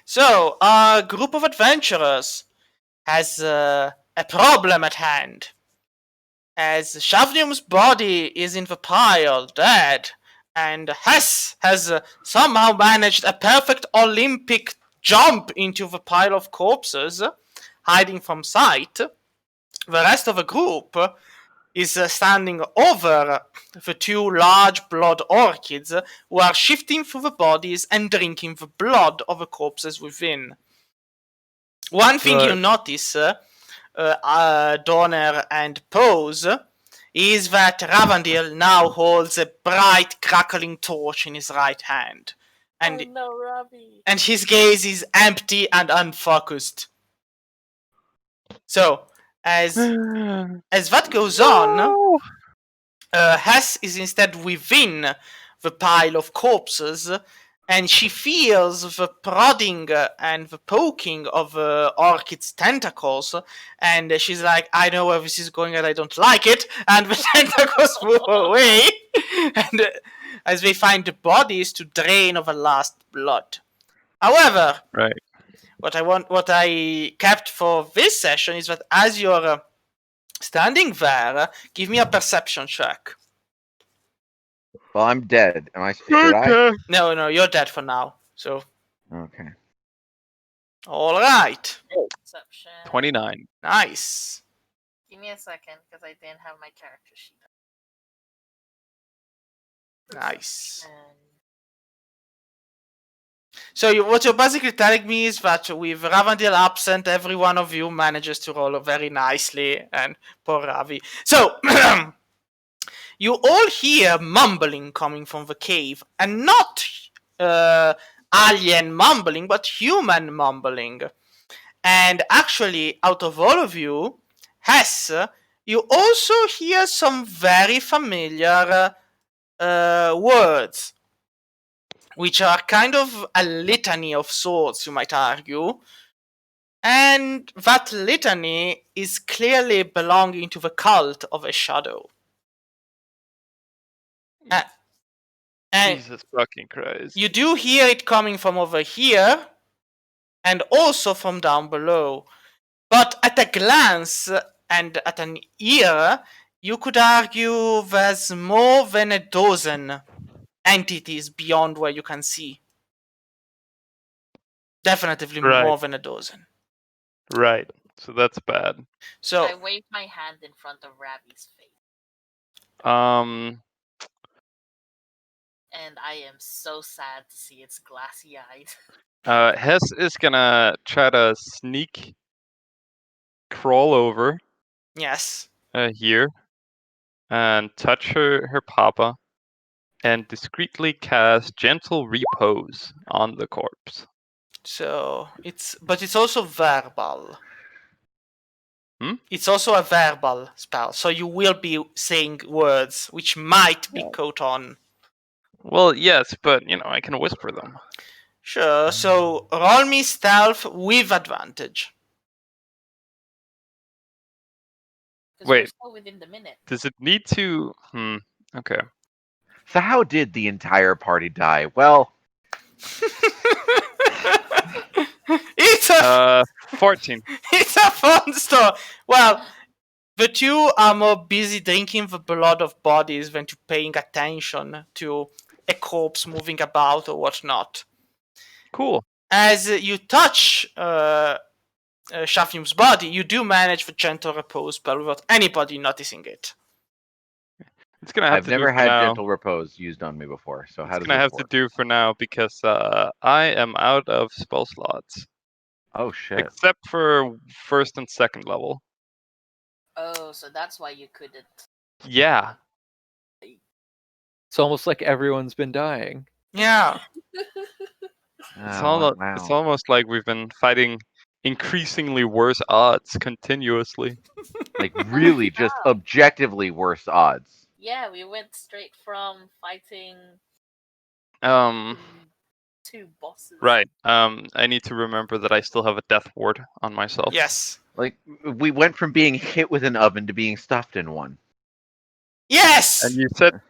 So, a group of adventurers has a problem at hand. As Shavnium's body is in the pile, dead, and Hess has somehow managed a perfect Olympic jump into the pile of corpses, hiding from sight. The rest of the group is standing over the two large blood orchids who are shifting through the bodies and drinking the blood of the corpses within. One thing you notice, Donner and Pose, is that Ravandil now holds a bright, crackling torch in his right hand. And, oh no, Robbie. And his gaze is empty and unfocused. So, as that goes on, Hess is instead within the pile of corpses, and she feels the prodding and the poking of the orchid's tentacles, and she's like, I know where this is going and I don't like it, and the tentacles move away, and as they find the bodies to drain of the last blood. However, right. what I kept for this session is that as you're standing there, give me a perception check. Well, I'm dead. Should I? No, you're dead for now. So. Okay. All right. Perception. 29. Nice. Give me a second, because I didn't have my character sheet. Nice. So what you're basically telling me is that with Ravandil absent, every one of you manages to roll very nicely, and poor Ravi. So, you all hear mumbling coming from the cave, and not alien mumbling, but human mumbling. And actually, out of all of you, Hess, you also hear some very familiar words, which are kind of a litany of sorts, you might argue. And that litany is clearly belonging to the cult of a shadow. And Jesus fucking Christ. you do hear it coming from over here, and also from down below. But at a glance and at an ear, you could argue there's more than a dozen entities beyond where you can see. Definitely more than a dozen. Right. So that's bad. So I wave my hand in front of Ravi's face. And I am so sad to see its glassy eyes. Hess is gonna try to crawl over. Yes. Here. And touch her papa. And discreetly cast Gentle Repose on the corpse. So it's also verbal. It's also a verbal spell, so you will be saying words which might be caught on. Well, yes, but I can whisper them. Sure. So roll me stealth with advantage. Wait. We're still within the minute. Does it need to? Okay. So how did the entire party die? Well, it's a 14. It's a fun story. Well, the two are more busy drinking the blood of bodies than to paying attention to a corpse moving about or whatnot. Cool. As you touch Shafnium's body, you do manage the Gentle Repose spell without anybody noticing it. It's gonna have I've never had Gentle Repose used on me before, so how does it work? It's gonna have to do for now because I am out of spell slots. Oh shit! Except for first and second level. Oh, so that's why you couldn't. Yeah. It's almost like everyone's been dying. Yeah. It's almost like we've been fighting increasingly worse odds continuously. Like really, just objectively worse odds. Yeah, we went straight from fighting two bosses. Right. I need to remember that I still have a death ward on myself. Yes. Like we went from being hit with an oven to being stuffed in one. Yes! And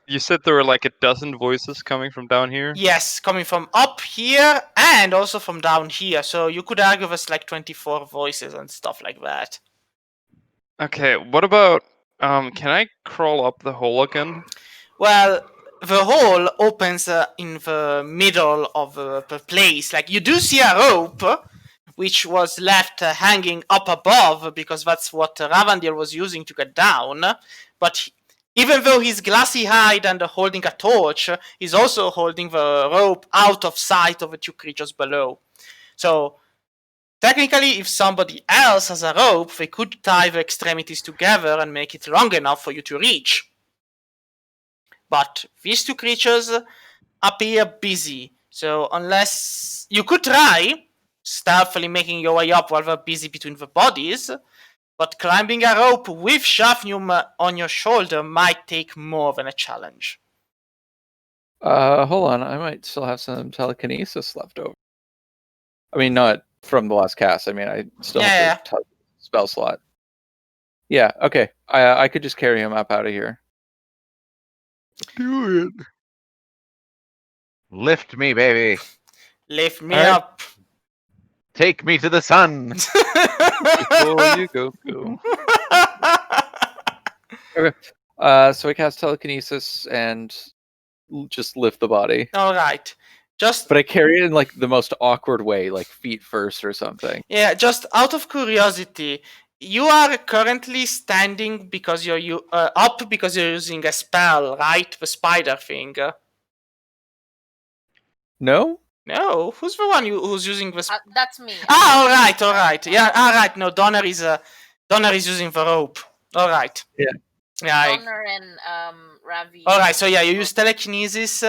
you said there were like a dozen voices coming from down here? Yes, coming from up here and also from down here. So you could argue there's like 24 voices and stuff like that. Okay, what about can I crawl up the hole again? Well, the hole opens in the middle of the place. Like, you do see a rope, which was left hanging up above, because that's what Ravandil was using to get down. But even though he's glassy hide and holding a torch, he's also holding the rope out of sight of the two creatures below. So, technically, if somebody else has a rope, they could tie the extremities together and make it long enough for you to reach. But these two creatures appear busy, so unless you could try stealthily making your way up while they're busy between the bodies, but climbing a rope with Shafnum on your shoulder might take more than a challenge. Hold on. I might still have some telekinesis left over. I mean, not from the last cast. I mean, I still have the spell slot. Yeah, okay. I could just carry him up out of here. Do it. Lift me, baby. Lift me Alright. up. Take me to the sun. Before you go. So I cast telekinesis and just lift the body. Alright. But I carry it in like the most awkward way, like feet first or something. Yeah, just out of curiosity, you are currently standing because you're up because you're using a spell, right? The spider thing. No? No, who's the one who's using the? That's me. All right. Yeah, all right. No, Donner is using the rope. All right. Yeah. Yeah. Donner and Ravi. All right. So yeah, you use telekinesis,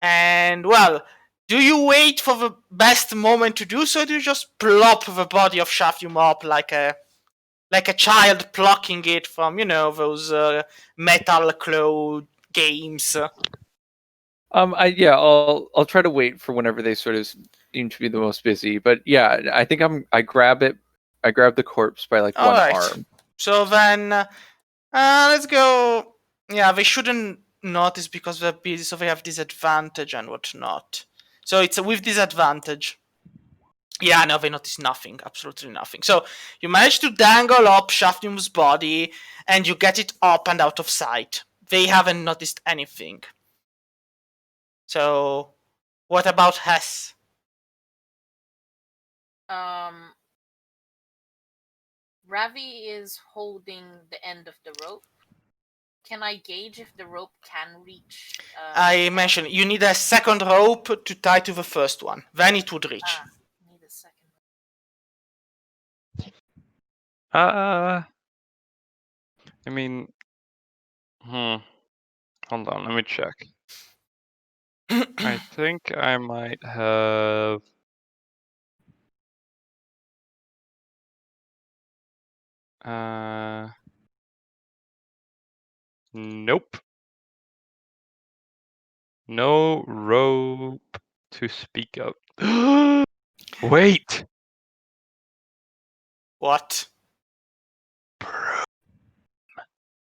and well, do you wait for the best moment to do so? Or do you just plop the body of Shafnum up like a child plucking it from those metal claw games? I'll try to wait for whenever they sort of seem to be the most busy. But yeah, I think I grab the corpse by like one arm. So then let's go. Yeah, they shouldn't notice because they're busy, so they have disadvantage and whatnot. So it's with disadvantage. Yeah, no, they notice nothing, absolutely nothing. So you manage to dangle up Shafnum's body and you get it up and out of sight. They haven't noticed anything. So, what about Hess? Ravi is holding the end of the rope. Can I gauge if the rope can reach? I mentioned you need a second rope to tie to the first one. Then it would reach. Need a second I mean, hold on, let me check. I think I might have. Nope. No rope to speak of. Wait. What?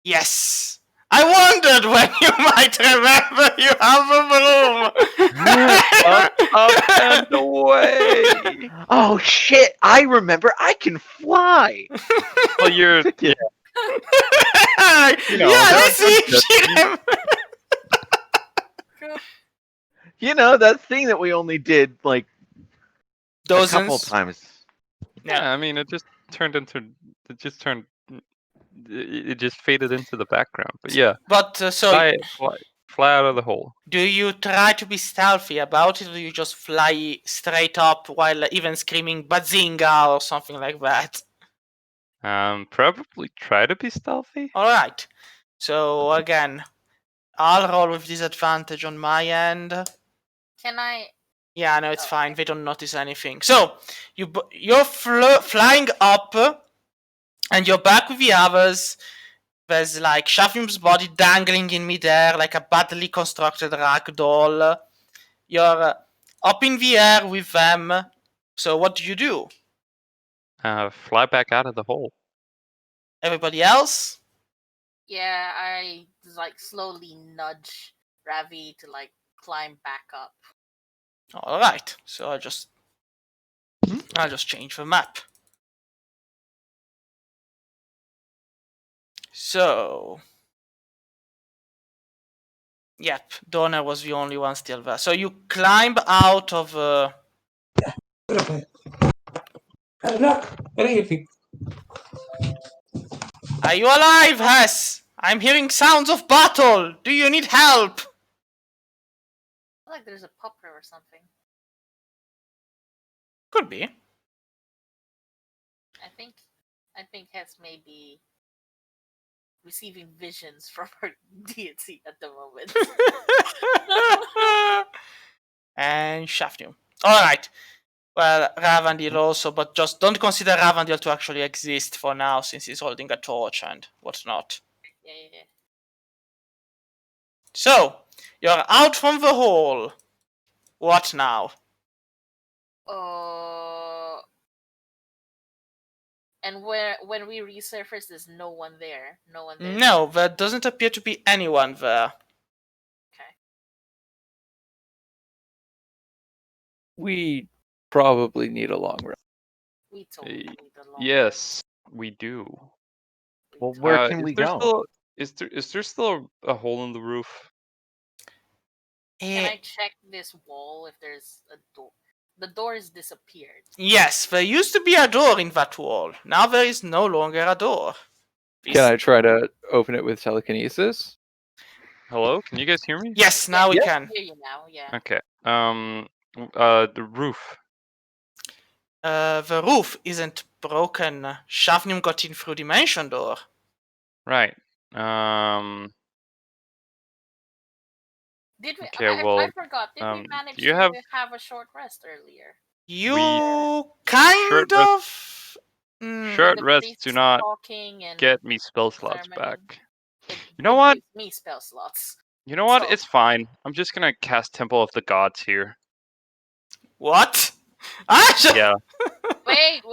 Yes. I wondered when you might remember you have a broom. Up and away. Oh shit! I remember. I can fly. Well, you're. Yeah. Let's see if she You know that thing that we only did like Dozens. a couple times. Yeah, I mean, it just turned. It just faded into the background. But yeah. But fly out of the hole. Do you try to be stealthy about it, or do you just fly straight up while even screaming "Bazinga" or something like that? Probably try to be stealthy. All right. So again, I'll roll with disadvantage on my end. Can I? Yeah, no, it's fine. They don't notice anything. So you're flying up, and you're back with the others. There's like Shafnum's body dangling in midair like a badly constructed rag doll. You're up in the air with them. So what do? Fly back out of the hole. Everybody else? Yeah, I like slowly nudge Ravi to like climb back up. All right. So I'll just change the map. So, yep, Donner was the only one still there. So you climb out of. Are you alive, Hess? I'm hearing sounds of battle. Do you need help? I feel like there's a pupper or something. Could be. I think Hess may be receiving visions from her deity at the moment. And Shafnu. Alright. Well, Ravandil also, but just don't consider Ravandil to actually exist for now, since he's holding a torch and whatnot. Yeah. So, you're out from the hole. What now? And when we resurface, there's no one there. No one there. No, there doesn't appear to be anyone there. Okay. We probably need a long rest. We totally need a long Yes, we do. rest. Well, where can Is we there go? Still, is there still a hole in the roof? Can I check this wall if there's a door? The door has disappeared. Yes, there used to be a door in that wall. Now there is no longer a door. Can I try to open it with telekinesis? Hello, can you guys hear me? Yes, now we I can. hear you now. Yeah. Okay. The roof. The roof isn't broken. Shavnim got in through dimension door. Right. Did we? Okay, I forgot. Did we manage do you to have- have a short rest earlier? You kind of. Short The rests priest do not talking and get me spell slots sermoning. back. It, You know it what? gives me spell slots. You know what? So- It's fine. I'm just gonna cast Temple of the Gods here. What? Yeah. Wait.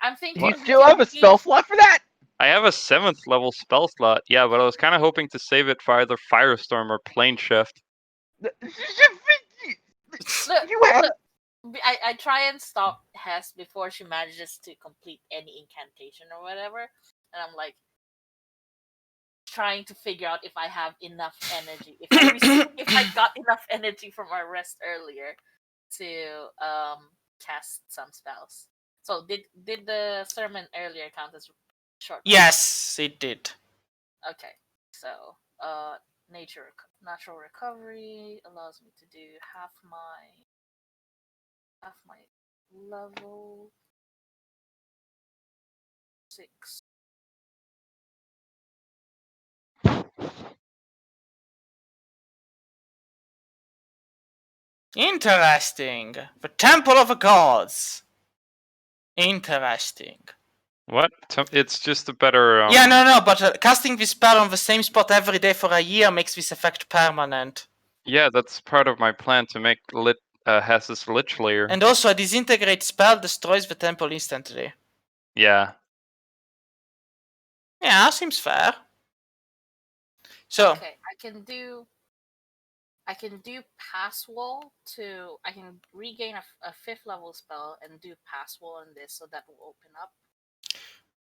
I'm thinking. Do you still have a spell slot for that? I have a 7th level spell slot, yeah, but I was kind of hoping to save it for either Firestorm or Plane Shift. Look, You have. I try and stop Hess before she manages to complete any incantation or whatever, and I'm like trying to figure out if I have enough energy, if I got enough energy from our rest earlier to cast some spells. So did the sermon earlier count as short rest? Yes, it did. Okay, so natural recovery allows me to do half my level 6. Interesting. The Temple of the Gods. Interesting. What? It's just a better. Yeah, no, but casting this spell on the same spot every day for a year makes this effect permanent. Yeah, that's part of my plan to make Hess's Lich Lair. And also, a disintegrate spell destroys the temple instantly. Yeah. Yeah, seems fair. So. Okay, I can do pass wall to. I can regain a 5th level spell and do pass wall on this, so that will open up.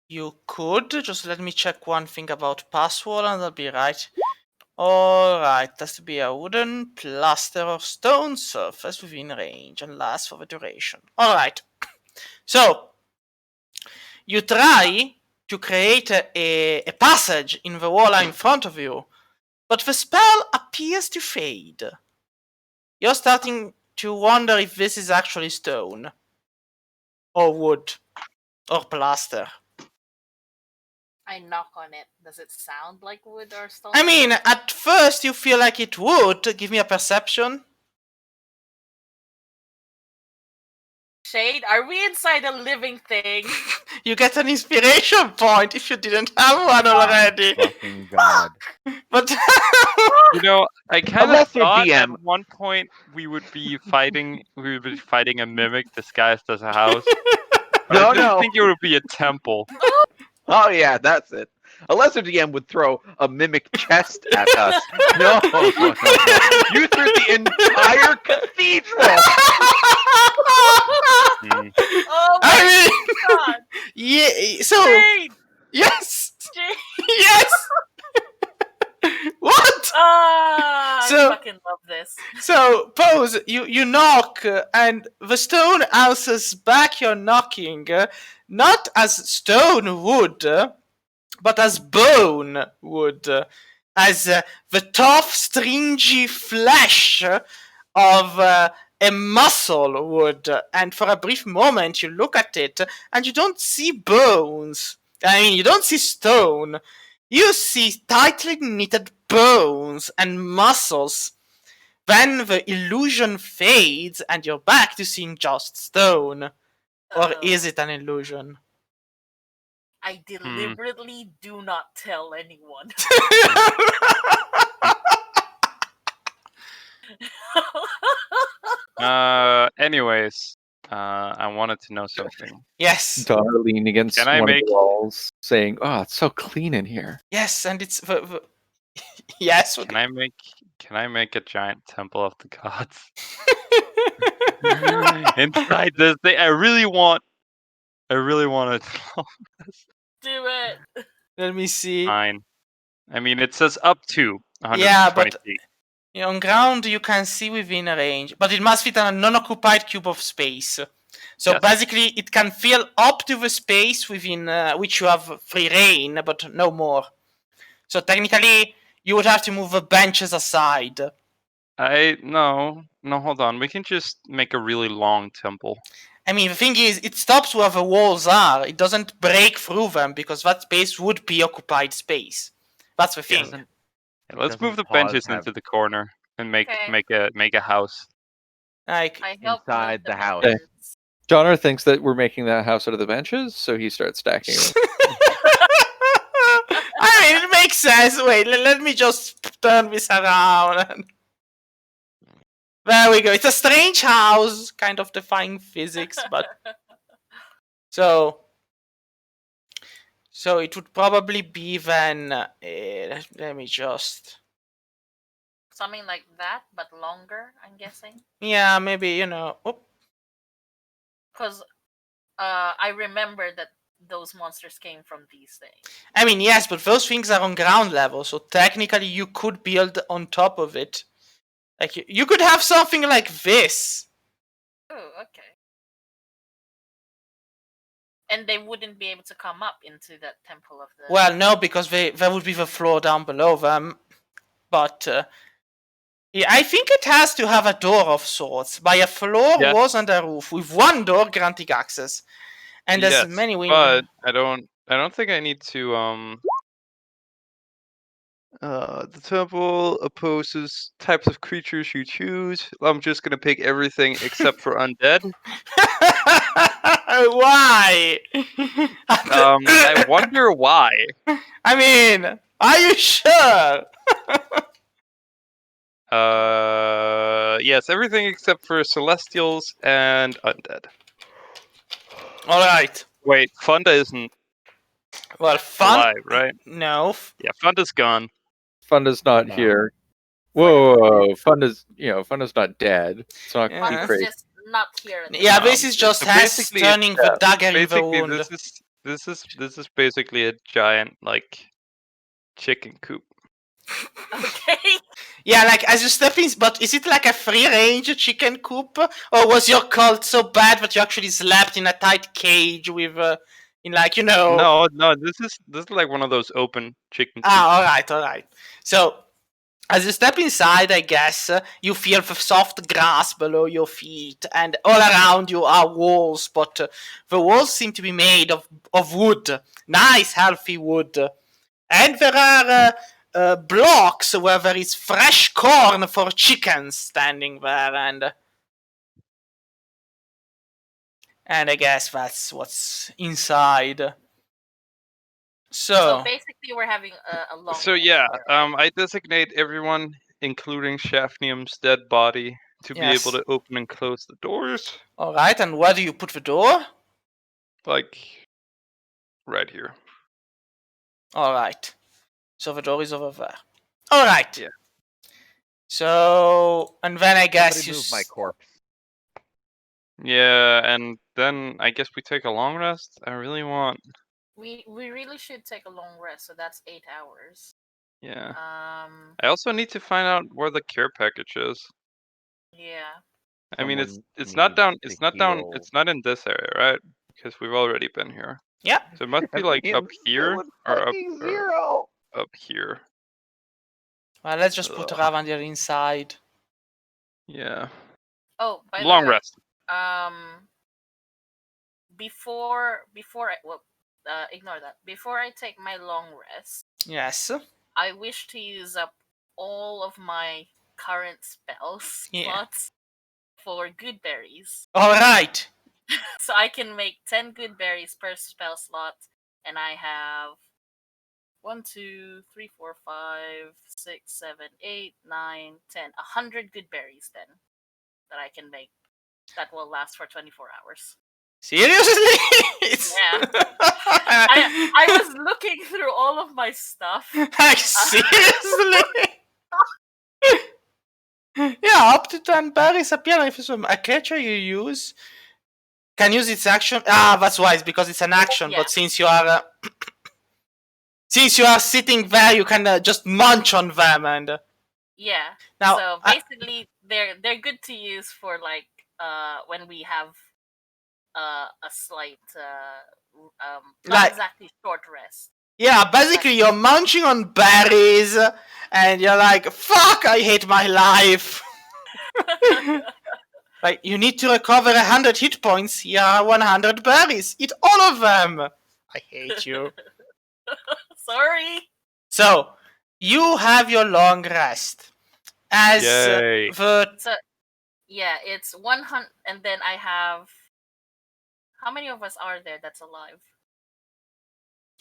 You could. Just let me check one thing about pass wall and that'll be right. Alright, that's to be a wooden, plaster, or stone surface within range and lasts for the duration. Alright. So, you try to create a passage in the wall in front of you, but the spell appears to fade. You're starting to wonder if this is actually stone, or wood, or plaster. I knock on it. Does it sound like wood or stone? I mean, at first you feel like it would. Give me a perception. Shade, are we inside a living thing? You get an inspiration point if you didn't have one already. Fucking god. But You know, I kind of Unless you're thought DM. at one point we would be fighting a mimic disguised as a house. But I didn't think it would be a temple. Oh yeah, that's it. A lesser DM would throw a mimic chest at us. No. You threw the entire cathedral. Oh my god! Yeah. So Jade! yes, Jade! yes. What? I So- fucking love this. So, Pose, you knock, and the stone answers back your knocking, not as stone would, but as bone would, as the tough, stringy flesh of a muscle would. And for a brief moment, you look at it, and you don't see bones. I mean, you don't see stone. You see tightly knitted bones and muscles. Then the illusion fades and you're back to seeing just stone. Or Oh. is it an illusion? I deliberately do not tell anyone. Anyways, I wanted to know something. Yes. Donner leaning against Can I one of make- the walls, saying, "Oh, it's so clean in here." Yes, and it's the yes. Can I make a giant temple of the gods inside this thing? I really want it. Do it. Let me see. Fine. I mean, it says up to 120 Yeah, but- feet. On ground, you can see within range, but it must fit on a non-occupied cube of space. So Yes. basically, it can fill up to the space within which you have free reign, but no more. So technically, you would have to move the benches aside. No, hold on. We can just make a really long temple. I mean, the thing is, it stops where the walls are. It doesn't break through them because that space would be occupied space. That's the thing. Doesn't- Yeah, let's Doesn't move the pause benches have- into the corner and make Okay. make a house. Like, I help Inside move the house. benches. Donner thinks that we're making that house out of the benches, so he starts stacking them. I mean, it makes sense. Wait, let me just turn this around. There we go. It's a strange house, kind of defying physics, but so it would probably be then. Let me just. Something like that, but longer, I'm guessing. Yeah, maybe Because I remember that those monsters came from these things. I mean, yes, but those things are on ground level, so technically you could build on top of it. Like you could have something like this. Oh, okay. And they wouldn't be able to come up into that temple of the. Well, no, because there would be the floor down below them. But yeah, I think it has to have a door of sorts. By a floor, Yeah. walls, and a roof, with one door granting access, and there's Yes, many windows. but I don't think I need to the temple opposes types of creatures you choose. I'm just gonna pick everything except for undead. Why? I wonder why. I mean, are you sure? Yes, everything except for celestials and undead. All right. Wait, Funda isn't Well, fun. alive, right? No. Yeah, Funda's gone. Funda's not No. here. Whoa, Funda's not dead. It's not Yeah. One too is crazy. just not here. At the Yeah, moment. this is just So Hess basically, turning the dagger in the Basically, wound. this is basically a giant like chicken coop. Okay. Yeah, like as you step in, but is it like a free range chicken coop, or was your cult so bad that you actually slept in a tight cage with, in like No, this is like one of those open chicken coops. all right. So as you step inside, I guess you feel the soft grass below your feet, and all around you are walls, but the walls seem to be made of wood, nice, healthy wood, and there are. Blocks where there is fresh corn for chickens standing there, and I guess that's what's inside. So basically, we're having a long. So yeah, I designate everyone, including Shafnium's dead body, to be Yes. able to open and close the doors, All right, and where do you put the door? like right here. All right. So the door is over there. All right. Yeah. So, and then I guess Somebody you. move my corpse. Yeah, and then I guess we take a long rest. I really want. We really should take a long rest, so that's 8 hours. Yeah. Um. I also need to find out where the care package is. Yeah. I mean, Someone it's not needs down. to It's not down. heal. It's not in this area, right? Because we've already been here. Yeah. So it must be And like me up and here Phil or up fucking zero. up here. Well, let's just put Ugh. Ravandir inside. Yeah. Oh, by Long the way, rest. before ignore that. Before I take my long rest, Yes. I wish to use up all of my current spells Yeah. slots for good berries. All right. So I can make 10 good berries per spell slot, and I have 1, 2, 3, 4, 5, 6, 7, 8, 9, 10. 100 good berries then that I can make. That will last for 24 hours. Seriously? Yeah. I was looking through all of my stuff. Like, seriously? Yeah, up to 10 berries appear if a creature you use can use its action. Ah, that's why, it's because it's an action, Yeah. but since you are sitting there, you can just munch on them and Yeah. now So basically, they're good to use for like when we have a slight not Like- exactly short rest. yeah, basically you're munching on berries and you're like, fuck, I hate my life. Like, you need to recover 100 hit points. Here are 100 berries. Eat all of them. I hate you. Sorry. So, you have your long rest. As Yay. the Yeah, it's 100, and then I have. How many of us are there that's alive?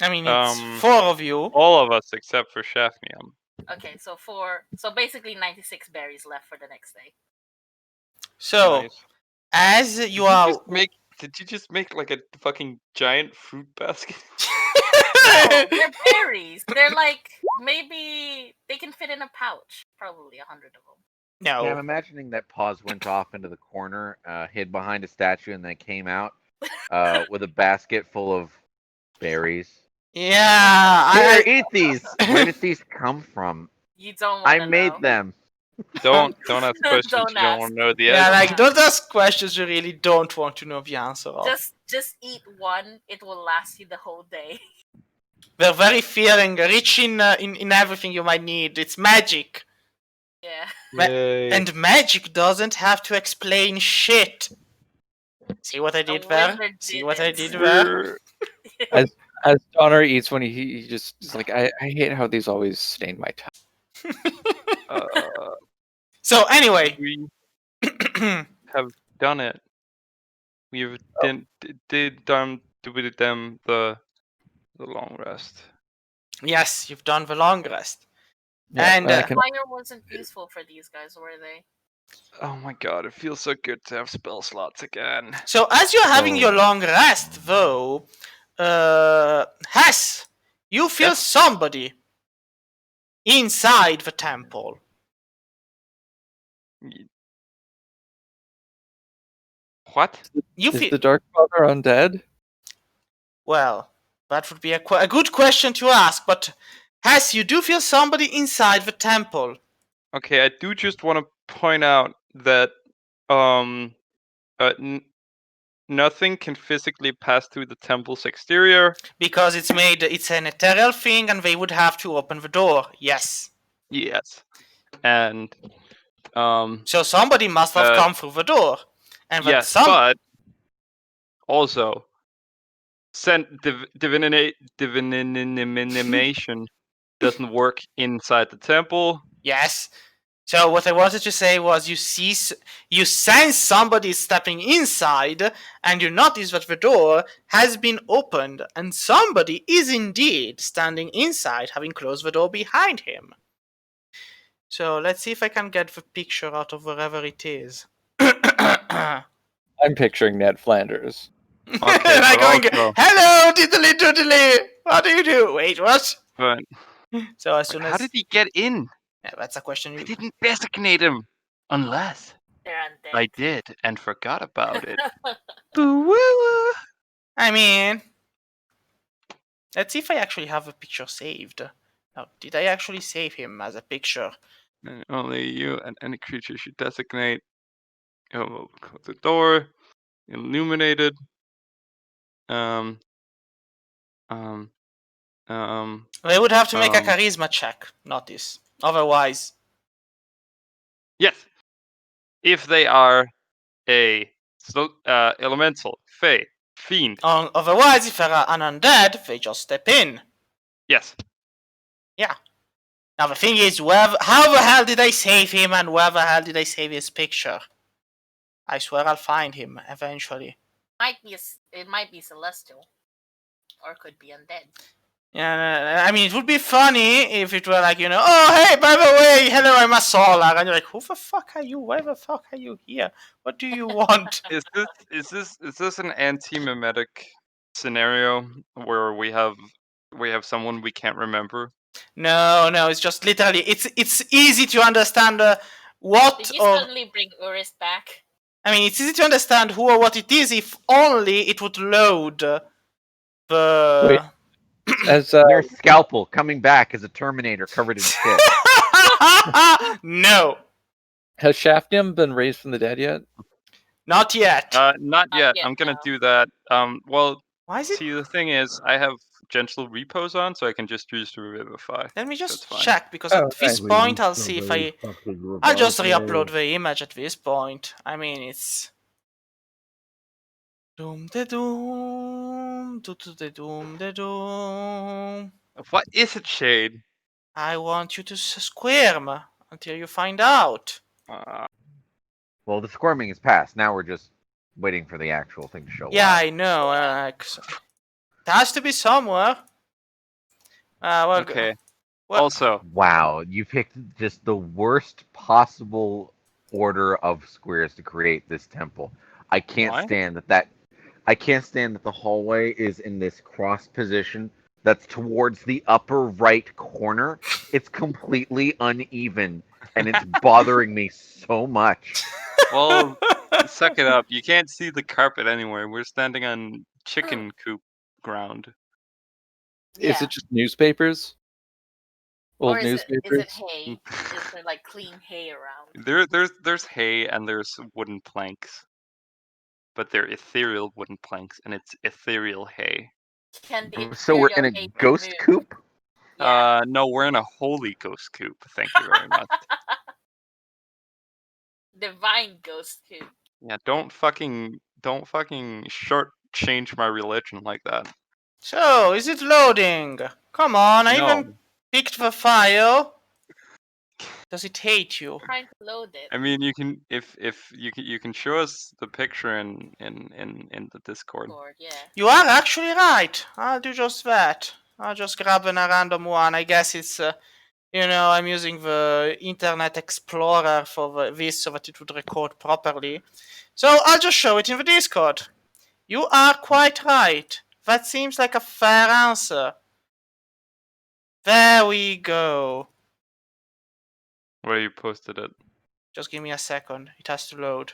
I mean, it's Um, 4 of you. All of us except for Shafnium. Okay, so 4. So basically 96 berries left for the next day. So, Nice. as you are. Did you just make like a fucking giant fruit basket? No, they're berries. They're like, maybe they can fit in a pouch. Probably 100 of them. No. Yeah, I'm imagining that Paws went off into the corner, hid behind a statue, and then came out with a basket full of berries. Yeah. Here, eat these. Where did these come from? You don't want I to made know. them. Don't ask questions Don't you don't want ask. to know the Yeah, answer. like, don't ask questions you really don't want to know the answer of. Just eat one. It will last you the whole day. They're very feeling, rich in everything you might need. It's magic. Yeah. Yay. And magic doesn't have to explain shit. See what I did there? wizard See did what I it. did there? As Donner eats one, he just is like, I hate how these always stain my tongue. So anyway, We have done it. We've done with them the long rest. yes, you've done the long rest. Yeah, And, I can, Fire wasn't useful for these guys, were they? Oh my god, it feels so good to have spell slots again. So as you're having Oh. your long rest, though, Hess, you feel Yes? somebody inside the temple. What? You is feel the Dark Father undead? well. That would be a good question to ask, but Hess, you do feel somebody inside the temple. Okay, I do just want to point out that nothing can physically pass through the temple's exterior. Because it's an ethereal thing and they would have to open the door. Yes. Yes. And So somebody must have come through the door. And that yes, but also divination doesn't work inside the temple. Yes. So what I wanted to say was you sense somebody stepping inside and you notice that the door has been opened and somebody is indeed standing inside, having closed the door behind him. So let's see if I can get the picture out of wherever it is. I'm picturing Ned Flanders. Okay, Like but going, also, hello, diddly doodly. How do you do? Wait, what? but So as soon how as did he get in? yeah, that's a question I you. didn't designate him, unless They're undead. I did and forgot about it. Boo-woo. I mean, let's see if I actually have a picture saved. Now, did I actually save him as a picture? And only you and any creature should designate. Oh, close the door. Illuminated. Um. They would have to make a Um. charisma check, not this. Otherwise, Yes. If they are a elemental, fey, fiend. otherwise, if they're an undead, they just step in. Yes. Yeah. Now the thing is, how the hell did I save him, and where the hell did I save his picture? I swear I'll find him eventually. It might be celestial, or could be undead. Yeah, I mean, it would be funny if it were like, oh, hey, by the way, hello, I'm a solar. And you're like, who the fuck are you? Why the fuck are you here? What do you want? Is this an anti-mimetic scenario where we have someone we can't remember? No, it's just literally, it's easy to understand what Did you or... suddenly bring Urist back? I mean, it's easy to understand who or what it is if only it would load the... Wait. As There's Scalpel coming back as a Terminator covered in shit. No, has Shafnium been raised from the dead yet? not yet. Not yet. yet, I'm gonna no. do that. Well, Why is it... see, the thing is, I have gentle repose on, so I can just choose to revivify. Let me That's just fine. check, because Oh, at this okay. point I'll see if I'll just re-upload the image at this point. I mean, it's... Doom de doom, do de doom de doom. What is it, Shade? I want you to squirm until you find out. Well, the squirming is past. Now we're just waiting for the actual thing to show Yeah, up. I know. It has to be somewhere. Well, Okay. well, Also, Wow, you picked just the worst possible order of squares to create this temple. I can't Why? stand that. I can't stand that the hallway is in this cross position that's towards the upper right corner. It's completely uneven, and it's bothering me so much. well, suck it up. You can't see the carpet anywhere. We're standing on chicken coop ground. Yeah. Is it just newspapers? Old Or is newspapers? it hay? Is there like clean hay around? There's hay and there's wooden planks, but they're ethereal wooden planks, and it's ethereal hay. Can the So we're in ethereal a hay be ghost moved? coop? Yeah. No, we're in a holy ghost coop. Thank you very much. Divine ghost coop. Yeah, don't fucking shortchange my religion like that. so, is it loading? Come on, I No. even picked the file. Does it hate you? Trying to load it. I mean, you can if you can show us the picture in the Discord. Lord, yeah. You are actually right. I'll do just that. I'll just grab a random one. I guess it's, I'm using the Internet Explorer for this so that it would record properly. So I'll just show it in the Discord. You are quite right. That seems like a fair answer. There we go. Where you posted it. Just give me a second. It has to load.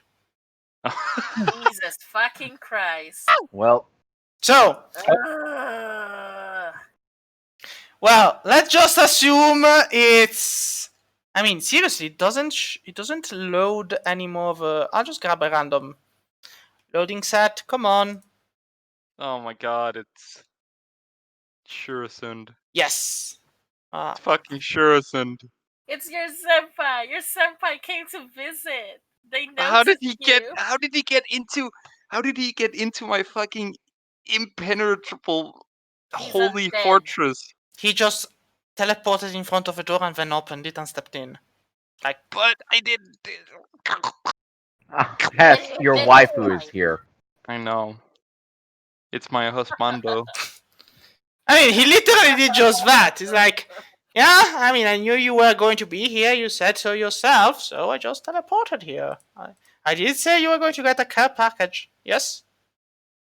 Jesus fucking Christ. Well, So, Ugh. well, let's just assume it's... I mean, seriously, it doesn't load anymore. I'll just grab a random loading set. Come on. Oh my god, it's Shursund. Yes. It's fucking Shursund. It's your senpai. Your senpai came to visit. They noticed How did he get? you. How did he get into? How did he get into my fucking impenetrable He's holy undead. fortress? He just teleported in front of the door and then opened it and stepped in. But I didn't. Hess, your waifu is here. I know. It's my husbando. I mean, he literally did just that. He's like, yeah, I mean, I knew you were going to be here. You said so yourself, so I just teleported here. I did say you were going to get a care package. Yes?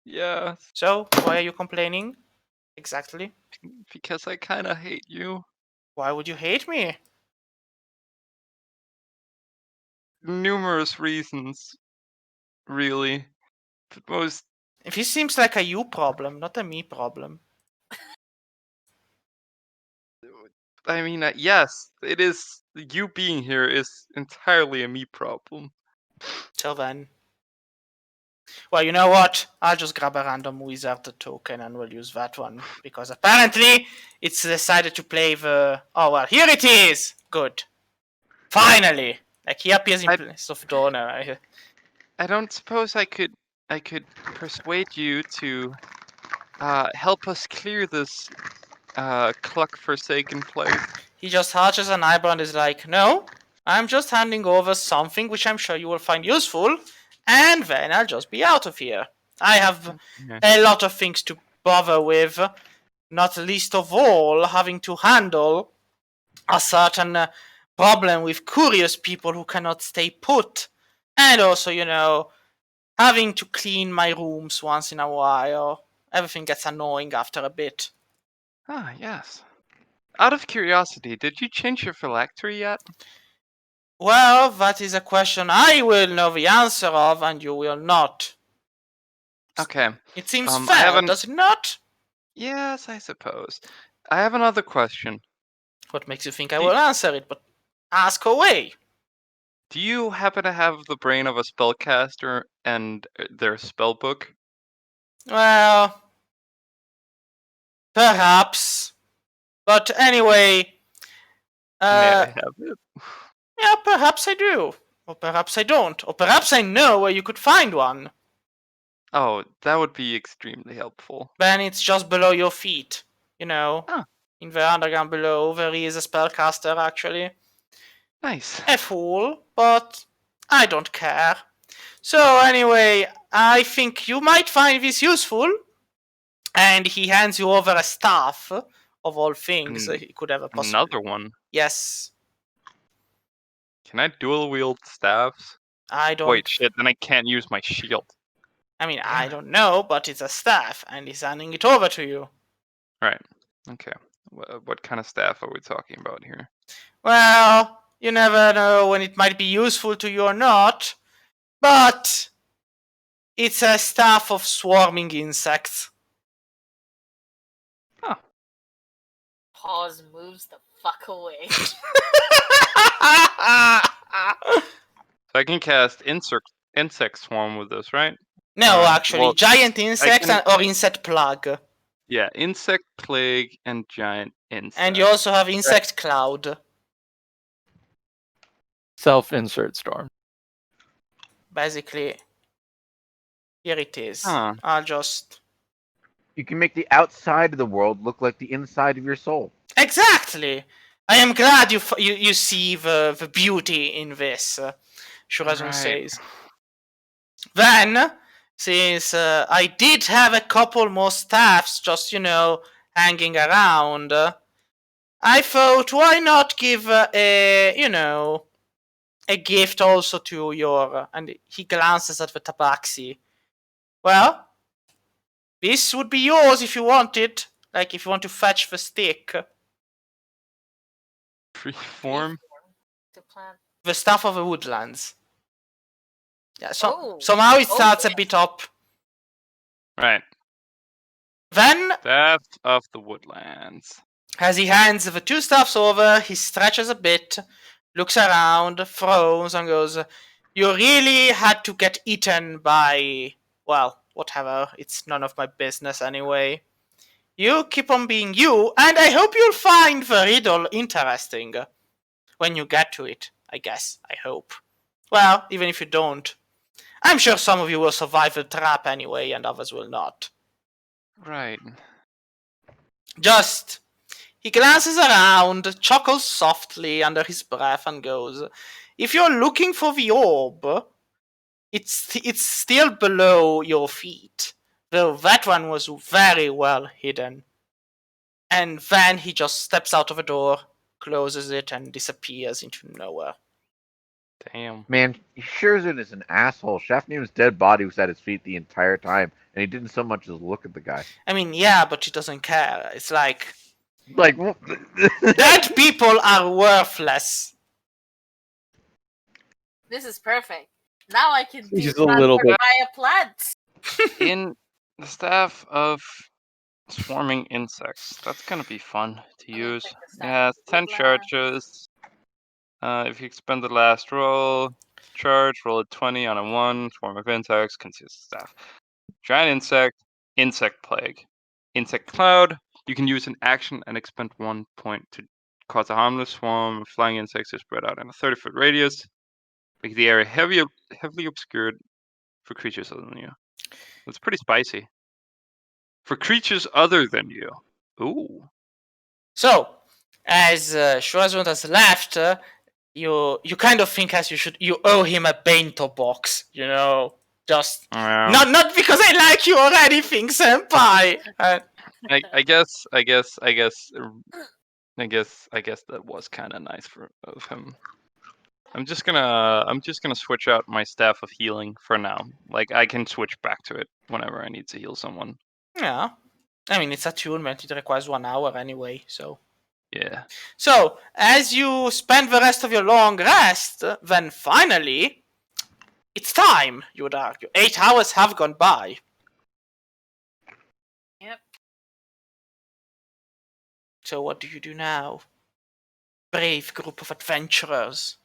Yes. So, why are you complaining? Exactly. Because I kind of hate you. Why would you hate me? Numerous reasons, really. But most. If it seems like a you problem, not a me problem. I mean, yes, it is. You being here is entirely a me problem. Till then. Well, you know what? I'll just grab a random wizard token and we'll use that one. Because apparently it's decided to play the... Oh, well, here it is! Good. Finally! Like, he appears in place of Donor. I don't suppose I could persuade you to help us clear this Cluck Forsaken place. He just arches an eyebrow and is like, no, I'm just handing over something which I'm sure you will find useful, and then I'll just be out of here. I have a lot of things to bother with, not least of all having to handle a certain problem with curious people who cannot stay put, and also, you know, having to clean my rooms once in a while. Everything gets annoying after a bit. Ah, yes. Out of curiosity, did you change your phylactery yet? Well, that is a question I will know the answer of, and you will not. Okay. It seems fair, does it not? Yes, I suppose. I have another question. What makes you think I will answer it? But ask away. Do you happen to have the brain of a spellcaster and their spell book? Well, perhaps. But anyway, May I have it? Yeah, perhaps I do. Or perhaps I don't. Or perhaps I know where you could find one. Oh, that would be extremely helpful. Then it's just below your feet. You know, Ah. in the underground below, there is a spellcaster actually. Nice. A fool, but I don't care. So anyway, I think you might find this useful. And he hands you over a staff, of all things he could ever possibly. Another one? Yes. Can I dual wield staffs? I don't. Wait, shit, then I can't use my shield. I mean, I don't know, but it's a staff, and he's handing it over to you. Right. Okay. What kind of staff are we talking about here? Well, you never know when it might be useful to you or not, but it's a staff of swarming insects. Huh. Pause moves the fuck away. So I can cast insect swarm with this, right? No, actually, well, giant insects or insect plague. Yeah, insect plague and giant insect. And you also have insect cloud. Self-insert storm. Basically, here it is. Huh. I'll just... You can make the outside of the world look like the inside of your soul. Exactly! I am glad you see the beauty in this, Shurazun says. Then, since I did have a couple more staffs just, you know, hanging around, I thought, why not give a gift also to your... And he glances at the tabaxi. Well, this would be yours if you want it. Like, if you want to fetch the stick. Freeform? The stuff of the woodlands. Yeah, somehow it starts a bit up. Right. Then, Staff of the woodlands. as he hands the two staffs over, he stretches a bit, looks around, frowns, and goes, you really had to get eaten by... Well, whatever. It's none of my business anyway. You keep on being you, and I hope you'll find the riddle interesting. When you get to it, I guess. I hope. Well, even if you don't. I'm sure some of you will survive the trap anyway, and others will not. Right. He glances around, chuckles softly under his breath, and goes, if you're looking for the orb, it's still below your feet. Though that one was very well hidden. And then he just steps out of the door, closes it, and disappears into nowhere. Damn. Man, Shurazun is an asshole. Shafnir's dead body was at his feet the entire time, and he didn't so much as look at the guy. I mean, yeah, but she doesn't care. It's like Like, dead people are worthless. This is perfect. Now I can do He's a little bit- via plants. In the staff of swarming insects. That's gonna be fun to Let me use. check the staff. Yeah, 10 Woodland. charges. If you expend the last roll, roll a 20 on a 1. Swarm of insects consists of staff. Giant insect plague. Insect cloud. You can use an action and expend 1 point to cause a harmless swarm of flying insects to spread out in a 30-foot radius. Make the area heavily obscured for creatures other than you. That's pretty spicy. For creatures other than you. Ooh. So, as Schwarzmund has left, you kind of think as you owe him a bento box, just not because I like you or anything, senpai. I guess that was kind of nice of him. I'm just gonna switch out my staff of healing for now. Like I can switch back to it whenever I need to heal someone. Yeah, I mean it's attunement; it requires 1 hour anyway, so. Yeah. So, as you spend the rest of your long rest, then finally, it's time, you would argue. 8 hours have gone by. Yep. So what do you do now? Brave group of adventurers.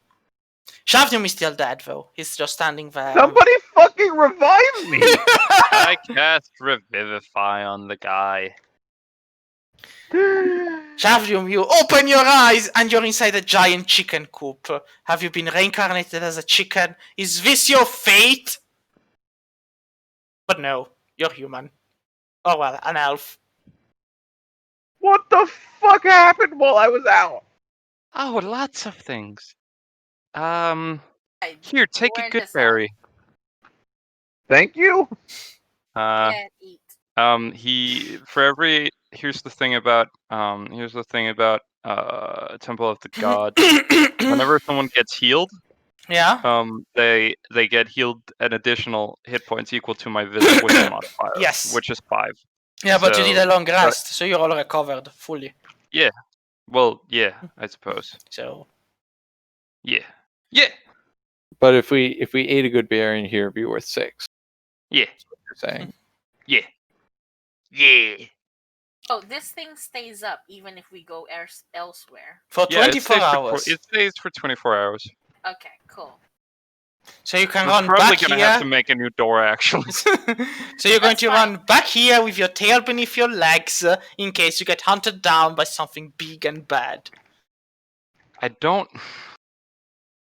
Shavnium is still dead, though. He's just standing there. somebody fucking revive me! I cast Revivify on the guy. Shavnium, you open your eyes and you're inside a giant chicken coop. Have you been reincarnated as a chicken? Is this your fate? But no, you're human. Oh well, an elf. What the fuck happened while I was out? Oh, lots of things. I Here, take a weren't good as berry. Thank you. Can't eat. Here's the thing about Temple of the Gods. Whenever someone gets healed, Yeah? they get healed an additional hit points equal to my wisdom modifier. Yes. Which is 5. Yeah, but you So, did a long rest, so you're all recovered fully. Well, yeah, I suppose. So Yeah. But if we ate a good berry in here, it'd be worth 6. Yeah. That's what you're saying. Yeah. Oh, this thing stays up even if we go elsewhere. for Yeah, 24 hours. It stays for 24 hours. Okay, cool. So you can We're run probably back gonna here. have to make a new door, actually. So you're going That's to fine. run back here with your tail beneath your legs in case you get hunted down by something big and bad. I don't.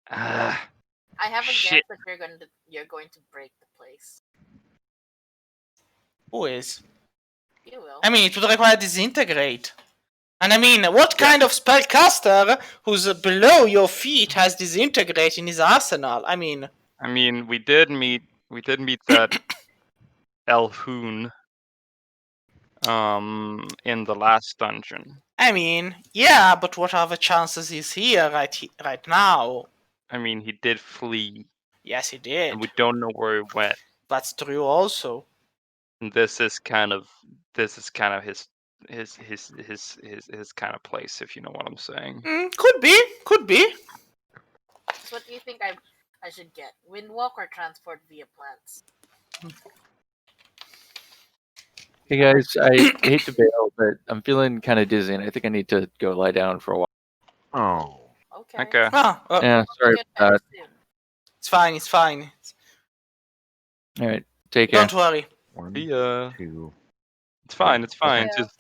I have a Shit. guess that you're going to break the place. Who is? You will. I mean, it would require disintegrate. And I mean, what kind of spellcaster who's below your feet has disintegrate in his arsenal? I mean, we did meet that Elhoon in the last dungeon. Yeah, but what are the chances he's here right now? He did flee, Yes, he did. and we don't know where he went. That's true also. And this is kind of his kind of place, if you know what I'm saying. Could be. So what do you think I should get? Windwalk or transport via plants? Hey guys, I hate to bail, but I'm feeling kind of dizzy, and I think I need to go lie down for a while. Oh. Okay. Okay. Yeah, sorry Get about that. better soon. It's fine. All right, take care. Don't worry. One, See 2. It's fine. It's fine. Yeah. Just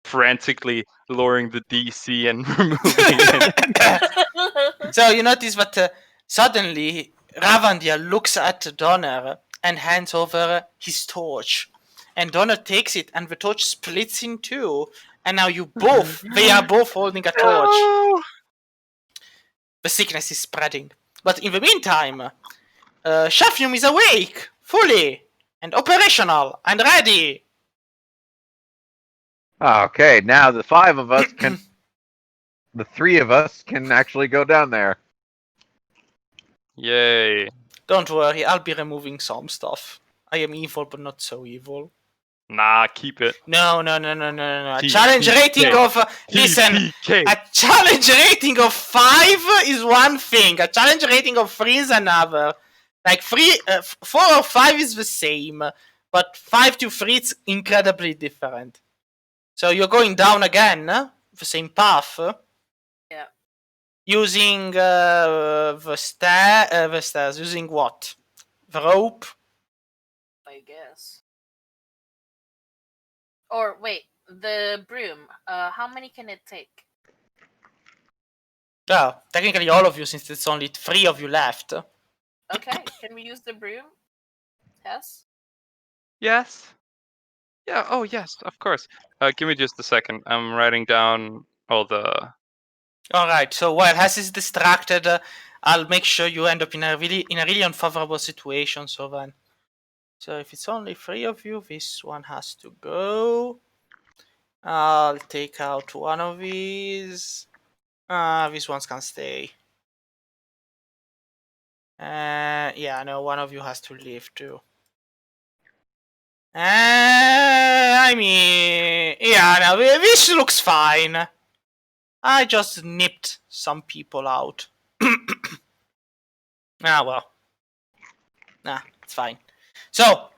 frantically lowering the DC and removing it. So you notice that suddenly Ravandir looks at Donner and hands over his torch. And Donner takes it and the torch splits in two. And now they are both holding a torch. No! The sickness is spreading. But in the meantime, Shafnium is awake, fully, and operational, and ready. Okay, now the 5 of us can. The 3 of us can actually go down there. Yay. Don't worry, I'll be removing some stuff. I am evil, but not so evil. Nah, keep it. No. A T- challenge TPK. rating of listen. TPK. A challenge rating of 5 is one thing. A challenge rating of 3 is another. Like 4 or 5 is the same, but 5 to 3 it's incredibly different. So you're going down again, the same path. Yeah. Using the stairs. Using what? The rope. I guess. Or wait, the broom. How many can it take? Yeah, technically all of you, since it's only 3 of you left. Okay, can we use the broom? Yes. Yes. Yeah. Oh, yes. Of course. Give me just a second. I'm writing down all the. All right. So while Hess is distracted, I'll make sure you end up in a really unfavorable situation. So if it's only 3 of you, this one has to go. I'll take out one of these. These ones can stay. Yeah, no, one of you has to leave too. I mean, yeah, no, this looks fine. I just nipped some people out. Well. Nah, it's fine. So,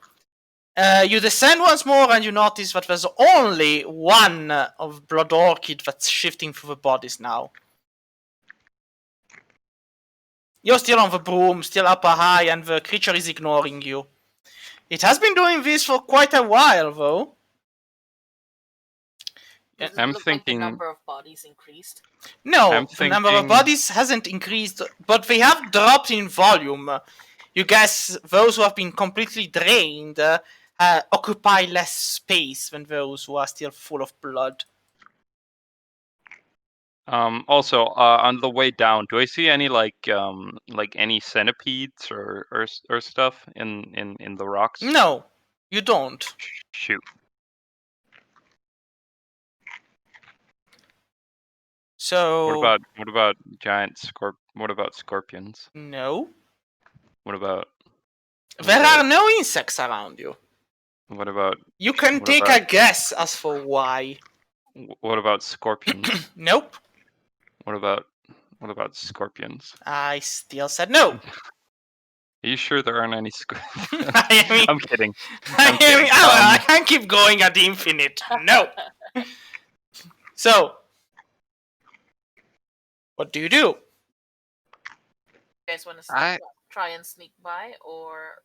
you descend once more and you notice that there's only one of Blood Orchid that's shifting through the bodies now. You're still on the broom, still upper high, and the creature is ignoring you. It has been doing this for quite a while, though. Does it I'm look like thinking- the number of bodies increased? No, the number of thinking- bodies hasn't increased, but they have dropped in volume. You guess those who have been completely drained occupy less space than those who are still full of blood. Also, on the way down, do I see any like any centipedes or stuff in the rocks? No, you don't. Shoot. So What about giant What about scorpions? no, What about there are no insects around you. what about You can What take about- a guess as for why. what about scorpions? Nope, what about scorpions? I still said no. Are you sure there aren't any scorpions? I mean, I'm kidding. I can't keep going at the infinite. No. So, what do you do? You guys want to I- try and sneak by, or?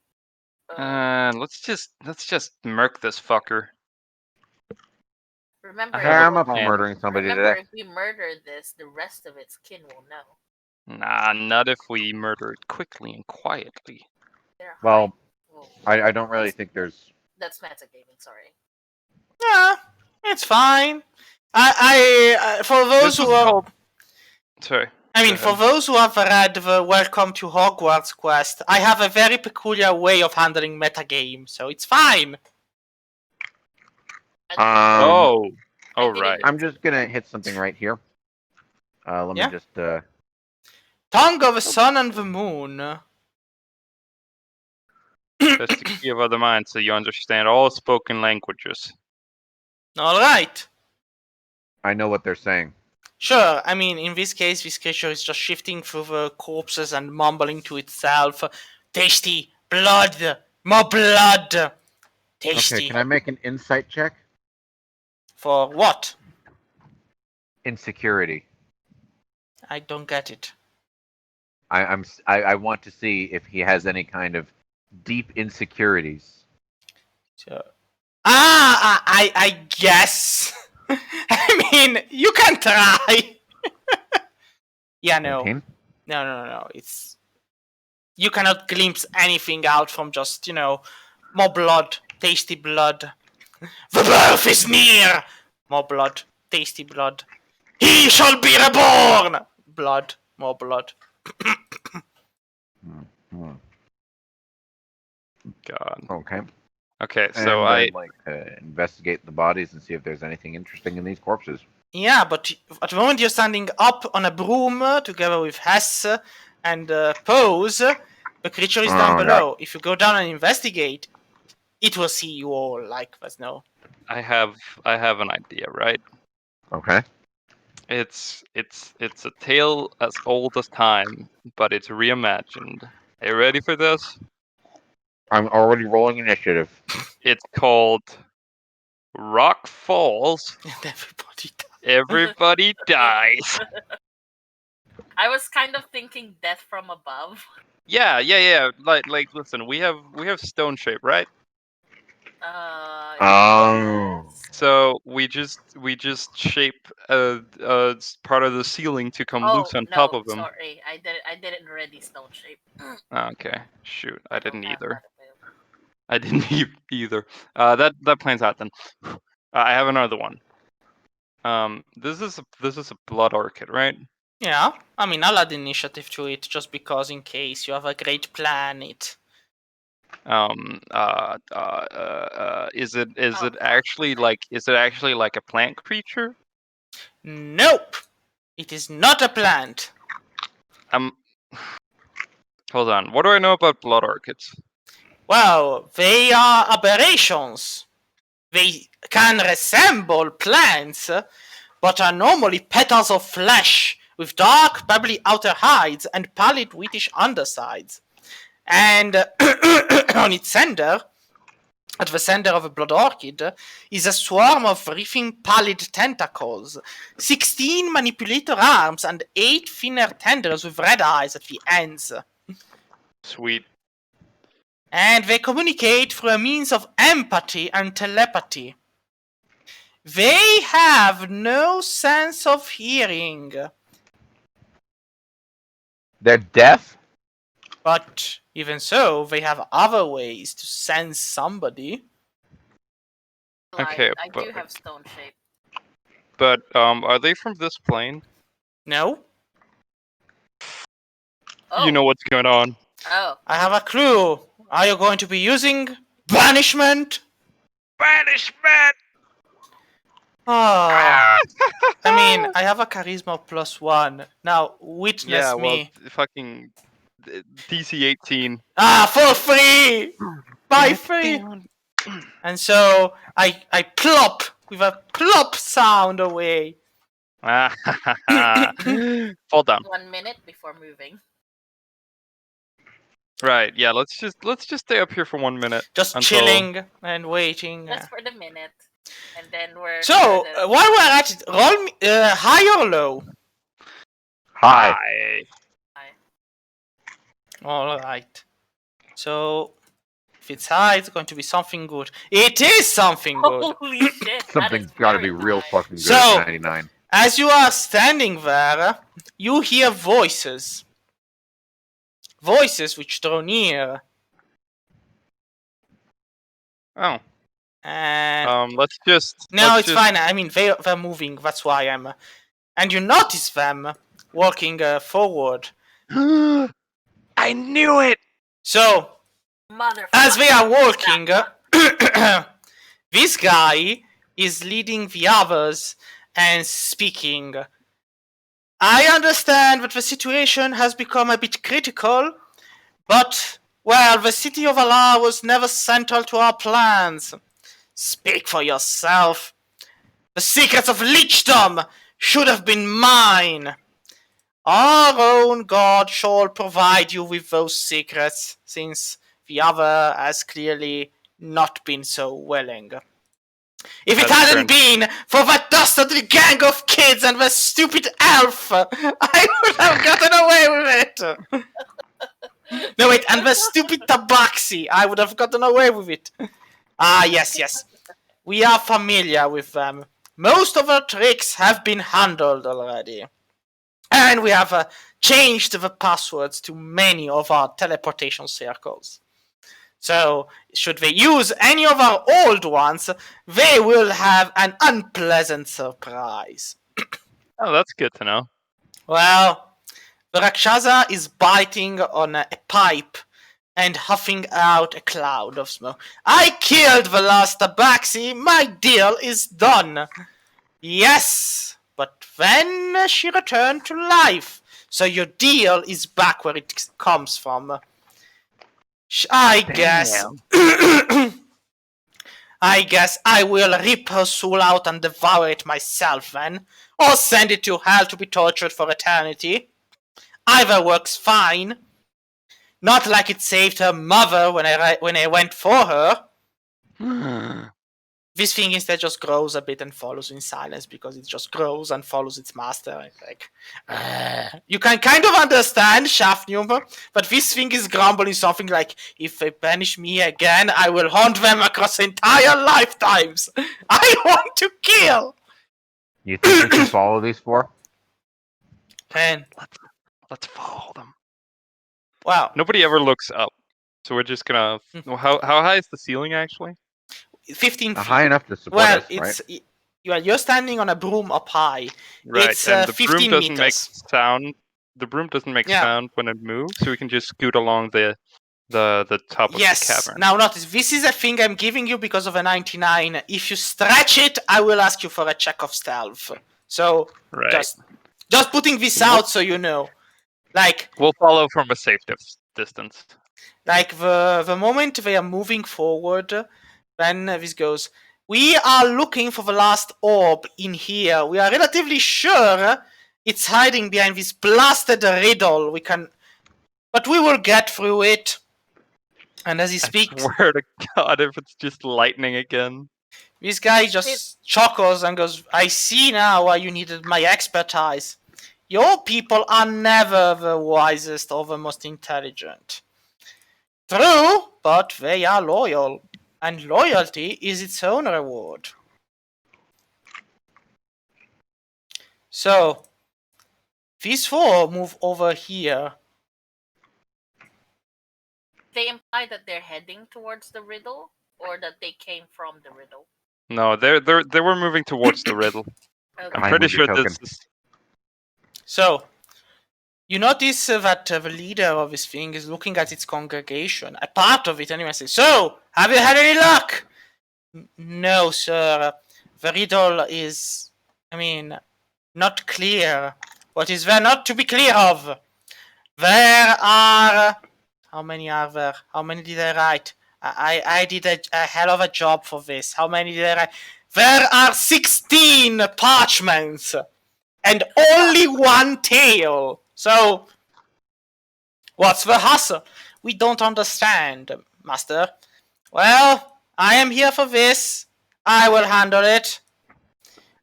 Let's just murk this fucker. Remember, I have I'm up for plan. murdering somebody remember, today. if we murder this, the rest of its kin will know. Nah, not if we murder it quickly and quietly. They're Well, high. I don't really think there's. That's metagaming. Sorry. Yeah, it's fine. I for those This who is are, called- Sorry. I mean, go for ahead. those who have read the Welcome to Hogwarts quest, I have a very peculiar way of handling metagame, so it's fine. Oh, didn't- right. I'm just gonna hit something right here. Let Yeah. me just. Tongue of the Sun and the Moon. That's the key of other minds, so you understand all spoken languages. All right. I know what they're saying. Sure, I mean, in this case, this creature is just shifting through the corpses and mumbling to itself, tasty blood, more blood, tasty. Okay, can I make an insight check? For what? Insecurity. I don't get it. I want to see if he has any kind of deep insecurities. So, I guess. I mean, you can try. Yeah, no. 19? No. It's you cannot glimpse anything out from just, more blood, tasty blood. The birth is near. More blood, tasty blood. He shall be reborn. Blood, more blood. Hmm. God. Okay. Okay, And so I'd like to investigate the bodies and see if there's anything interesting in these corpses. Yeah, but at the moment you're standing up on a broom together with Hess and Pose. The creature is down Oh, below. If you go down and investigate, it will see you all like there's no. I have an idea, right? Okay. It's a tale as old as time, but it's reimagined. Are you ready for this? I'm already rolling initiative. It's called Rock Falls. And everybody dies. Everybody dies. I was kind of thinking death from above. Yeah. Like, listen, we have stone shape, right? Oh. Yes. So we just shape part of the ceiling to come Oh loose on no, top of them. sorry, I didn't already stone shape. Okay, shoot, I Don't didn't have either. that available. I didn't either. That plans out then. I have another one. This is a blood orchid, right? Yeah, I mean, I'll add initiative to it just because in case you have a great plan. Is it Oh, actually like a plant creature? Nope, it is not a plant. Hold on. What do I know about blood orchids? Well, they are aberrations. They can resemble plants, but are normally petals of flesh with dark, pebbly outer hides and pallid, whitish undersides. And on its center, at the center of a blood orchid, is a swarm of wreathing pallid tentacles, 16 manipulator arms, and 8 thinner tendrils with red eyes at the ends. Sweet. And they communicate through a means of empathy and telepathy. They have no sense of hearing. They're deaf? But even so, they have other ways to sense somebody. Okay, I do have stone shape. But are they from this plane? No? Oh. You know what's going on. Oh. I have a clue. Are you going to be using banishment? Banishment! Ah. I mean, I have a charisma +1. Now, witness Yeah, well, me. fucking DC 18. Ah, for free! By free! And so, I plop with a plop sound away. Fall down. 1 minute before moving. Right. Yeah. Let's just stay up here for 1 minute. Just chilling and waiting. Just for the minute. And then we're... So, while we're at it, roll me, high or low? Hi. Alright. So, if it's high, it's going to be something good. It is something good! Holy shit! Something's gotta be real fucking good So- at 99. As you are standing there, you hear voices. Voices which draw near. Oh. And Let's just. no, let's it's just... fine. I mean, they're moving. That's why I'm. And you notice them walking forward. I knew it. So, Motherfucker. as they are walking, this guy is leading the others and speaking. I understand that the situation has become a bit critical, but, well, the city of Allah was never central to our plans. Speak for yourself. The secrets of lichdom should have been mine. Our own God shall provide you with those secrets, since the other has clearly not been so willing. If it That's hadn't been for that dastardly gang of kids and the stupid elf, I would have gotten away with it. No, wait, and the stupid tabaxi, I would have gotten away with it. Ah, yes. We are familiar with them. Most of our tricks have been handled already. And we have changed the passwords to many of our teleportation circles. So, should they use any of our old ones, they will have an unpleasant surprise. Oh, that's good to know. Well, the Rakshasa is biting on a pipe and huffing out a cloud of smoke. I killed the last tabaxi. My deal is done. Yes, but then she returned to life. So your deal is back where it comes from. I guess. I guess I will rip her soul out and devour it myself then, or send it to hell to be tortured for eternity. Either works fine. Not like it saved her mother when I went for her. This thing instead just grows a bit and follows in silence because it just grows and follows its master. You can kind of understand Shafnium, but this thing is grumbling something like, if they banish me again, I will haunt them across entire lifetimes. I want to kill. You think we should follow these four? And Let's follow them. wow, Nobody ever looks up, so we're just gonna. How high is the ceiling actually? 15 feet. High enough to support Well, us, it's right? you're standing on a broom up high. Right, It's and the 15 broom doesn't make meters. sound. The broom doesn't make Yeah. sound when it moves, so we can just scoot along the top of Yes. the cavern. Now notice, this is a thing I'm giving you because of a 99. If you stretch it, I will ask you for a check of stealth. So Right. just putting this out so you know. Like We'll follow from a safe distance. Like the moment they are moving forward, then this goes. We are looking for the last orb in here. We are relatively sure it's hiding behind this blasted riddle. But we will get through it. And as he speaks, I swear to God, if it's just lightning again. this guy just chuckles and goes, I see now why you needed my expertise. Your people are never the wisest or the most intelligent. True, but they are loyal. And loyalty is its own reward. So, these four move over here. They imply that they're heading towards the riddle, or that they came from the riddle. No, they were moving towards the riddle. Okay. I'm I pretty moved your sure this token. is. So, you notice that the leader of this thing is looking at its congregation. A part of it, anyway, says, So, have you had any luck? No, sir. The riddle is, not clear. What is there not to be clear of? There are... How many are there? How many did I write? I did a hell of a job for this. How many did I write? There are 16 parchments and only one tail. So, what's the hustle? We don't understand, master. Well, I am here for this. I will handle it.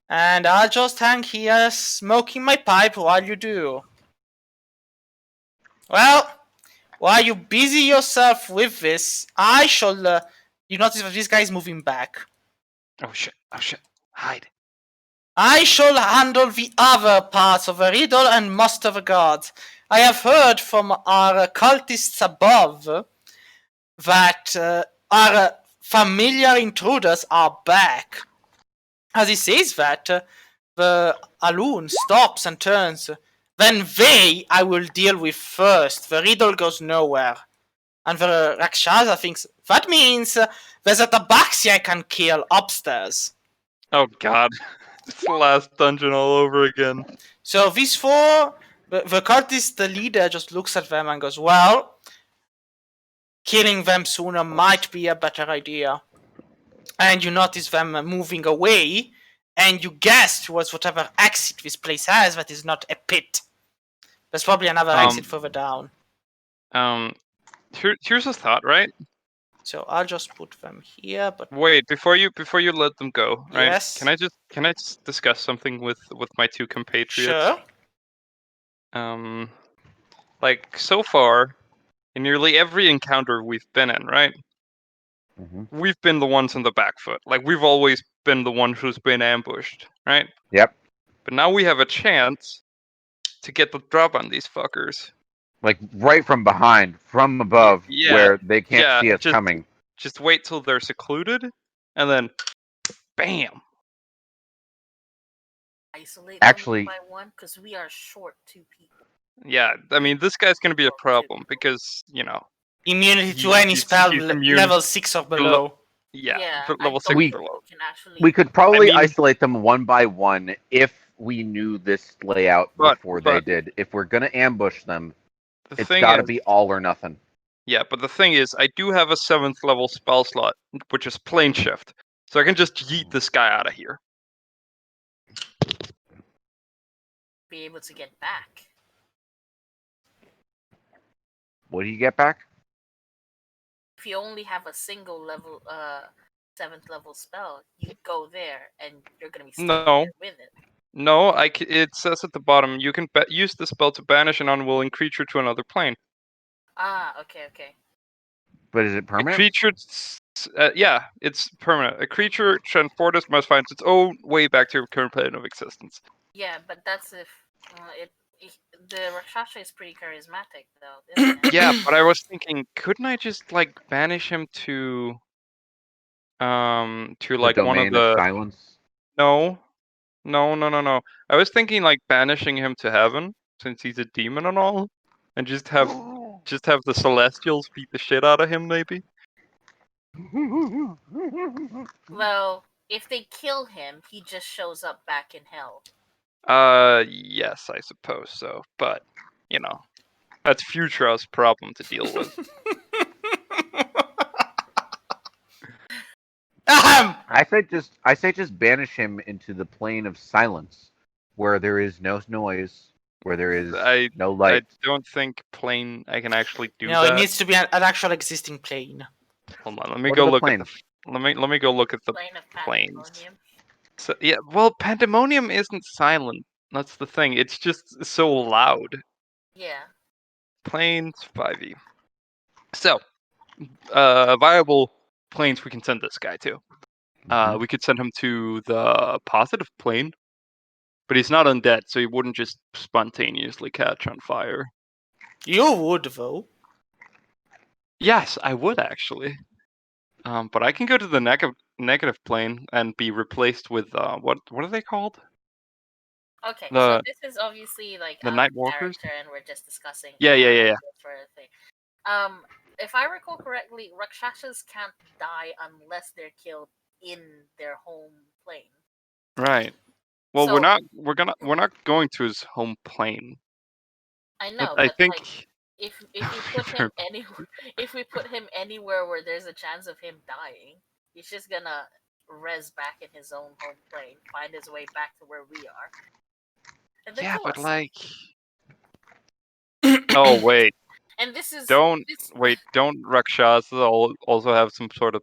And I'll just hang here smoking my pipe while you do. Well, while you busy yourself with this, I shall... you notice that this guy is moving back. Oh shit! Hide. I shall handle the other parts of the riddle and muster the gods. I have heard from our cultists above that our familiar intruders are back. As he says that, the Alun stops and turns. Then I will deal with first. The riddle goes nowhere. And the Rakshasa thinks, that means there's a tabaxi I can kill upstairs. Oh God! It's the last dungeon all over again. So these four, the cultist, the leader, just looks at them and goes, well, killing them sooner might be a better idea. And you notice them moving away, and you guess towards whatever exit this place has that is not a pit. There's probably another exit further down. Here's a thought, right? So I'll just put them here, but Wait, before you let them go, right? Yes. Can I just discuss something with my two compatriots? sure. Like so far, in nearly every encounter we've been in, right? Mm-hmm. We've been the ones on the back foot. Like we've always been the one who's been ambushed, right? Yep. But now we have a chance to get the drop on these fuckers. Like right from behind, from above, Yeah, where they can't yeah, see us just- coming. Just wait till they're secluded, and then, bam! Isolate Actually- them one by one, because we are short 2 people. Yeah, I mean this guy's gonna be a problem because Immunity to You- any you- spell you immune level 6 or below. level I 6 We- or low. can actually. We could probably I mean- isolate them one by one if we knew this layout But- before they but- did. If we're gonna ambush them, The it's thing got to is, be all or nothing. Yeah, but the thing is, I do have a 7th level spell slot, which is plane shift. So I can just yeet this guy out of here. Be able to get back. What do you get back? If you only have a single level 7th level spell, you go there and you're gonna be stuck No. there with it. No, it says at the bottom, you can use the spell to banish an unwilling creature to another plane. Ah, okay. But is it A permanent? creature, yeah, it's permanent. A creature transported must find its own way back to your current plane of existence. Yeah, but that's if the Rakshasa is pretty charismatic though, isn't it? Yeah, but I was thinking, couldn't I just like banish him to The like one of domain the of silence. No. I was thinking like banishing him to heaven since he's a demon and all, and just have the Celestials beat the shit out of him maybe. Well, if they kill him, he just shows up back in hell. Yes, I suppose so, but you know, that's Future's problem to deal with. I say just banish him into the plane of silence, where there is no noise, where there is no light. I don't think I can actually do No, that. it needs to be an actual existing plane. Hold on, let me What go are the look planes? at let me go look at the Plane of planes. Pandemonium. So yeah, well, Pandemonium isn't silent. That's the thing. It's just so loud. Yeah. Planes 5e. So, viable planes we can send this guy to. We could send him to the positive plane, but he's not undead, so he wouldn't just spontaneously catch on fire. You would, though. Yes, I would actually. But I can go to the negative plane and be replaced with what are they called? Okay, so The this is obviously like the out Night of Walkers? character, and we're just discussing. Yeah. ideas for a thing. If I recall correctly, Rakshasas can't die unless they're killed in their home plane. Right. Well, So- we're not going to his home plane. I know, I but think like, if we put him if we put him anywhere where there's a chance of him dying, he's just gonna res back in his own home plane, find his way back to where we are. And then yeah, kill but us. like oh wait, And this is don't Rakshasas also have some sort of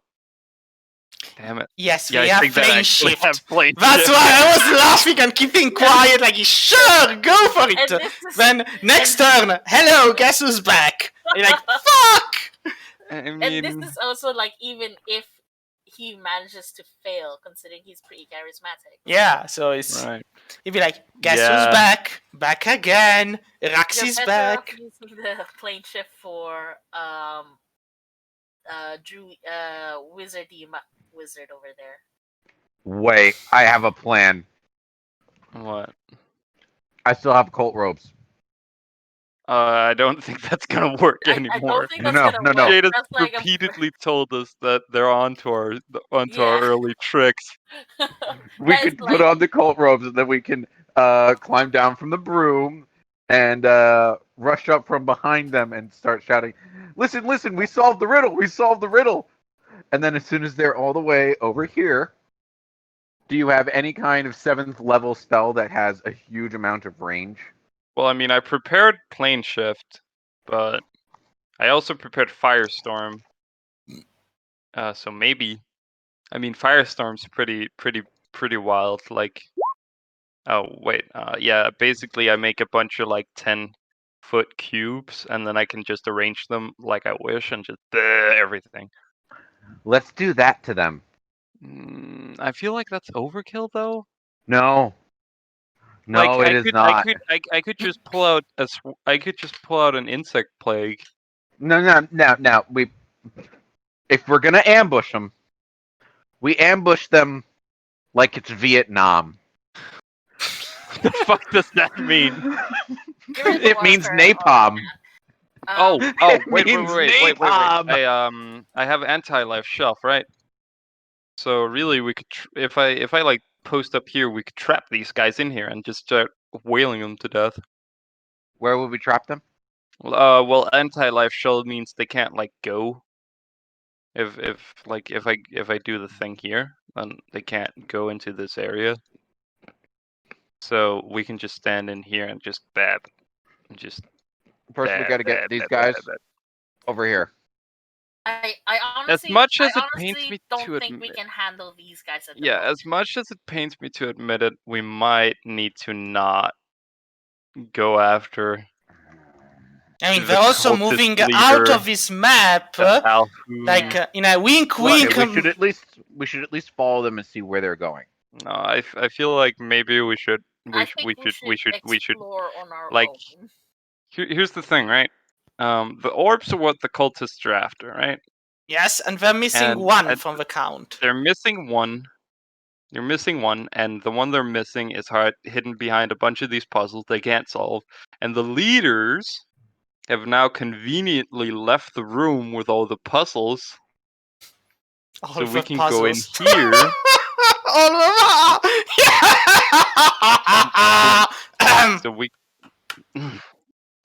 damn it. Yes, Yeah, we I have think that plane actually shift. have plane That's shift. why I was laughing and keeping quiet, like, sure, go for And it. this is- Then, next turn, hello, guess who's back? And you're like, fuck! I mean, And this is also like, even if he manages to fail, considering he's pretty charismatic. Yeah, so it's right. you'd be like, guess Yeah. who's back? Back again. You're Raxi's better back. off using the plane shift for wizardy wizard over there. Wait, I have a plan. What? I still have cult robes. I don't think that's gonna work I anymore. don't think that's No, gonna no, no. work. Jade has That's like repeatedly told us that they're onto our Yeah. early tricks. We Guys, could like, put on the cult robes and then we can climb down from the broom and rush up from behind them and start shouting, listen, listen, we solved the riddle, we solved the riddle. And then as soon as they're all the way over here, do you have any kind of 7th level spell that has a huge amount of range? Well, I mean, I prepared plane shift, but I also prepared firestorm. So maybe, I mean, firestorm's pretty wild. Like, oh wait, yeah. Basically, I make a bunch of like 10-foot cubes, and then I can just arrange them like I wish, and just everything. Let's do that to them. I feel like that's overkill, though. No. No, like, it is not. I could just pull out an insect plague. No. If we're gonna ambush them, we ambush them like it's Vietnam. What the fuck does that mean? It means napalm. Oh, It wait. means I have anti-life shelf, right? So really, we could if I like post up here, we could trap these guys in here and just start wailing them to death. Where would we trap them? Well, anti-life shell means they can't like go. If I do the thing here, then they can't go into this area. So we can just stand in here and just bab. Just First, we bab, got to get bab, these bab, guys bab, bab. over here. I As honestly, much I as it pains honestly me don't to think we admit, can handle these guys at the yeah, moment. as much as it pains me to admit it, we might need to not go after. I mean, the they're also cultist moving leader, out of this map, Alhu. like in a wink, Look, wink. we should at least follow them and see where they're going. No, I feel like maybe we should I think we should we should explore on our like own. here's the thing, right? The orbs are what the cultists are after, right? Yes, and they're missing And one from the count. they're missing one. They're missing one, and the one they're missing is hidden behind a bunch of these puzzles they can't solve. And the leaders have now conveniently left the room with all the puzzles, All so the we can puzzles. go in here. All of them. So we.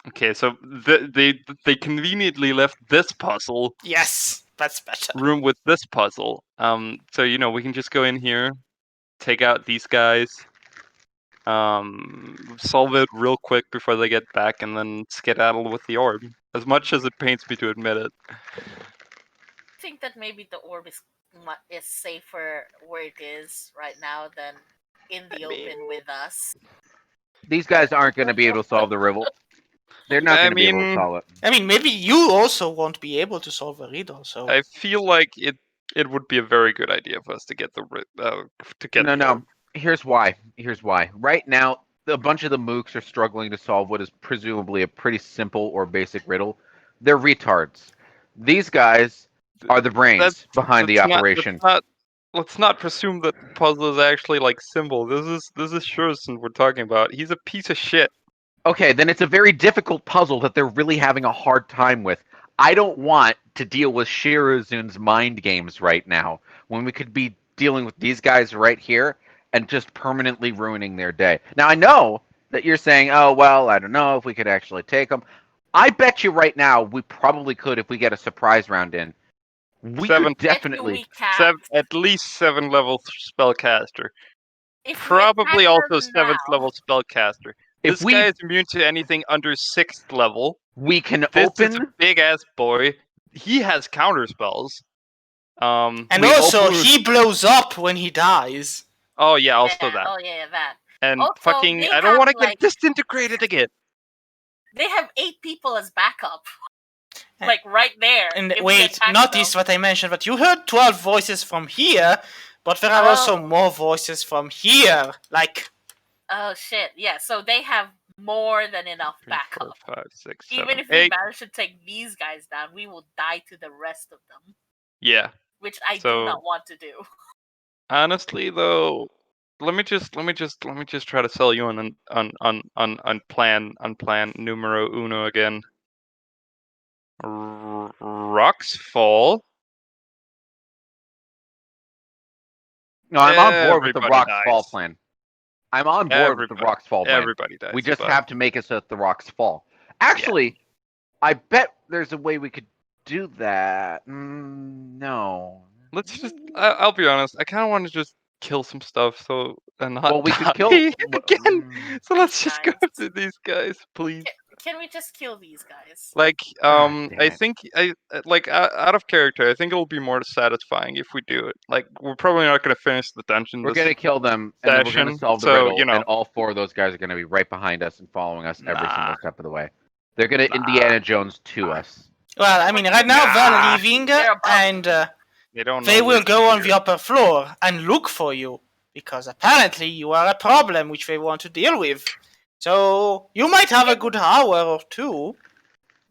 Okay, so they conveniently left this puzzle Yes, that's better. room with this puzzle. So we can just go in here, take out these guys, solve it real quick before they get back, and then skedaddle with the orb. As much as it pains me to admit it. I think that maybe the orb is safer where it is right now than in the open with us. These guys aren't going to be able to solve the riddle. They're not going to be able to solve it. I mean, maybe you also won't be able to solve a riddle. So I feel like it would be a very good idea for us to get the No. Here's why. Right now, a bunch of the mooks are struggling to solve what is presumably a pretty simple or basic riddle. They're retards. These guys are the brains behind the operation. Let's not presume that the puzzle is actually like simple. This is Shurison we're talking about. He's a piece of shit. Okay, then it's a very difficult puzzle that they're really having a hard time with. I don't want to deal with Shirazun's mind games right now when we could be dealing with these guys right here and just permanently ruining their day. Now, I know that you're saying, oh, well, I don't know if we could actually take them. I bet you right now we probably could if we get a surprise round in. We could definitely... At least 7 level spellcaster. If Probably also 7th level spellcaster. If This guy is immune to anything under 6th level. We can This open... is a big-ass boy. He has counter spells. And also, he blows up when he dies. Oh, yeah, also that. Oh, yeah, that. And also, fucking... I don't want to get disintegrated again. They have 8 people as backup. Like, right there. And wait, notice what I mentioned, but you heard 12 voices from here, but there are also more voices from here. Like... Oh, shit. Yeah, so they have more than enough backup. 4, 5, 6, 7, Even if 8. we manage to take these guys down, we will die to the rest of them. Yeah. Which I do not want to do. Honestly, though, let me just try to sell you on plan numero uno again. Rocks fall. No, I'm on board with the Rocks Fall plan. I'm on board with the Rocks Fall plan. Everybody dies. We just have to make it so that the Rocks fall. Actually, I bet there's a way we could do that. No. Let's just... I'll be honest. I kind of want to just kill some stuff and not well, we could kill... again. So let's just go after these guys, please. Can we just kill these guys? Like, I think, out of character, I think it'll be more satisfying if we do it. Like, we're probably not going to finish the dungeon. We're going to kill them, and then we're going to solve the riddle, and all 4 of those guys are going to be right behind us and following us every single step of the way. They're going to Indiana Jones to us. Well, I mean, right now they're leaving, and they will go on the upper floor and look for you, because apparently you are a problem which they want to deal with. So you might have a good hour or 2.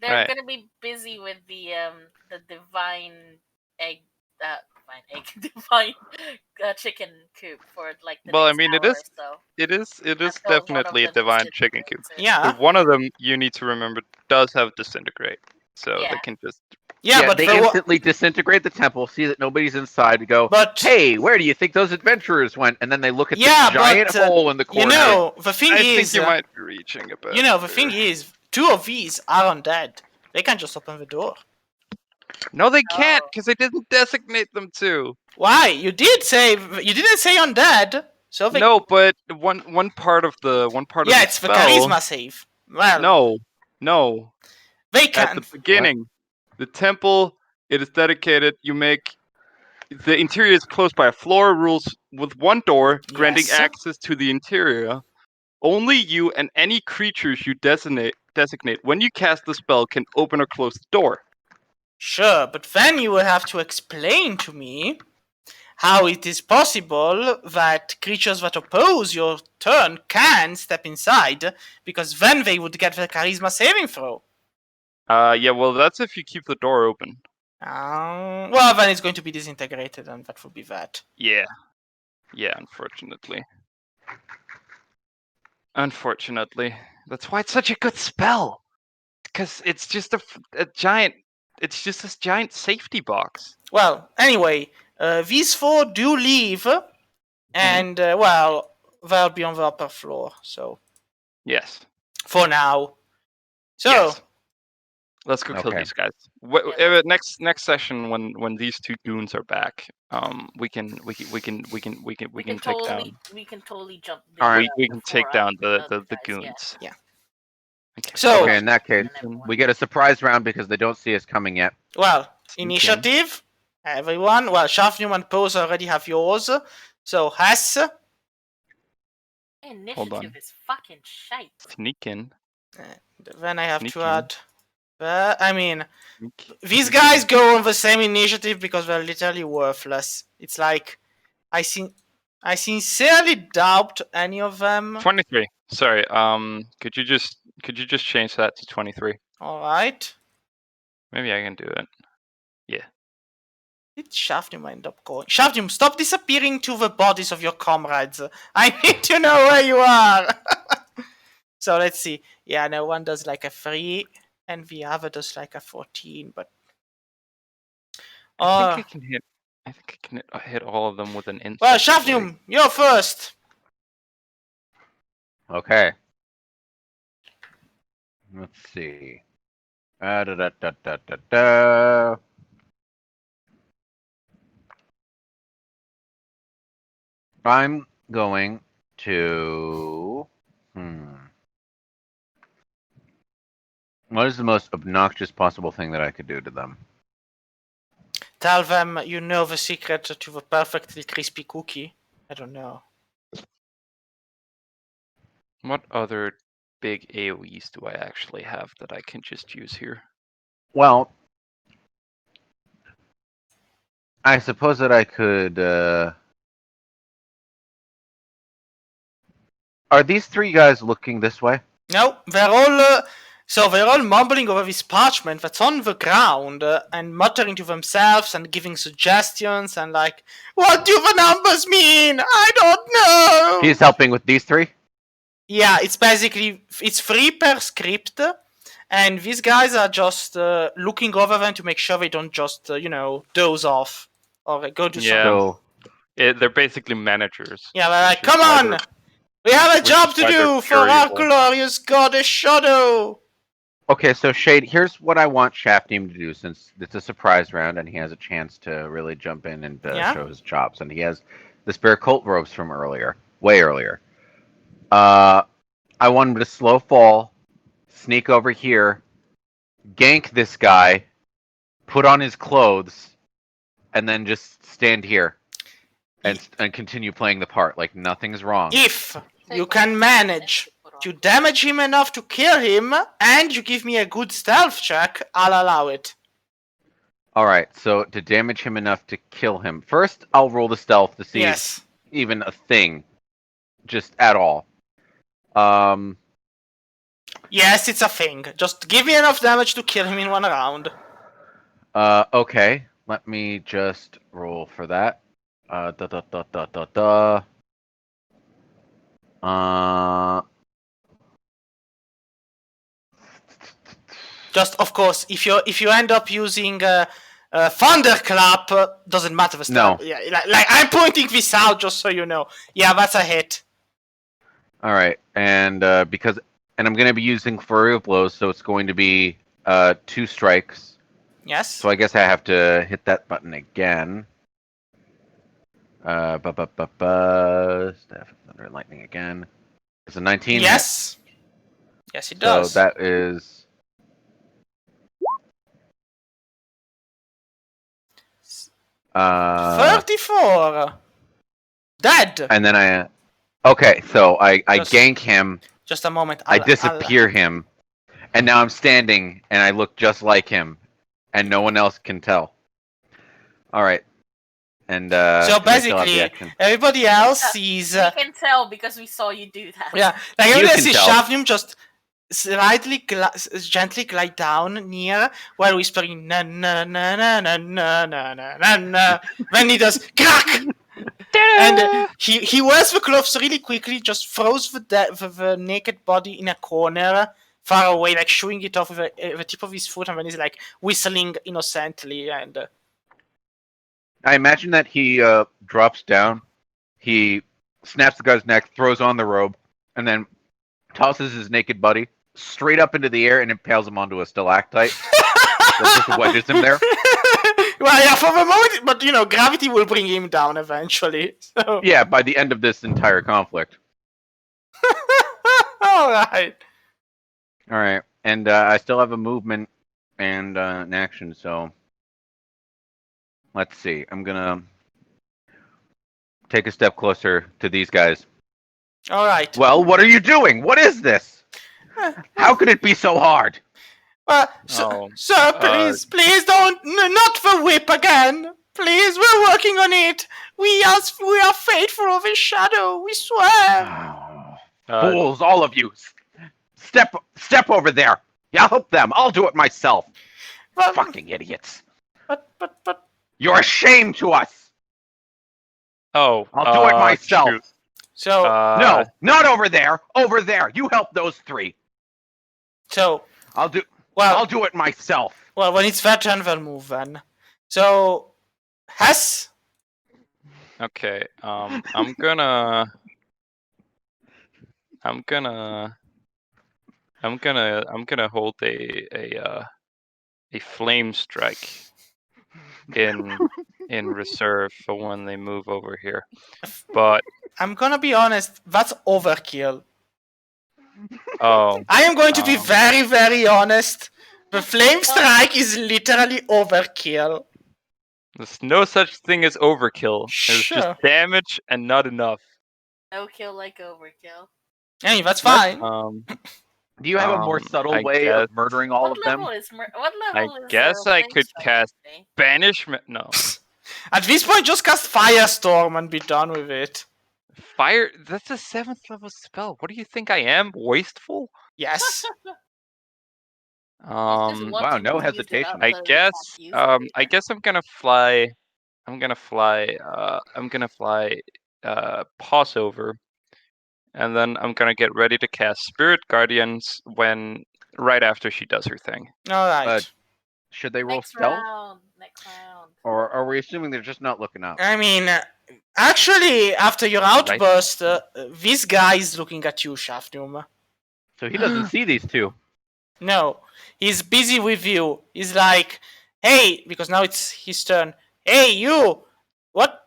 They're gonna be busy with the divine chicken coop for like the well, next I mean, hour it is definitely a divine chicken coop. Yeah. But one of them, you need to remember, does have disintegrate, so they can just. Yeah, but they instantly disintegrate the temple, see that nobody's inside, and go, hey, where do you think those adventurers went? And then they look at the giant hole in the corner. You know, the thing I is... think you might be reaching a bit. You know, the thing is, 2 of these are undead. They can just open the door. No, they can't, because I didn't designate them to. Why? You didn't say undead. So they... No, but one part of the yeah, the it's spell, the charisma save. Well, no. they At can't. the beginning, the temple, it is dedicated. You make the interior is closed by a floor rules with 1 door, granting Yes. access to the interior. Only you and any creatures you designate when you cast the spell can open or close the door. Sure, but then you will have to explain to me how it is possible that creatures that oppose your turn can step inside, because then they would get the charisma saving throw. Yeah, well, that's if you keep the door open. Well, then it's going to be disintegrated, and that would be that. Yeah, unfortunately. That's why it's such a good spell. Because it's just a giant. It's just this giant safety box. Well, anyway, these 4 do leave, and well, they'll be on the upper floor. So yes, for now. So yes. Let's go kill Okay. these guys. Next session, when these 2 goons are back, we can take down. We can totally jump. All right. We can take down the goons. Yeah. Okay. So Okay, in that case, we get a surprise round because they don't see us coming yet. well, initiative, everyone. Well, Shafnum and Pose already have yours. So Hess. Initiative is fucking shite. Sneak in. Then I have Sneak to in. add. I mean, these guys go on the same initiative because they're literally worthless. It's like I sincerely doubt any of them. 23. Sorry. Could you just change that to 23? All right. Maybe I can do it. Did Shafnum end up going? Shafnum, stop disappearing to the bodies of your comrades. I need to know where you are. So let's see. Yeah, no, one does like a 3, and the other does like a 14. But I think I can hit all of them with an insect. well, Shafnum, you're first. Okay. Let's see. Da, da, da, da, da, da. I'm going to. What is the most obnoxious possible thing that I could do to them? Tell them you know the secret to the perfectly crispy cookie. I don't know. What other big AoEs do I actually have that I can just use here? Well, I suppose that I could. Are these 3 guys looking this way? No, they're all. So they're all mumbling over this parchment that's on the ground and muttering to themselves and giving suggestions and like, what do the numbers mean? I don't know. He's helping with these 3? Yeah, it's basically, it's 3 per script, and these guys are just looking over them to make sure they don't just, doze off or go do something. So, They're basically managers. Yeah, they're like, come on! We have a job to do for our glorious goddess Shadow! okay, so Shade, here's what I want Shafnum to do since it's a surprise round and he has a chance to really jump in and show his chops. And he has the spare cult robes from earlier, way earlier. I want him to slow fall, sneak over here, gank this guy, put on his clothes, and then just stand here and continue playing the part like nothing's wrong. If you can manage to damage him enough to kill him, and you give me a good stealth check, I'll allow it. Alright, so to damage him enough to kill him. First, I'll roll the stealth to see if Yes. even a thing. Just at all. Yes, it's a thing. Just give me enough damage to kill him in 1 round. Okay. Let me just roll for that. Just, of course, if you end up using thunderclap, doesn't matter. No. Yeah, like I'm pointing this out just so you know. Yeah, that's a hit. Alright, and because And I'm going to be using Flurry of Blows, so it's going to be 2 strikes. Yes. So I guess I have to hit that button again. Staff of Thunder and Lightning again. It's a 19. Yes. Yes, it So does. that is 34. Dead. And then I. Okay, so I Just- gank him. Just a moment. I disappear him, and now I'm standing, and I look just like him, and no one else can tell. All right, and So can I still have the basically, action? everybody else sees. We can tell because we saw you do that. Yeah, like You everybody can sees tell. Shavnim just slightly, gently glide down near while whispering na na na na na na na na na na. Then he does crack, and he wears the gloves really quickly. Just throws the naked body in a corner, far away, like shooing it off with the tip of his foot, and then he's like whistling innocently. And I imagine that he drops down, he snaps the guy's neck, throws on the robe, and then tosses his naked body straight up into the air and impales him onto a stalactite. That just wedges him there. Well, yeah, for the moment, but gravity will bring him down eventually. So Yeah, by the end of this entire conflict. all right. All right, and I still have a movement and an action, so let's see. I'm gonna take a step closer to these guys. All right. Well, what are you doing? What is this? How could it be so hard? Well, Oh, sir, please don't, not the whip again. Please, we're working on it. We are faithful of his shadow. We swear. Fools, all of you! Step over there. Yeah, help them. I'll do it myself. But, Fucking idiots! but, You're a shame to us. Oh, I'll do it myself. shoot. so, No, not over there. Over there. You help those 3. so, I'll do well, it myself. well, when it's their turn, they'll move then. So, Hess, Okay. I'm gonna hold a flame strike in reserve for when they move over here. But I'm gonna be honest, that's overkill. oh, I am going to be Um. very, very honest. The flame strike is literally overkill. there's no such thing as overkill. There's Sure. just damage and not enough. No kill like overkill. Hey, that's fine. Do you have a more subtle I way guess- of murdering all What of them? level is what level is guess I Flame could Strike, cast- Anthony? Banishment? No. At this point, just cast Firestorm and be done with it. Fire. That's a 7th level spell. What do you think I am? Wasteful? Yes. It's just wow, wanting no to use it hesitation. up I so you guess. can't use it. I guess I'm gonna fly. I'm gonna fly. Pass over, and then I'm gonna get ready to cast Spirit Guardians right after she does her thing. All right. Should they roll Next stealth? round. Next round. Or are we assuming they're just not looking up? I mean, actually, after your outburst, this guy is looking at you, Shafnum. So he doesn't see these 2. No, he's busy with you. He's like, hey, because now it's his turn. Hey, you! What?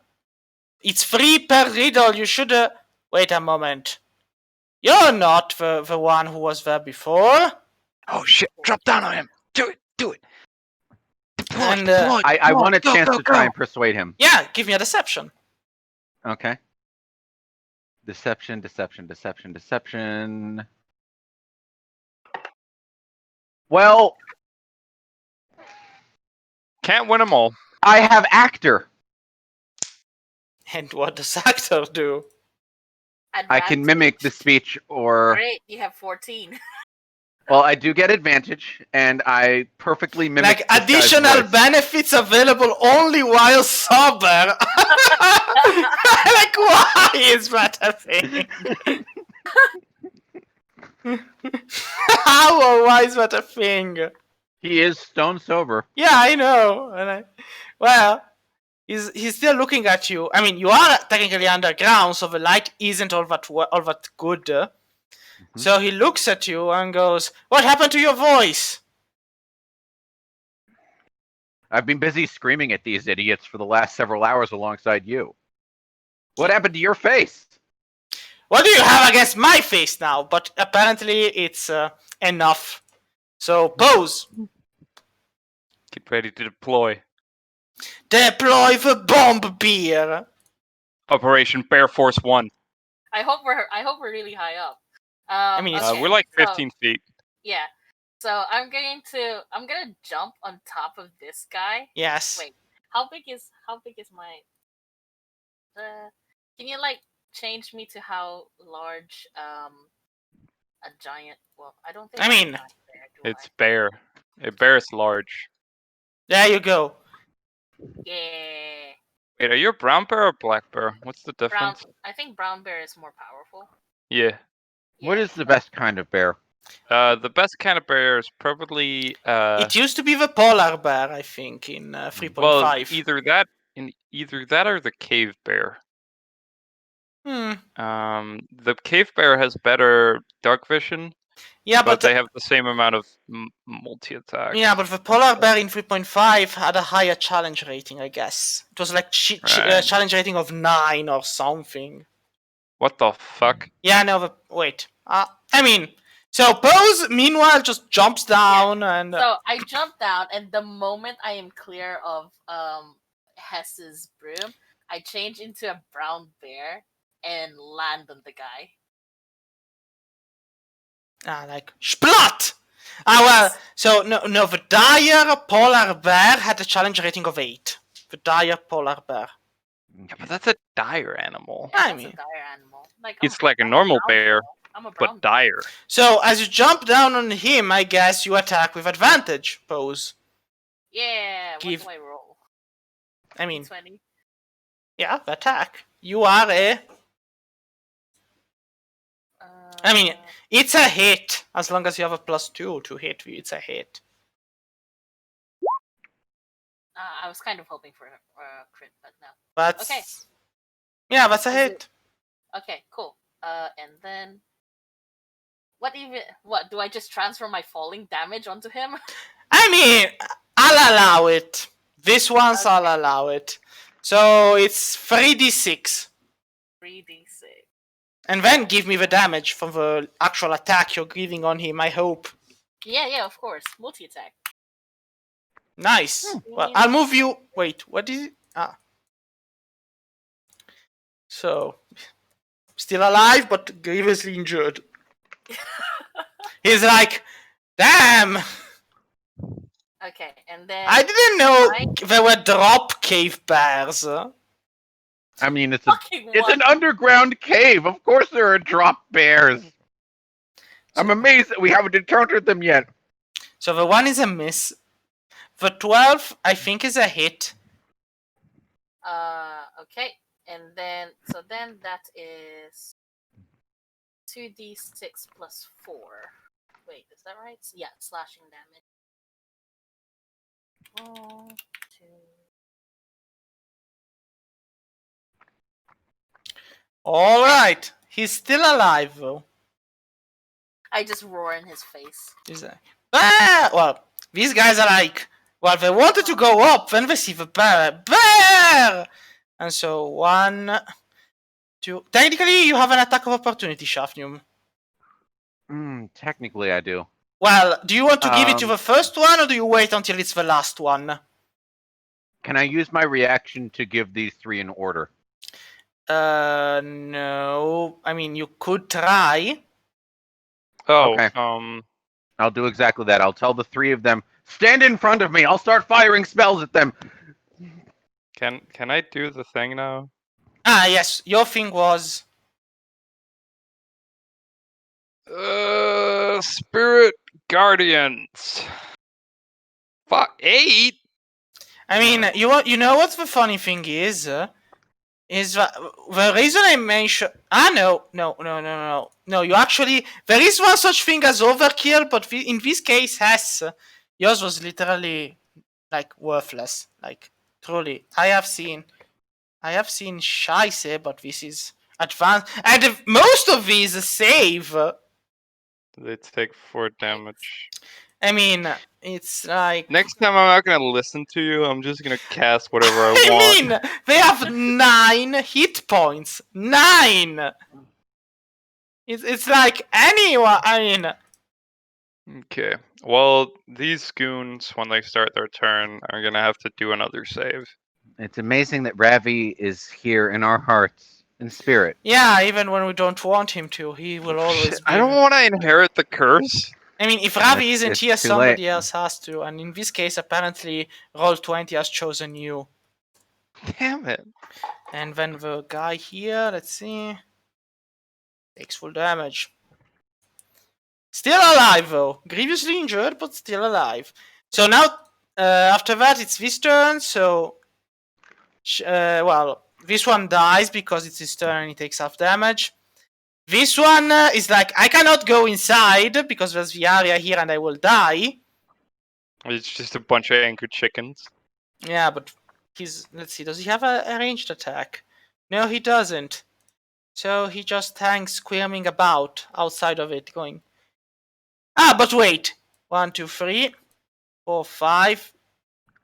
It's 3 per riddle. You should. Wait a moment. You're not the one who was there before. Oh shit! Drop down on him. Do it. Do it. And I want a chance to try and persuade him. yeah, give me a deception. Okay. Deception. Well, Can't win them all. I have actor. And what does actor do? I can mimic the speech, or Great, you have 14. well, I do get advantage, and I perfectly mimic. Like this guy's additional voice. benefits available only while sober. Like, why is that a thing? How or why is that a thing? He is stone sober. Yeah, I know. Well, he's still looking at you. I mean, you are technically underground, so the light isn't all that good. So he looks at you and goes, "What happened to your voice?" I've been busy screaming at these idiots for the last several hours alongside you. What happened to your face? What do you have against my face now? But apparently it's enough. So pose. Get ready to deploy. Deploy the bomb beer. Operation Bear Force 1. I hope we're really high up. mean, it's- okay, We're like so- 15 feet. Yeah. So I'm gonna jump on top of this guy. Yes. Wait, how big is my? Can you like change me to how large a giant? Well, I don't think. I I'm a mean, giant bear, do It's bear. A bear is large. There you go. Yeah. Wait, are you a brown bear or black bear? What's the Brown. difference? I think brown bear is more powerful. Yeah. What Yeah. is the best kind of bear? The best kind of bear is probably It used to be the polar bear, I think, in 3.5. well, either that or the cave bear. The cave bear has better dark vision, Yeah, but but they have the same amount of multi attack. yeah, but the polar bear in 3.5 had a higher challenge rating, I guess. It was like Right. challenge rating of 9 or something. What the fuck? Yeah, no, wait. I mean, so Pose, meanwhile, just jumps down and... So I jump down, and the moment I am clear of Hess's broom, I change into a brown bear and land on the guy. like, splat! Well, so, no, the dire polar bear had a challenge rating of 8. The dire polar bear. Yeah, but that's a dire animal. I That's mean, a dire animal. It's like a normal bear, I'm a brown but dire. so as you jump down on him, I guess you attack with advantage, Pose. Yeah. What Give- do I roll? I mean, 20. yeah, the attack. You are a... I mean, it's a hit. As long as you have a +2 to hit, it's a hit. I was kind of hoping for a crit, but no. That's... Okay. Yeah, that's a Is hit. it- Okay, cool. And then what do I just transfer my falling damage onto him? I mean, I'll allow it. This once Okay. I'll allow it. So it's 3d6. 3d6. And then give me the damage from the actual attack you're giving on him, I hope. Yeah, of course. Multi-attack. Nice. Well, I'll move you... Wait, what is it? So, still alive, but grievously injured. He's like, damn! Okay, and then I didn't know there were drop cave bears. I mean, it's fucking an what? underground cave. Of course there are drop bears. I'm amazed that we haven't encountered them yet. So the 1 is a miss. The 12, I think, is a hit. Okay, and then that is 2d6 plus 4. Wait, is that right? Yeah, slashing damage. 1, 2. All right. He's still alive, though. I just roar in his face. He's like, well, these guys are like, well, they wanted to go up, then they see the bear. Bear! And so 1, 2... Technically, you have an attack of opportunity, Shafnium. Technically, I do. Well, do you want to give it to the first one, or do you wait until it's the last one? Can I use my reaction to give these 3 in order? No. I mean, you could try. Oh, Okay. I'll do exactly that. I'll tell the 3 of them, stand in front of me. I'll start firing spells at them. Can I do the thing now? Yes. Your thing was... Spirit Guardians. Fuck, 8? I mean, you know what the funny thing is that the reason I mentioned... No, you actually... There is one such thing as overkill, but in this case, yours was literally, like, worthless. Like, truly. I have seen Scheisse, but this is advanced. And most of these save They take 4 damage. I mean, it's like... Next time I'm not gonna listen to you, I'm just gonna cast whatever I I want. mean, they have 9 hit points. 9! It's like anyone, I mean... Okay. Well, these goons, when they start their turn, are gonna have to do another save. It's amazing that Ravi is here in our hearts, in spirit. Yeah, even when we don't want him to, he will always Shit, be... I don't want to inherit the curse. I mean, if Ravi It's- isn't it's here, too somebody late. else has to. And in this case, apparently, Roll20 has chosen you. Damn it. And then the guy here, let's see, takes full damage. Still alive, though. Grievously injured, but still alive. So now, after that, it's this turn, so... well, this one dies because it's his turn and he takes half damage. This one is like, I cannot go inside because there's the area here and I will die. It's just a bunch of anchored chickens. Yeah, but he's... Let's see, does he have a ranged attack? No, he doesn't. So he just hangs squirming about outside of it, going... Ah, but wait! 1, 2, 3, 4, 5,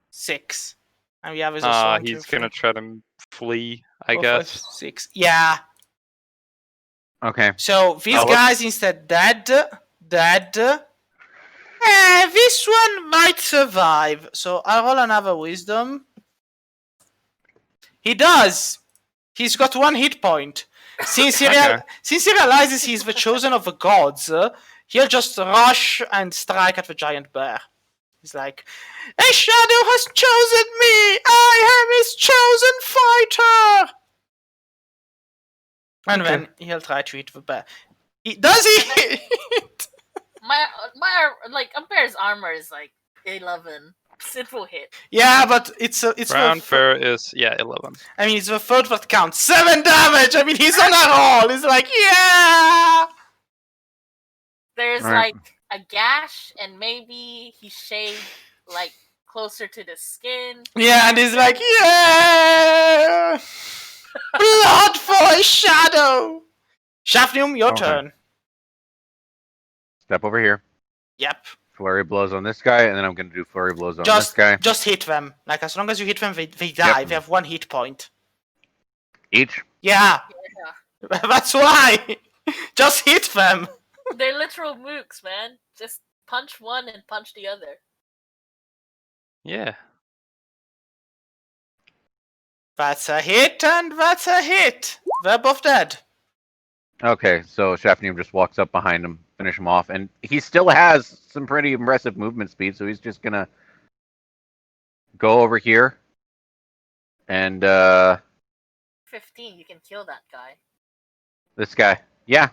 6. And we have his He's gonna try to flee, I 4, guess. 5, 6. Yeah. Okay. So these Oh, guys instead dead. This one might survive. So I roll another wisdom. He does. He's got 1 hit point. Since he, Okay. since he realizes he's the chosen of the gods, he'll just rush and strike at the giant bear. He's like, a shadow has chosen me! I am his chosen fighter! And then he'll try to hit the bear. Does he hit? My like a bear's armor is like 11. It will hit. Yeah, but it's Brown the bear is 11. I mean, it's the third that counts. 7 damage! I mean, he's on a roll! He's like, yeah! There's Right. like a gash, and maybe he shaved like closer to the skin. Yeah, and he's like, yeah! Blood for a shadow! Shafnium, your Okay. turn. Step over here. Yep. Flurry blows on this guy, and then I'm going to do flurry blows on this guy. Just hit them. Like, as long as you hit them, they die. They have 1 hit point. Each. Yeah. That's why! Just hit them! They're literal mooks, man. Just punch one and punch the other. Yeah. That's a hit, and that's a hit. They're both dead. Okay, so Shafnium just walks up behind him, finish him off, and he still has some pretty impressive movement speed, so he's just gonna go over here and 15, you can kill that guy. this guy. Yeah.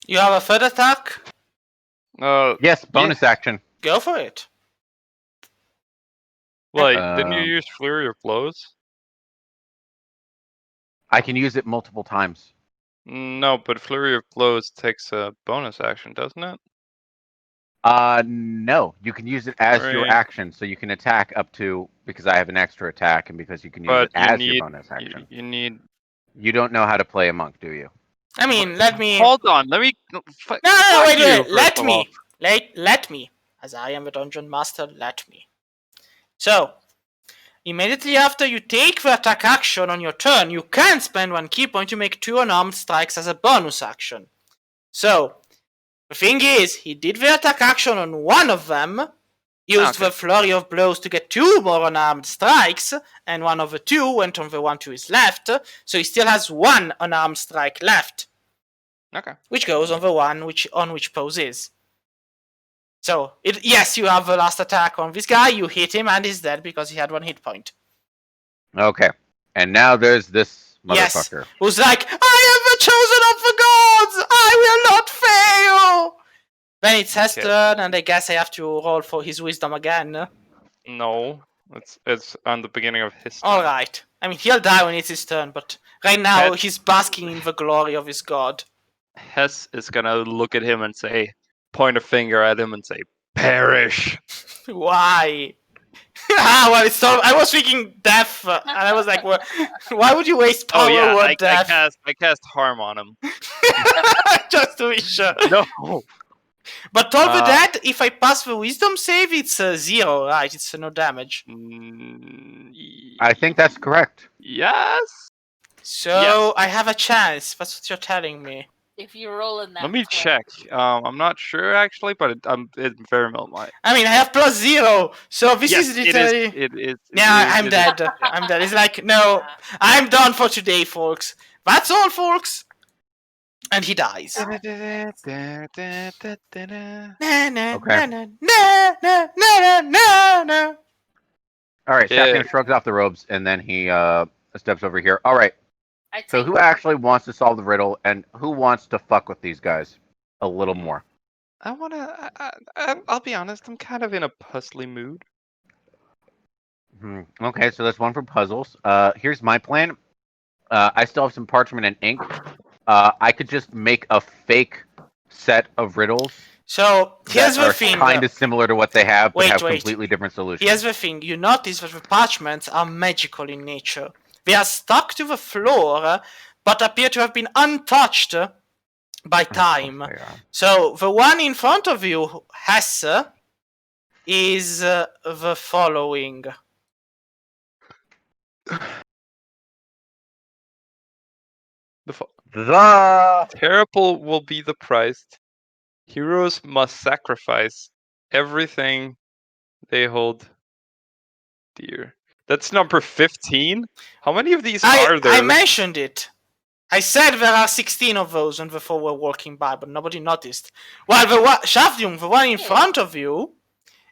You have a third attack? Yes, bonus action. Go for it. Wait, didn't you Um, use Flurry of Blows? I can use it multiple times. No, but Flurry of Blows takes a bonus action, doesn't it? No. You can use it as your Right. action, so you can attack up to, because I have an extra attack, and because you can use But it as your bonus action. You need. You don't know how to play a monk, do you? I mean, let me... Hold on, let me. No, Fuck wait. you, Let first of me. all. Let me. As I am the dungeon master, let me. So, immediately after you take the attack action on your turn, you can spend 1 key point to make 2 unarmed strikes as a bonus action. So, the thing is, he did the attack action on one of them, used the flurry of blows to get 2 more unarmed strikes, and one of the 2 went on the one to his left, so he still has 1 unarmed strike left. Okay. Which goes on the one on which pose is. So, yes, you have the last attack on this guy, you hit him, and he's dead because he had 1 hit point. Okay. And now there's this Yes. motherfucker. Who's like, I am the chosen of the gods! I will not fail! Then it's his Okay. turn, and I guess I have to roll for his wisdom again. No, it's on the beginning of his. turn. Alright. I mean, he'll die when it's his turn, but right now That- he's basking in the glory of his god. Hess is gonna look at him and say, point a finger at him and say, "Perish." Why? Well, it's so... I was thinking death, and I was like, why would you waste power Oh yeah, word I death? cast harm on him. Just to be sure. No. But over that, if I pass the wisdom save, it's 0, right? It's no damage. I think that's correct. Yes. So Yes. I have a chance. That's what you're telling me. If you roll a nat Let me 20. check. I'm not sure actually, but it very well might. I mean, I have +0, so this Yes, is literally. it is. Yeah, I'm dead. I'm dead. It's like, no, I'm done for today, folks. That's all, folks. And he dies. Na, na, Okay. na, na, na, na, na, na. All right, Yeah. Shafnum shrugs off the robes and then he steps over here. All right, I so take who actually wants to solve the riddle and who wants to fuck with these guys a little more? I wanna. I'll be honest. I'm kind of in a puzzly mood. Okay, so that's one for puzzles. Here's my plan. I still have some parchment and ink. I could just make a fake set of riddles So here's that the are thing. kind of similar to what they have, but Wait, have wait. completely different solutions. Here's the thing. You notice that the parchments are magical in nature. They are stuck to the floor, but appear to have been untouched by time. They are. So the one in front of you, Hesse, is the following. The Terrible will be the price. Heroes must sacrifice everything they hold dear. That's number 15. How many of these are there? I mentioned it. I said there are 16 of those when before we're walking by, but nobody noticed. Well, Shafdium, the one in front of you,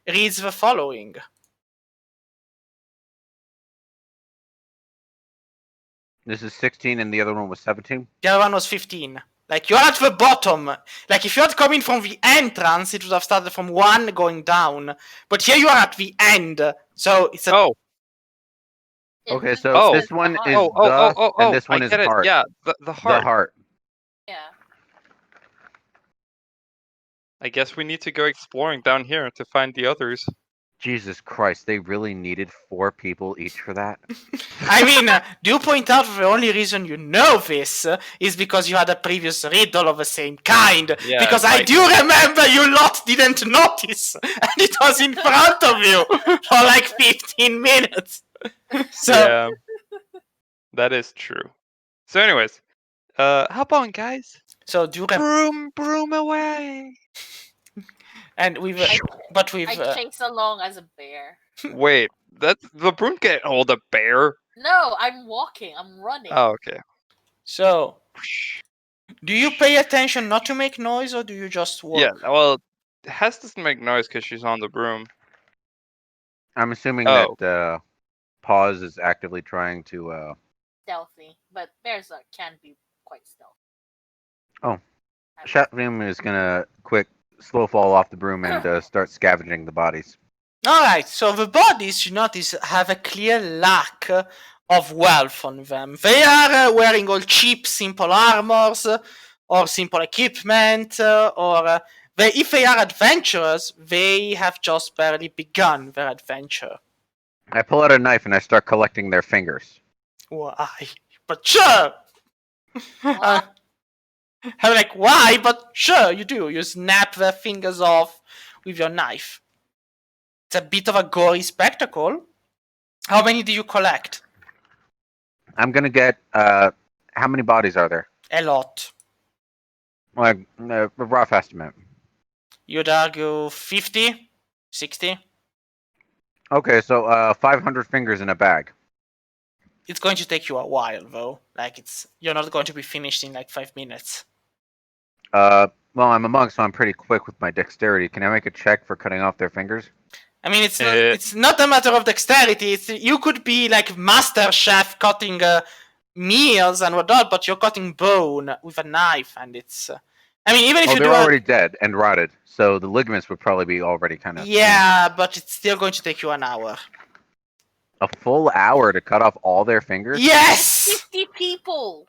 reads the following. This is 16 and the other one was 17? The other one was 15. Like, you're at the bottom. Like, if you had come in from the entrance, it would have started from 1 going down. But here you are at the end. So it's a... Oh. Okay, so this one is and this one is heart. Yeah, the heart. The heart. Yeah. I guess we need to go exploring down here to find the others. Jesus Christ, they really needed 4 people each for that? I mean, do point out the only reason you know this is because you had a previous riddle of the same kind. Yeah, because I do remember you lot didn't notice, and it was in front of you for like 15 minutes. So, yeah, that is true. So, anyways, hop on, guys. So do broom away. And we've, I we've. chase along as a bear. Wait, that's the broom can't hold a bear. No, I'm walking. I'm running. Oh, okay. So, do you pay attention not to make noise, or do you just walk? Yeah, well, Hess doesn't make noise because she's on the broom. I'm assuming that Pause is actively trying to... Stealthy, but bears can be quite stealthy. Oh. Shatrim is gonna slow fall off the broom and start scavenging the bodies. Alright, so the bodies, you notice, have a clear lack of wealth on them. They are wearing all cheap, simple armors, or simple equipment, or if they are adventurers, they have just barely begun their adventure. I pull out a knife and I start collecting their fingers. Why? But sure! I'm like, why? But sure, you do. You snap their fingers off with your knife. It's a bit of a gory spectacle. How many do you collect? I'm gonna get, how many bodies are there? A lot. Like, a rough estimate. You'd argue 50? 60? Okay, so 500 fingers in a bag. It's going to take you a while, though. Like, you're not going to be finished in like 5 minutes. Well, I'm a monk, so I'm pretty quick with my dexterity. Can I make a check for cutting off their fingers? I mean, it's not a matter of dexterity. You could be like master chef cutting meals and whatnot, but you're cutting bone with a knife, and it's. I mean, even if you they're already dead and rotted, so the ligaments would probably be already kind of. Yeah, but it's still going to take you an hour. A full hour to cut off all their fingers? Yes. 50 people.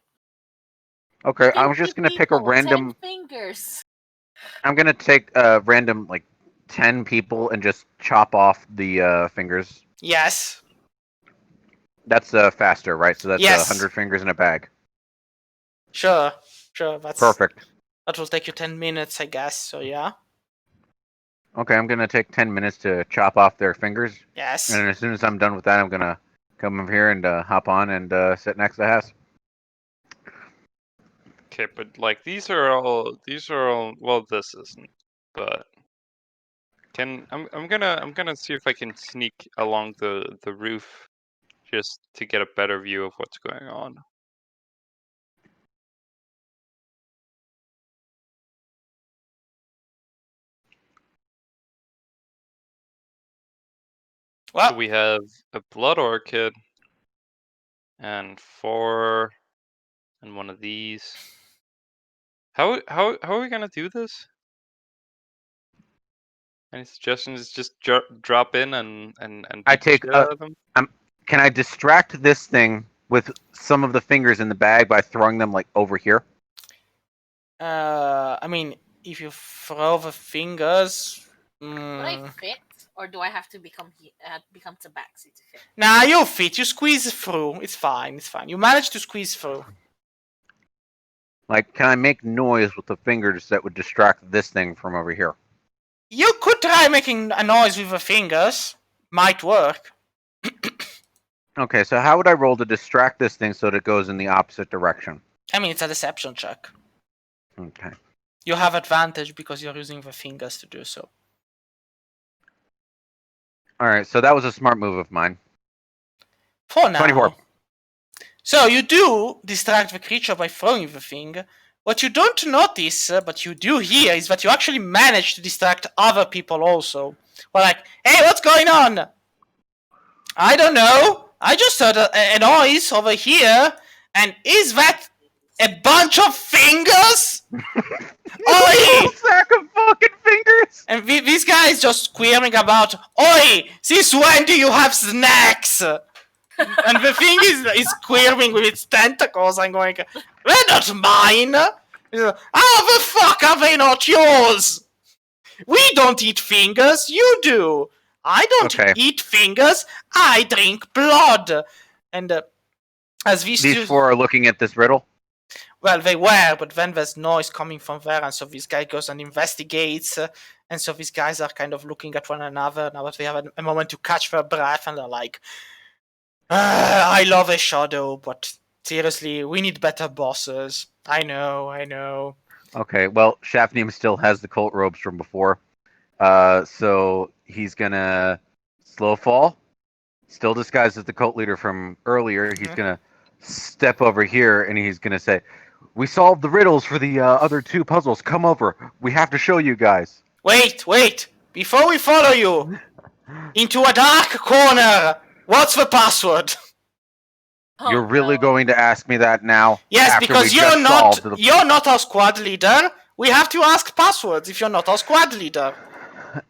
Okay, I'm just gonna pick a random. 10 fingers. I'm gonna take a random 10 people and just chop off the fingers. Yes. That's faster, right? So that's yes. 100 fingers in a bag. Sure. Sure, Perfect. That will take you 10 minutes, I guess. So yeah. Okay, I'm gonna take 10 minutes to chop off their fingers, Yes. and as soon as I'm done with that, I'm gonna come over here and hop on and sit next to Hess. Okay, but like these are all. Well, this isn't, but I'm gonna see if I can sneak along the roof, just to get a better view of what's going on. Well, So we have a blood orchid, and 4, and one of these. How are we gonna do this? Any suggestions? Just drop in and I beat the take shit out of them? Can I distract this thing with some of the fingers in the bag by throwing them like over here? I mean, if you throw the fingers. Would I fit, or do I have to become tabaxi to fit? Nah, you'll fit. You squeeze through. It's fine. It's fine. You manage to squeeze through. Like, can I make noise with the fingers that would distract this thing from over here? You could try making a noise with the fingers. Might work. Okay, so how would I roll to distract this thing so that it goes in the opposite direction? I mean, it's a deception check. Okay. You have advantage because you're using the fingers to do so. Alright, so that was a smart move of mine. For now. 24. So you do distract the creature by throwing the thing. What you don't notice, but you do hear, is that you actually manage to distract other people also. We're like, hey, what's going on? I don't know. I just heard a noise over here. And is that a bunch of fingers? Oi! Sack of fucking fingers! And this guy is just squirming about, oi! Since when do you have snacks? And the thing is squirming with its tentacles and going, they're not mine! How the fuck are they not yours? We don't eat fingers, you do! I don't eat fingers, I drink blood! And as these 4 are looking at this riddle? Well, they were, but then there's noise coming from there, and so this guy goes and investigates, and so these guys are kind of looking at one another, now that they have a moment to catch their breath, and they're like, I love a shadow, but seriously, we need better bosses. I know. Okay, well, Shafneem still has the cult robes from before, so he's gonna slow fall, still disguised as the cult leader from earlier. He's gonna step over here, and he's gonna say, we solved the riddles for the other 2 puzzles. Come over. We have to show you guys. Wait! Before we follow you into a dark corner, what's the password? You're really going to ask me that now? Yes, because you're not our squad leader. We have to ask passwords if you're not our squad leader.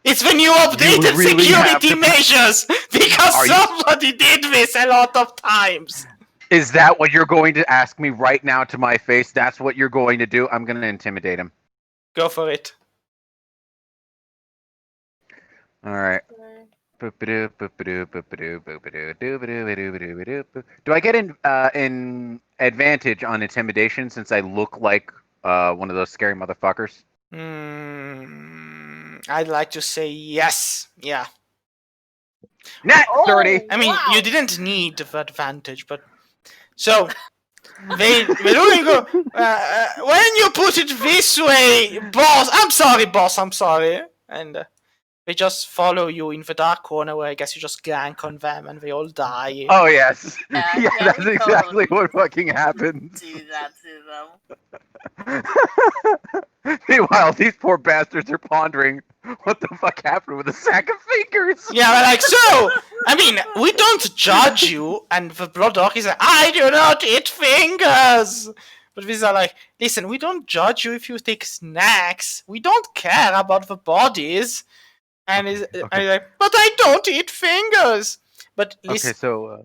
It's the new updated security measures because somebody did this a lot of times. Is that what you're going to ask me right now to my face? That's what you're going to do? I'm going to intimidate him. Go for it. All right. Do I get an advantage on intimidation since I look like one of those scary motherfuckers? I'd like to say yes. Yeah. Nat 30. I mean, you didn't need the advantage, but so they only go. When you put it this way, boss. I'm sorry. And they just follow you in the dark corner where I guess you just gank on them and they all die. Oh, yes. Yeah, that's exactly what fucking happens. Do that to them. Meanwhile, these poor bastards are pondering what the fuck happened with a sack of fingers. Yeah, but like, so, I mean, we don't judge you, and the blood dog is like, I do not eat fingers! But these are like, listen, we don't judge you if you take snacks. We don't care about the bodies. And he's like, but I don't eat fingers. But listen. Okay, so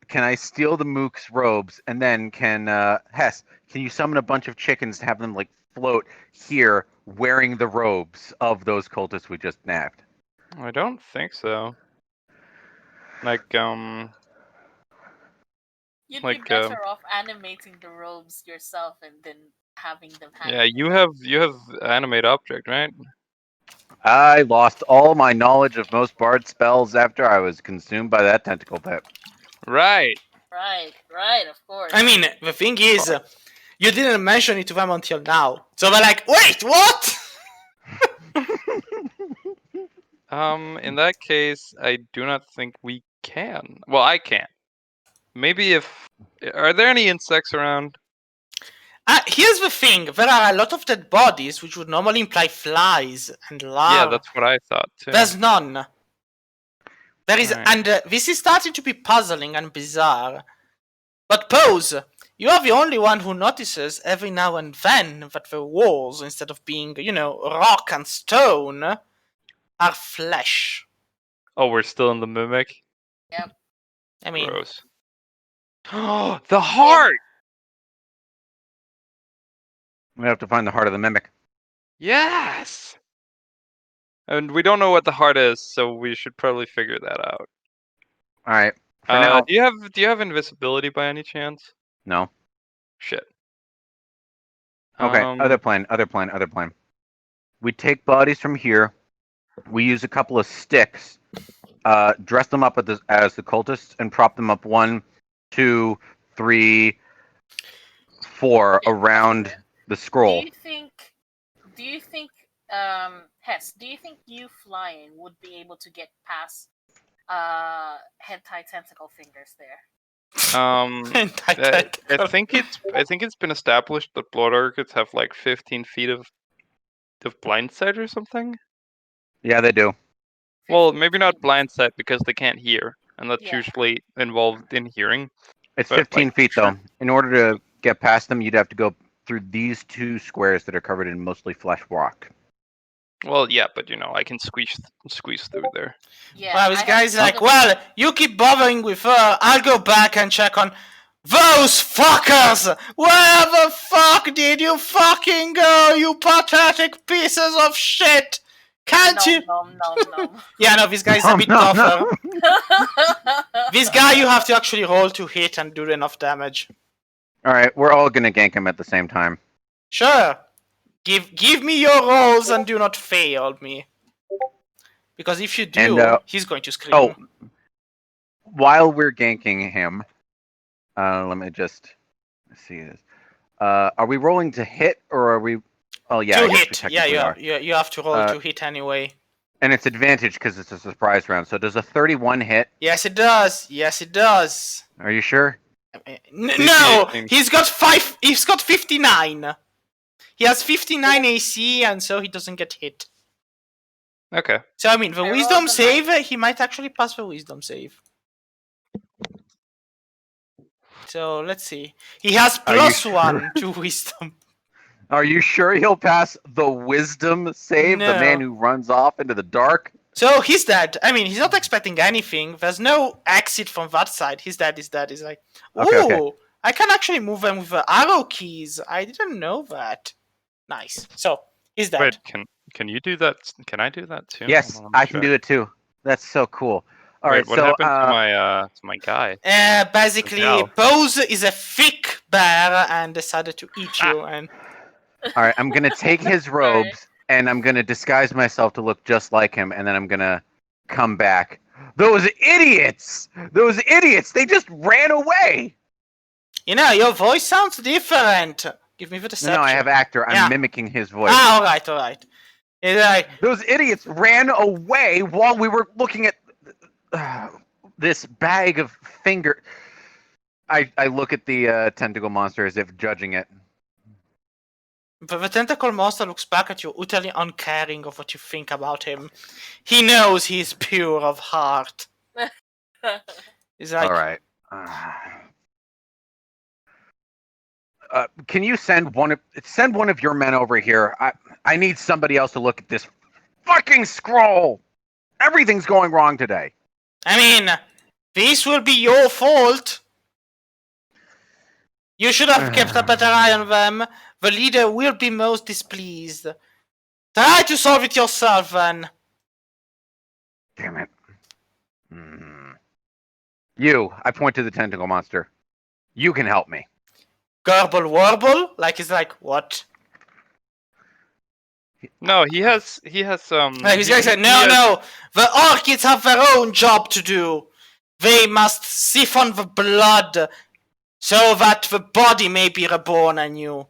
can I steal the Mook's robes, and then can Hess? Can you summon a bunch of chickens to have them like float here, wearing the robes of those cultists we just nabbed? I don't think so. Like Yeah, You'd Like, be better off animating the robes yourself and then having them hang. Yeah, you have animate object, right? I lost all my knowledge of most bard spells after I was consumed by that tentacle pit. Right. Right, of course. I mean, the thing is, you didn't mention it to them until now. So they're like, wait, what? In that case, I do not think we can. Well, I can't. Maybe if... Are there any insects around? Here's the thing. There are a lot of dead bodies, which would normally imply flies and larvae. Yeah, that's what I thought, too. There's none. There is, Right. and this is starting to be puzzling and bizarre. But Pose, you are the only one who notices every now and then that the walls, instead of being, rock and stone, are flesh. Oh, we're still in the mimic? I mean, Gross. The heart! We have to find the heart of the mimic. Yes! And we don't know what the heart is, so we should probably figure that out. All right. For now, Do you have invisibility by any chance? no. Shit. Okay. Other plan. We take bodies from here. We use a couple of sticks, dress them up as the cultists, and prop them up 1, 2, 3, 4 around the scroll. Do you think, Hess, do you think you flying would be able to get past hentai tentacle fingers there? I think it's been established that blood orchids have like 15 feet of blind sight or something. Yeah, they do. Well, maybe not blind sight because they can't hear, and that's Yeah. usually involved in hearing. It's But, 15 like, feet, sure. though. In order to get past them, you'd have to go through these 2 squares that are covered in mostly flesh rock. Well, yeah, but I can squeeze through there. Yeah. well, this I guy's have like, some- well, you keep bothering with her. I'll go back and check on those fuckers. Where the fuck did you fucking go, you pathetic pieces of shit? Can't you? Nom. Yeah, no, this guy's a bit tougher. This guy you have to actually roll to hit and do enough damage. All right, we're all gonna gank him at the same time. Sure. Give me your rolls and do not fail me. Because if you do, And, he's going to scream. Oh, while we're ganking him, let me just see this. Are we rolling to hit or are we? Oh yeah, I to guess we hit. Yeah, technically are. you have to roll to hit anyway. And it's advantage because it's a surprise round. So does a 31 hit? Yes, it does. Yes, it does. Are you sure? No, he's got 59. He has 59 AC, and so he doesn't get hit. Okay. So I mean, the I rolled wisdom the save, he might actually pass the wisdom save. So let's see. He has Are you +1 to wisdom. Are you sure he'll pass the wisdom save? No. The man who runs off into the dark? So he's dead. I mean, he's not expecting anything. There's no exit from that side. He's dead. He's dead. He's like, ooh, Okay. I can actually move them with the arrow keys. I didn't know that. Nice. So he's dead. Wait, can you do that? Can I do that too? Yes, I can do it too. That's so cool. All right, What so happened to my guy? Basically, No. Bose is a thick bear and decided to eat you. And all right, I'm gonna take his robes and I'm gonna disguise myself to look just like him, and then I'm gonna come back. Those idiots! Those idiots! They just ran away. your voice sounds different. Give me the deception. No, I have actor. I'm Yeah. mimiking his voice. Ah, all right. It's like, Those idiots ran away while we were looking at this bag of finger. I look at the tentacle monster as if judging it. the tentacle monster looks back at you, utterly uncaring of what you think about him. He knows he's pure of heart. He's like, All right. Can you send one of your men over here? I need somebody else to look at this fucking scroll. Everything's going wrong today. I mean, this will be your fault. You should have kept a better eye on them. The leader will be most displeased. Try to solve it yourself, then. Damn it. You, I point to the tentacle monster. You can help me. Gurble warble? Like, it's like, what? No, he has Like, he's gonna say, no, the orchids have their own job to do. They must siphon the blood so that the body may be reborn anew.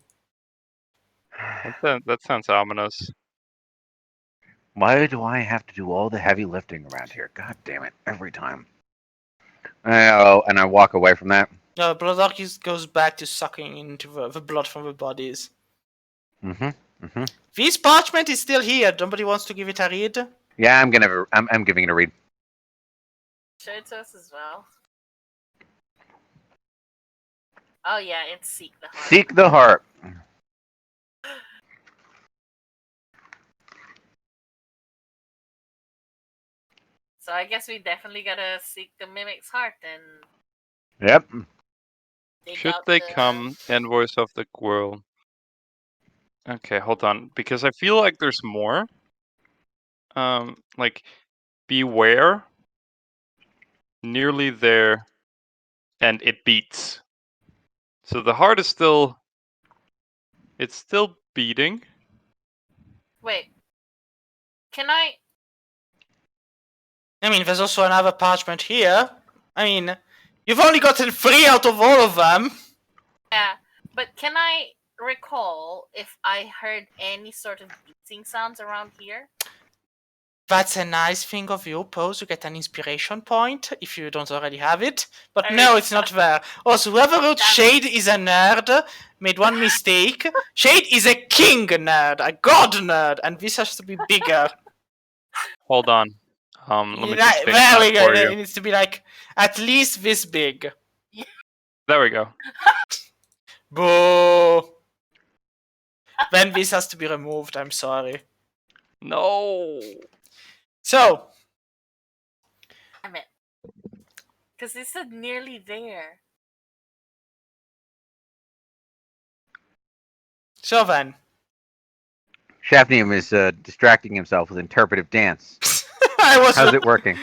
That sounds ominous. Why do I have to do all the heavy lifting around here? God damn it, every time. Oh, and I walk away from that. The blood orchid goes back to sucking into the blood from the bodies. This parchment is still here. Nobody wants to give it a read? Yeah, I'm giving it a read. Show it to us as well. Oh yeah, it's Seek the Heart. Seek the heart. So I guess we definitely gotta seek the mimic's heart and Yep. dig Should out they the... come, envoys of the world? Okay, hold on, because I feel like there's more. Like, beware, nearly there, and it beats. So the heart is still... It's still beating. Wait. Can I... I mean, there's also another parchment here. I mean, you've only gotten 3 out of all of them. Yeah, but can I recall if I heard any sort of beating sounds around here? That's a nice thing of you, Pose. You get an inspiration point if you don't already have it. But I no, mean- it's not there. Also, whoever wrote Shade is a nerd made one mistake. Shade is a king nerd, a god nerd, and this has to be bigger. Hold on. Let me Like, just fix there we that go. for It you. needs to be like at least this big. There we go. Boo. Then this has to be removed. I'm sorry. No. So, Damn it. Because they said nearly there. then. Shafnium is distracting himself with interpretive dance. I was How's it working?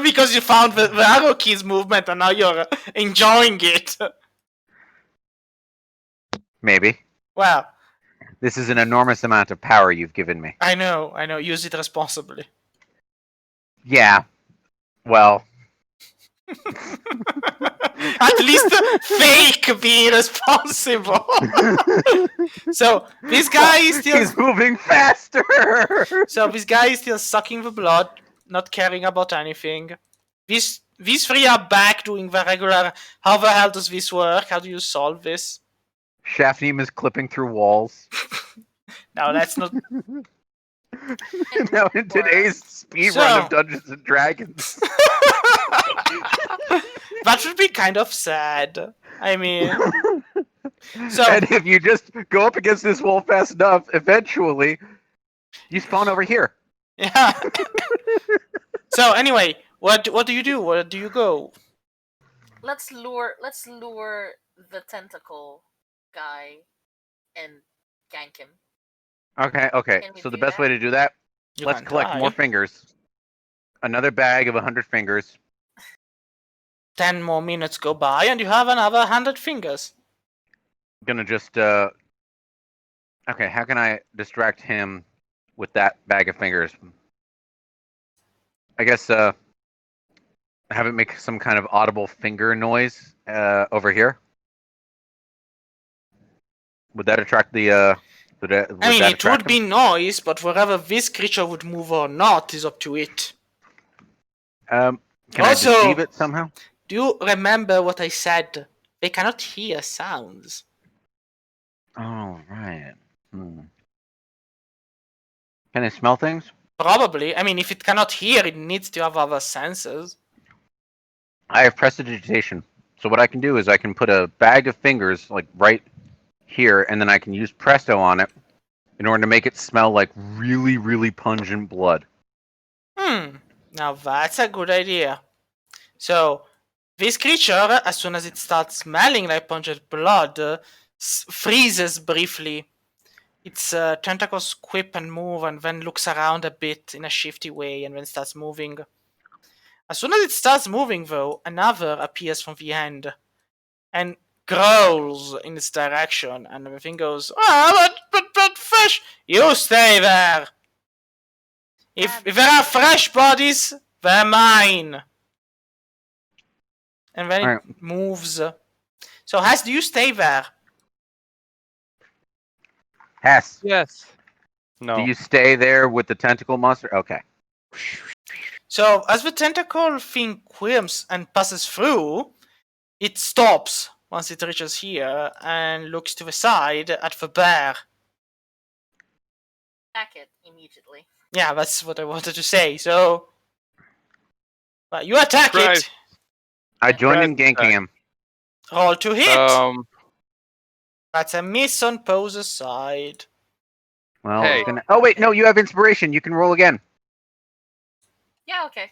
because you found the arrow keys movement and now you're enjoying it. Maybe. Well, This is an enormous amount of power you've given me. I know. Use it responsibly. Yeah. Well, At least fake being responsible. So this guy is still. he's moving faster. So this guy is still sucking the blood, not caring about anything. These 3 are back doing the regular. How the hell does this work? How do you solve this? Shafnium is clipping through walls. Now that's not. Now in today's speedrun of Dungeons and Dragons. That would be kind of sad. I mean, so And if you just go up against this wall fast enough, eventually you spawn over here. yeah. So anyway, what do you do? Where do you go? Let's lure the tentacle guy and gank him. Okay. Can we So the do best that? way to do that, You let's can collect try. more fingers. Another bag of 100 fingers. 10 more minutes go by and you have another 100 fingers. Gonna just okay, how can I distract him with that bag of fingers? I guess have it make some kind of audible finger noise over here. Would that attract the would I mean, that it attract would be noise, but wherever this creature would move or not is up to it. him? Can Also- I deceive it somehow? Do you remember what I said? They cannot hear sounds. Oh right. Can it smell things? Probably. I mean, if it cannot hear, it needs to have other senses. I have prestidigitation. So what I can do is I can put a bag of fingers like right here, and then I can use Presto on it in order to make it smell like really, really pungent blood. Now that's a good idea. So, this creature, as soon as it starts smelling like pungent blood, freezes briefly. Its tentacles quip and move and then looks around a bit in a shifty way and then starts moving. As soon as it starts moving, though, another appears from the end. And growls in its direction, and the thing goes, but fish, you stay there. If there are fresh bodies, they're mine. And then it moves. So, Hess, do you stay there? Hess, Yes. No. do you stay there with the tentacle monster? Okay. So, as the tentacle thing quims and passes through, it stops once it reaches here and looks to the side at the bear. Attack it immediately. Yeah, that's what I wanted to say. So, but you attack Right. it. I joined in ganking him. Roll to hit. Um. That's a miss on Pose's side. Well, Hey. Oh wait, no, you have inspiration. You can roll again. Yeah, okay.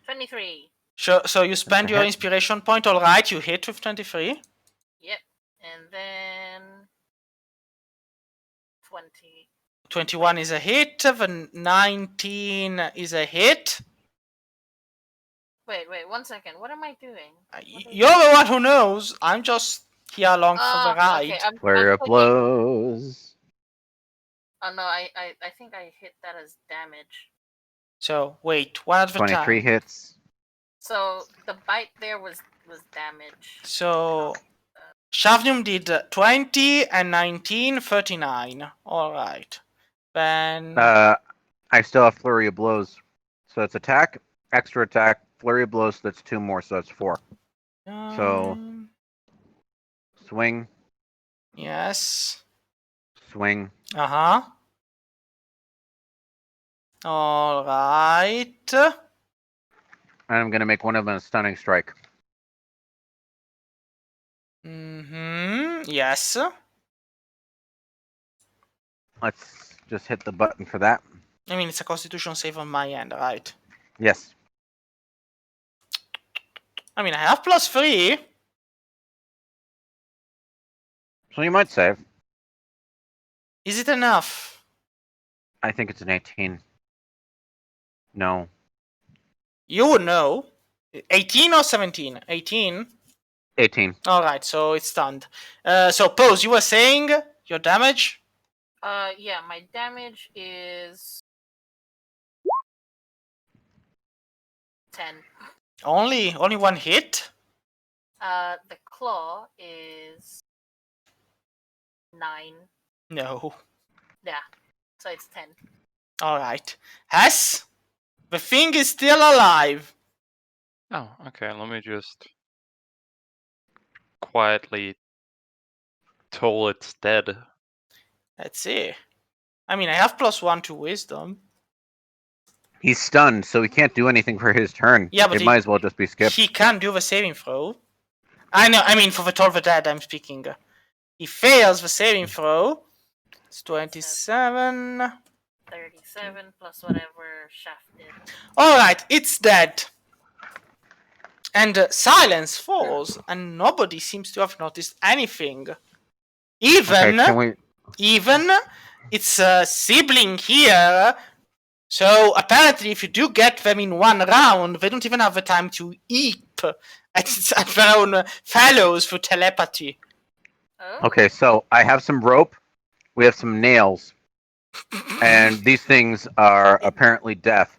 23. So you spend your inspiration point. All right, you hit with 23. Yep. And then 20. 21 is a hit. The 19 is a hit. Wait, 1 second. What am I doing? You're the one who knows. I'm just here along for the ride. Okay, I'm Flurry of clicking- blows. Oh no, I think I hit that as damage. So wait, one at the 23 time. hits. So the bite there was damage. So Shavnum did 20 and 19, 39. All right. Then I still have flurry of blows. So it's attack, extra attack, flurry of blows, so that's 2 more, so that's 4. So swing, yes. swing. Uh-huh. All right. And I'm gonna make one of them a stunning strike. Yes. Let's just hit the button for that. I mean, it's a Constitution save on my end, right? Yes. I mean, I have +3. So you might save. Is it enough? I think it's an 18. No. You would know. 18 or 17? 18. 18. All right, so it's stunned. So Pose, you were saying your damage? Yeah, my damage is 10. Only one hit? The claw is 9. No. Yeah, so it's 10. All right. Hess, the thing is still alive. Oh, okay. Let me just quietly toll it's dead. Let's see. I mean, I have +1 to wisdom. He's stunned, so he can't do anything for his turn. Yeah, but it might as well just be skipped. He can do the saving throw. I know. I mean, for the Toll the Dead, I'm speaking. He fails the saving throw. It's 27. 37 plus whatever Shaft did. All right, it's dead. And silence falls, and nobody seems to have noticed anything. Even its sibling here. So apparently, if you do get them in one round, they don't even have the time to eep at their own fellows for telepathy. Oh? Okay, so I have some rope. We have some nails. And these things are apparently deaf.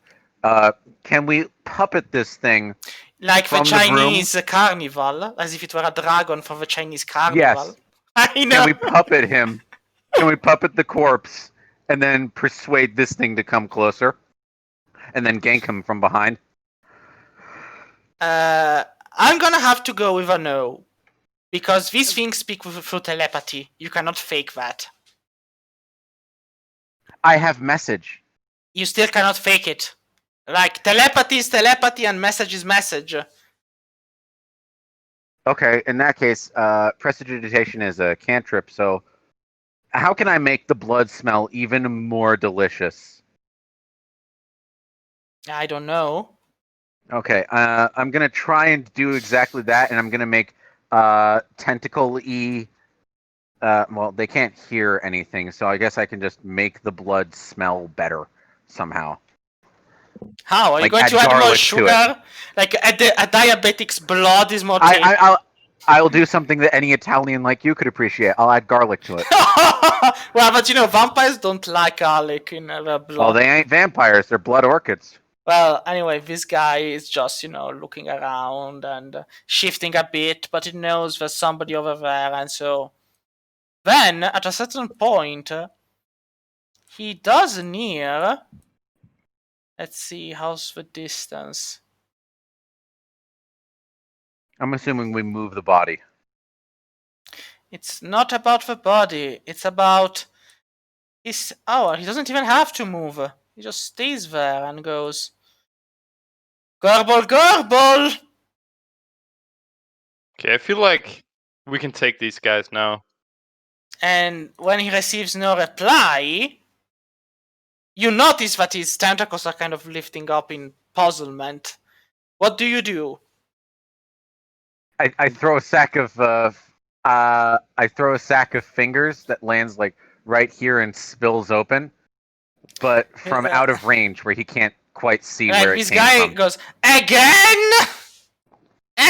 Can we puppet this thing? Like the From the broom? Chinese carnival, as if it were a dragon for the Chinese carnival. Yes. I know. Can we puppet him? Can we puppet the corpse and then persuade this thing to come closer? And then gank him from behind? I'm gonna have to go with a no. Because these things speak through telepathy. You cannot fake that. I have message. You still cannot fake it. Like, telepathy is telepathy and message is message. Okay, in that case, prestidigitation is a cantrip, so how can I make the blood smell even more delicious? I don't know. Okay, I'm gonna try and do exactly that, and I'm gonna make tentacle-y. Well, they can't hear anything, so I guess I can just make the blood smell better somehow. How? Are you Like, going add to add more garlic to sugar? Like a diabetic's blood is more tasty. I'll do something that any Italian like you could appreciate. I'll add garlic to it. Well, but vampires don't like garlic in their blood. Well, they ain't vampires. They're blood orchids. Well, anyway, this guy is just, looking around and shifting a bit, but he knows there's somebody over there, and so then, at a certain point, he does near. Let's see, how's the distance? I'm assuming we move the body. It's not about the body, it's about his. Oh, he doesn't even have to move. He just stays there and goes, "Gurble, gurble!" Okay, I feel like we can take these guys now. And when he receives no reply, you notice that his tentacles are kind of lifting up in puzzlement. What do you do? I throw a sack of fingers that lands like right here and spills open, but from out of range where he can't quite see where it This came guy from. goes, "Again?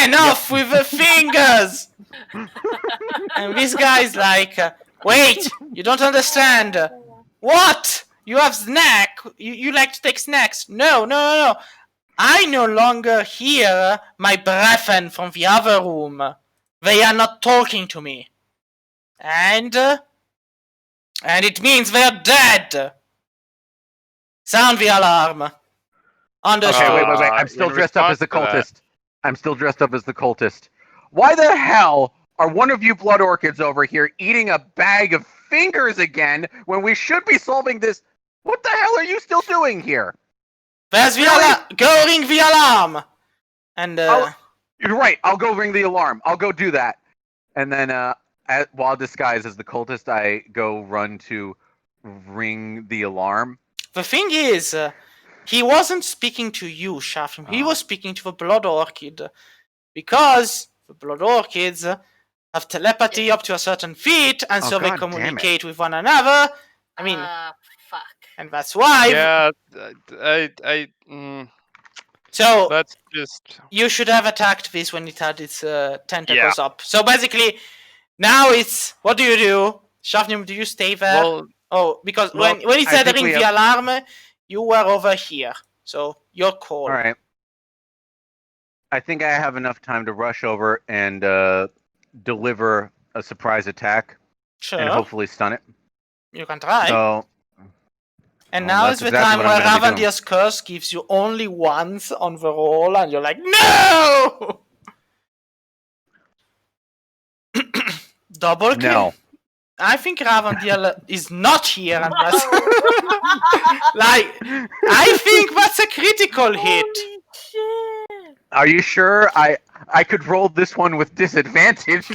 Enough with the fingers!" And this guy's like, "Wait, you don't understand. What? You have snack? You like to take snacks? No. I no longer hear my brethren from the other room. They are not talking to me. And it means they're dead. Sound the alarm." Understood. Okay, wait. I'm still dressed up as the cultist. Why the hell are one of you blood orchids over here eating a bag of fingers again when we should be solving this? What the hell are you still doing here? There's the alarm. Go ring the alarm. And You're right. I'll go ring the alarm. I'll go do that. And then, while disguised as the cultist, I go run to ring the alarm. The thing is, he wasn't speaking to you, Shafim. He was speaking to the blood orchid, because the blood orchids have telepathy up to a certain feet, and so they communicate with one another. I mean, fuck. And that's why. Yeah, So that's just. You should have attacked this when it had its tentacles up. So basically, now it's what do you do, Shafnim? Do you stay there? Because when it said ring the alarm, you were over here. So your call. All right. I think I have enough time to rush over and deliver a surprise attack. Sure. And hopefully stun it. You can try. So. And now is the time where Ravandir's curse gives you only once on the roll, and you're like, no! Double kill? No. I think Ravandir is not here unless... I think that's a critical hit. Holy shit. Are you sure? I could roll this one with disadvantage.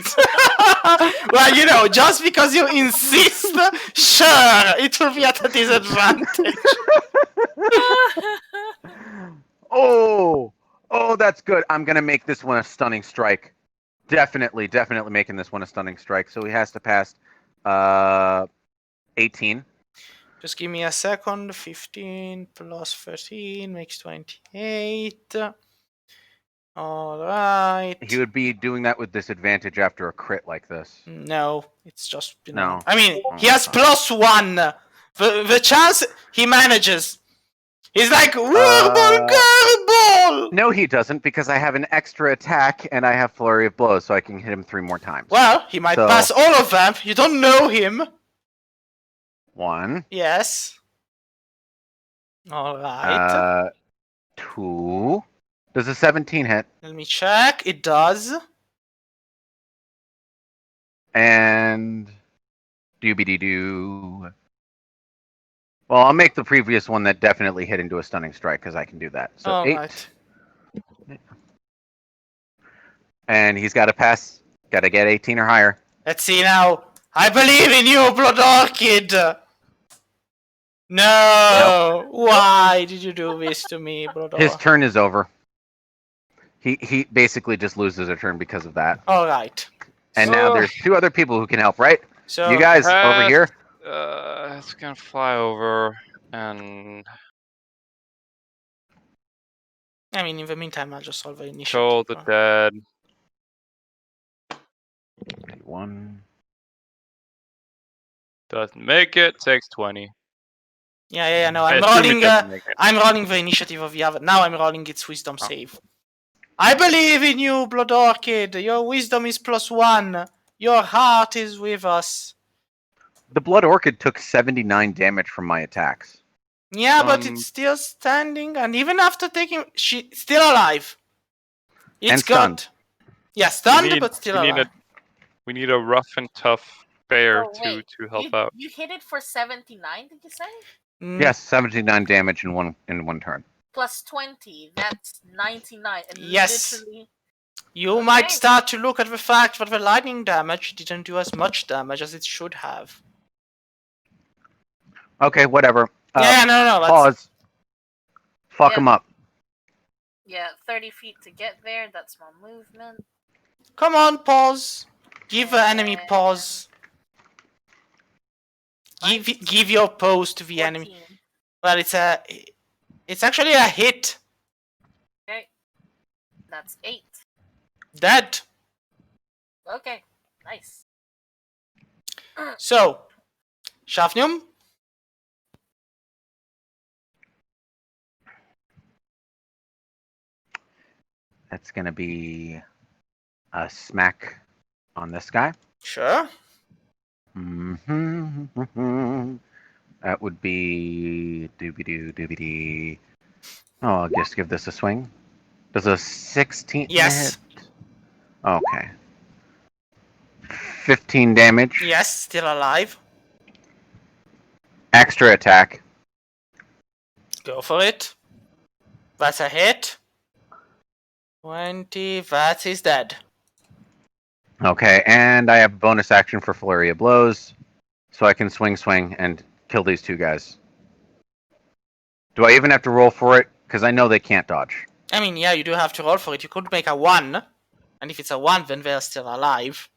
Well, just because you insist, sure, it will be at a disadvantage. Oh, that's good. I'm going to make this one a stunning strike. Definitely making this one a stunning strike. So he has to pass 18. Just give me a second. 15 plus 13 makes 28. All right. He would be doing that with disadvantage after a crit like this. No, it's just No. I mean, he has +1. The chance he manages. He's like Garble. No, he doesn't, because I have an extra attack and I have flurry of blows, so I can hit him 3 more times. Well, he might pass all of them. You don't know him. 1. Yes. All right. 2. Does a 17 hit? Let me check. It does. And doobie-doo. Well, I'll make the previous one that definitely hit into a stunning strike, because I can do that. So all 8. Right. And he's got to pass. Got to get 18 or higher. Let's see now. I believe in you, Blood Orchid. No. Nope. Why did you do this to me, Blood Orchid? His turn is over. He basically just loses a turn because of that. All right. And now there's 2 other people who can help, right? So you guys over here. It's gonna fly over and I mean, in the meantime, I'll just roll the initiative. Kill the dead. 1. Doesn't make it. Takes 20. Yeah. No, I I'm assume it rolling. doesn't make it. I'm rolling the initiative of the other. Now I'm rolling its wisdom save. I believe in you, Blood Orchid. Your wisdom is +1. Your heart is with us. The Blood Orchid took 79 damage from my attacks. Yeah, but it's still standing, and even after taking, she's still alive. It's And stunned. good. Yeah, stunned, but still alive. We need a rough and tough bear Oh, wait. to help out. You hit it for 79, did you say? Yes, 79 damage in one turn. Plus 20, that's 99. And Yes. literally... You might start to look at the fact that the lightning damage didn't do as much damage as it should have. Okay, whatever. No. Pause. Fuck him up. Yeah, 30 feet to get there. That's my movement. Come on, pause. Give the enemy pause. Give your pose to the 14. enemy. Well, it's actually a hit. Okay. That's 8. Dead. Okay, nice. So, Shafnium. That's going to be a smack on this guy. Sure. That would be doobie-doo. Oh, I'll just give this a swing. Does a 16 Yes. hit? Okay. 15 damage. Yes, still alive. Extra attack. Go for it. That's a hit. 20. That is dead. Okay, and I have bonus action for Flurry of Blows, so I can swing, and kill these two guys. Do I even have to roll for it? Because I know they can't dodge. I mean, yeah, you do have to roll for it. You could make a 1. And if it's a 1, then they're still alive.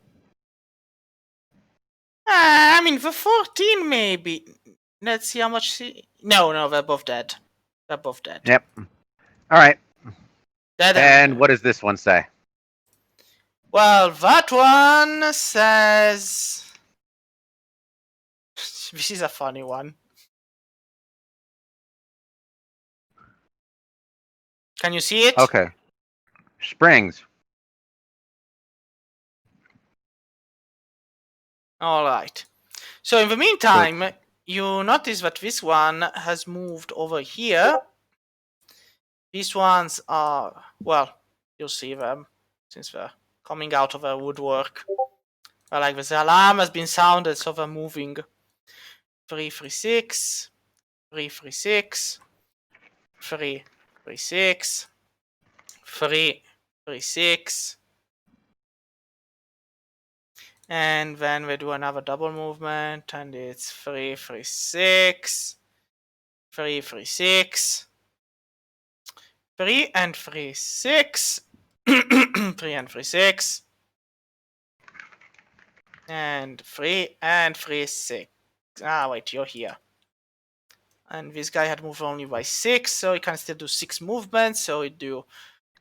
I mean, the 14 maybe. Let's see how much... No, they're both dead. They're both dead. Yep. Alright. Dead And what does this one say? Well, that one says... This is a funny one. Can you see it? Okay. Springs. Alright. So in the meantime, you notice that this one has moved over here. These ones are, well, you'll see them since they're coming out of their woodwork. Well, like the alarm has been sounded, so they're moving. 336, 336, 336, 336. And then we do another double movement, and it's 336, 336, 3 and 36, 3 and 36, and 3 and 36. Ah, wait, you're here. And this guy had moved only by 6, so he can still do 6 movements. So he do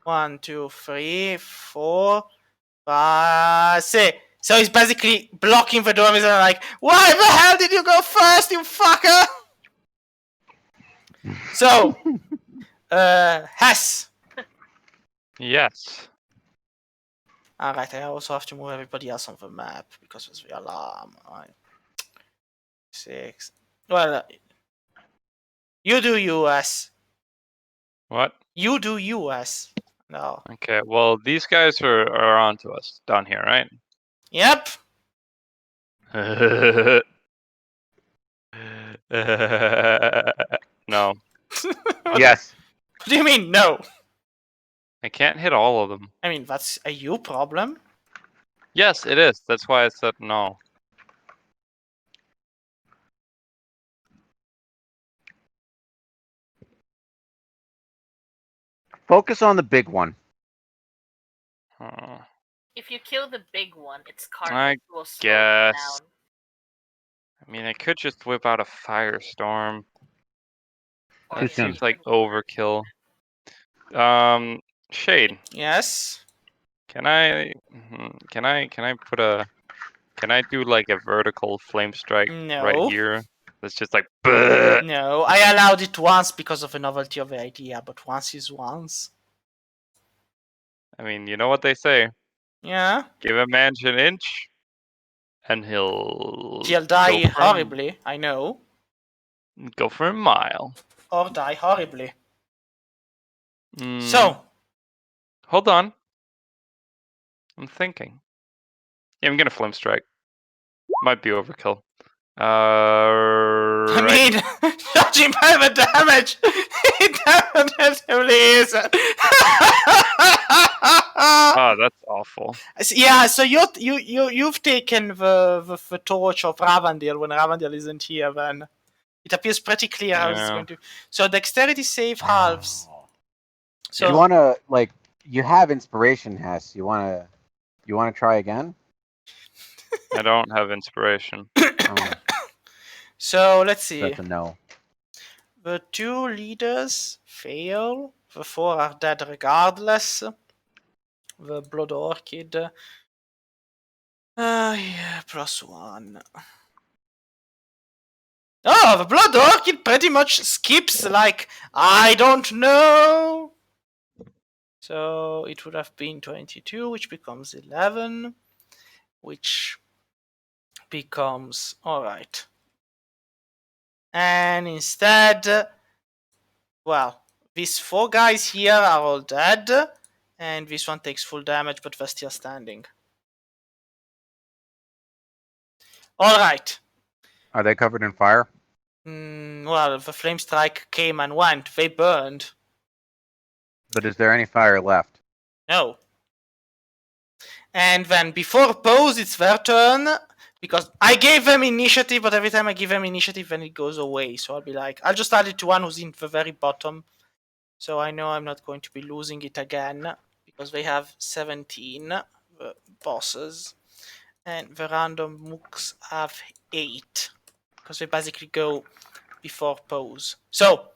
1, 2, 3, 4, 5, 6. So he's basically blocking the door. He's like, why the hell did you go first, you fucker? So, Hess. Yes. Alright, I also have to move everybody else on the map because it's the alarm. 6. Well, you do US. What? You do US. No. Okay, well, these guys are on to us down here, right? Yep. No. Yes. What do you mean, no? I can't hit all of them. I mean, that's a you problem. Yes, it is. That's why I said no. Focus on the big one. If you kill the big one, its I carnage will slow guess. down. I mean, I could just whip out a firestorm. Or Too That soon. seems like overkill. Shade. Yes. Can I put a? Can I do like a vertical flame strike right No. here? That's just like. Bleh. No. I allowed it once because of the novelty of the idea, but once is once. I mean, you know what they say. Yeah. Give a man an inch, and he'll Die go for horribly. I know. Go for a mile. Or die horribly. Mm, So. Hold on. I'm thinking. Yeah, I'm gonna flame strike. Might be overkill. I Right. mean, judging by the damage, it definitely is. Oh, that's awful. Yeah, so you've taken the torch of Ravandil when Ravandil isn't here. Then it appears pretty clear how this is going to. So dexterity save halves. So you want to like you have inspiration, Hess. You want to try again? I don't have inspiration. So let's see. That's a no. The 2 leaders fail. The 4 are dead regardless. The Blood Orchid. Yeah, +1. Oh, the Blood Orchid pretty much skips, like, I don't know. So it would have been 22, which becomes 11, which becomes alright. And instead, well, these 4 guys here are all dead, and this one takes full damage, but they're still standing. Alright. Are they covered in fire? Well, the flame strike came and went. They burned. But is there any fire left? No. And then before pose, it's their turn. Because I gave them initiative, but every time I give them initiative, then it goes away. So I'll be like, I'll just add it to one who's in the very bottom. So I know I'm not going to be losing it again. Because they have 17 bosses. And the random mooks have 8. Because they basically go before pose. So,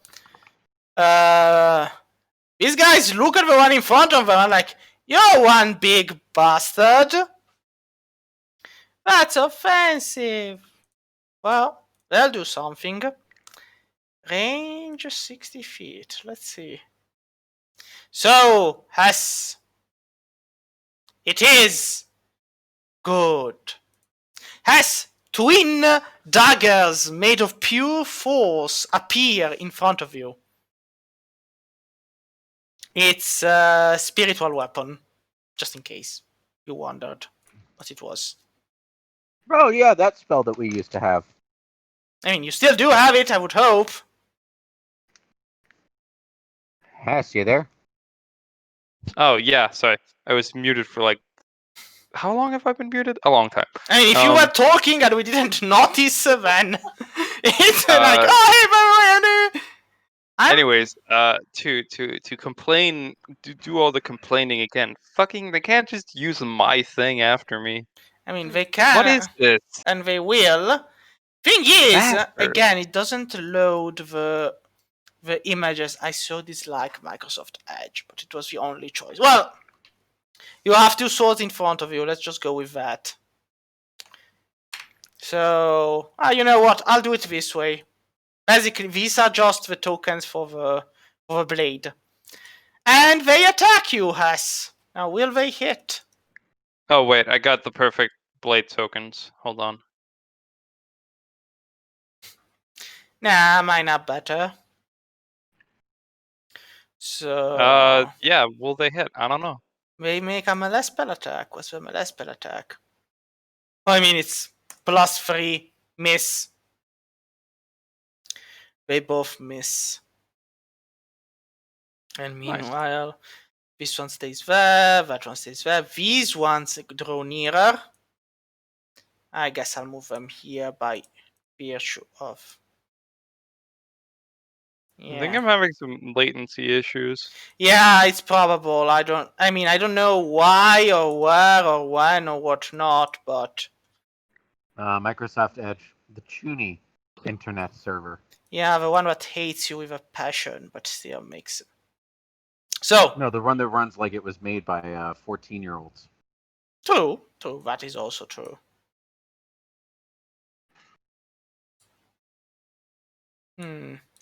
these guys look at the one in front of them and like, you're one big bastard. That's offensive. Well, they'll do something. Range 60 feet. Let's see. So, Hess. It is good. Hess, twin daggers made of pure force appear in front of you. It's a spiritual weapon, just in case you wondered what it was. Oh yeah, that spell that we used to have. I mean, you still do have it, I would hope. Hess, you there? Oh yeah, sorry. I was muted for like. How long have I been muted? A long time. I mean, if you were talking and we didn't notice, then it's like, oh, hey, anyways, to complain, to do all the complaining again. Fucking, they can't just use my thing after me. I mean, they can. What is this? And they will. Thing is, again, it doesn't load the images. I so dislike Microsoft Edge, but it was the only choice. Well, you have 2 swords in front of you. Let's just go with that. So, you know what? I'll do it this way. Basically, these are just the tokens for the blade. And they attack you, Hess. Now, will they hit? Oh, wait. I got the perfect blade tokens. Hold on. Nah, mine are better. So... yeah, will they hit? I don't know. They make a melee spell attack. What's the melee spell attack? I mean, it's +3. Miss. They both miss. And meanwhile, this one stays there, that one stays there. These ones draw nearer. I guess I'll move them here by virtue of... Yeah. I think I'm having some latency issues. Yeah, it's probable. I don't know why or where or when or what not, but... Microsoft Edge, the Chuny internet server. Yeah, the one that hates you with a passion, but still makes So No, the one that runs like it was made by 14-year-olds. true, that is also true.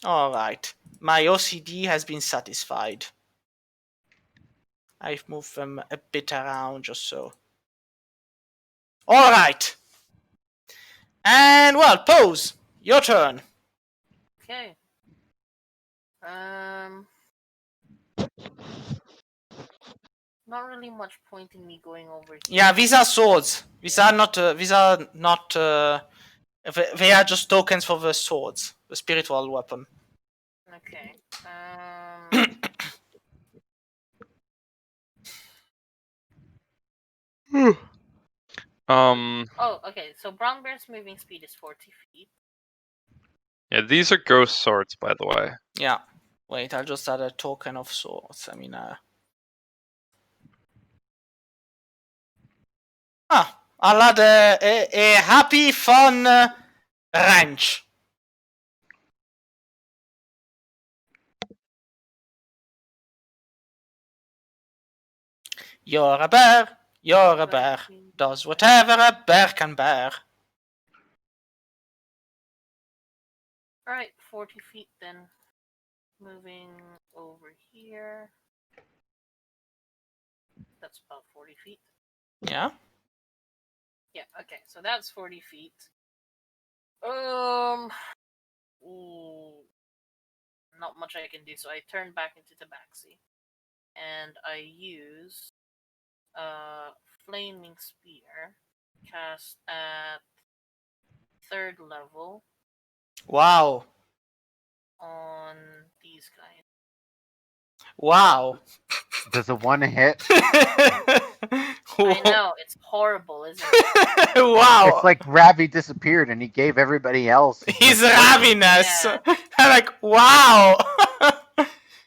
All right. My OCD has been satisfied. I've moved them a bit around just so. All right. And well, pose. Your turn. Okay. Not really much point in me going over here. Yeah, these are swords. These are not. These are not. They are just tokens for the swords, the spiritual weapon. Okay. Oh, okay. So Brown Bear's moving speed is 40 feet. Yeah, these are ghost swords, by the way. Yeah. Wait, I'll just add a token of swords. I mean, I'll add a happy, fun wrench. You're a bear. You're a bear. Does whatever a bear can bear. Alright, 40 feet then. Moving over here. That's about 40 feet. Yeah. Yeah, okay, so that's 40 feet. Not much I can do, so I turn back into Tabaxi. And I use Flaming Spear, cast at 3rd level. Wow. On these guys. Wow. Does a 1 hit? I know, it's horrible, isn't it? Wow. It's like Ravi disappeared and he gave everybody else his raviness. Yeah. I'm like, wow.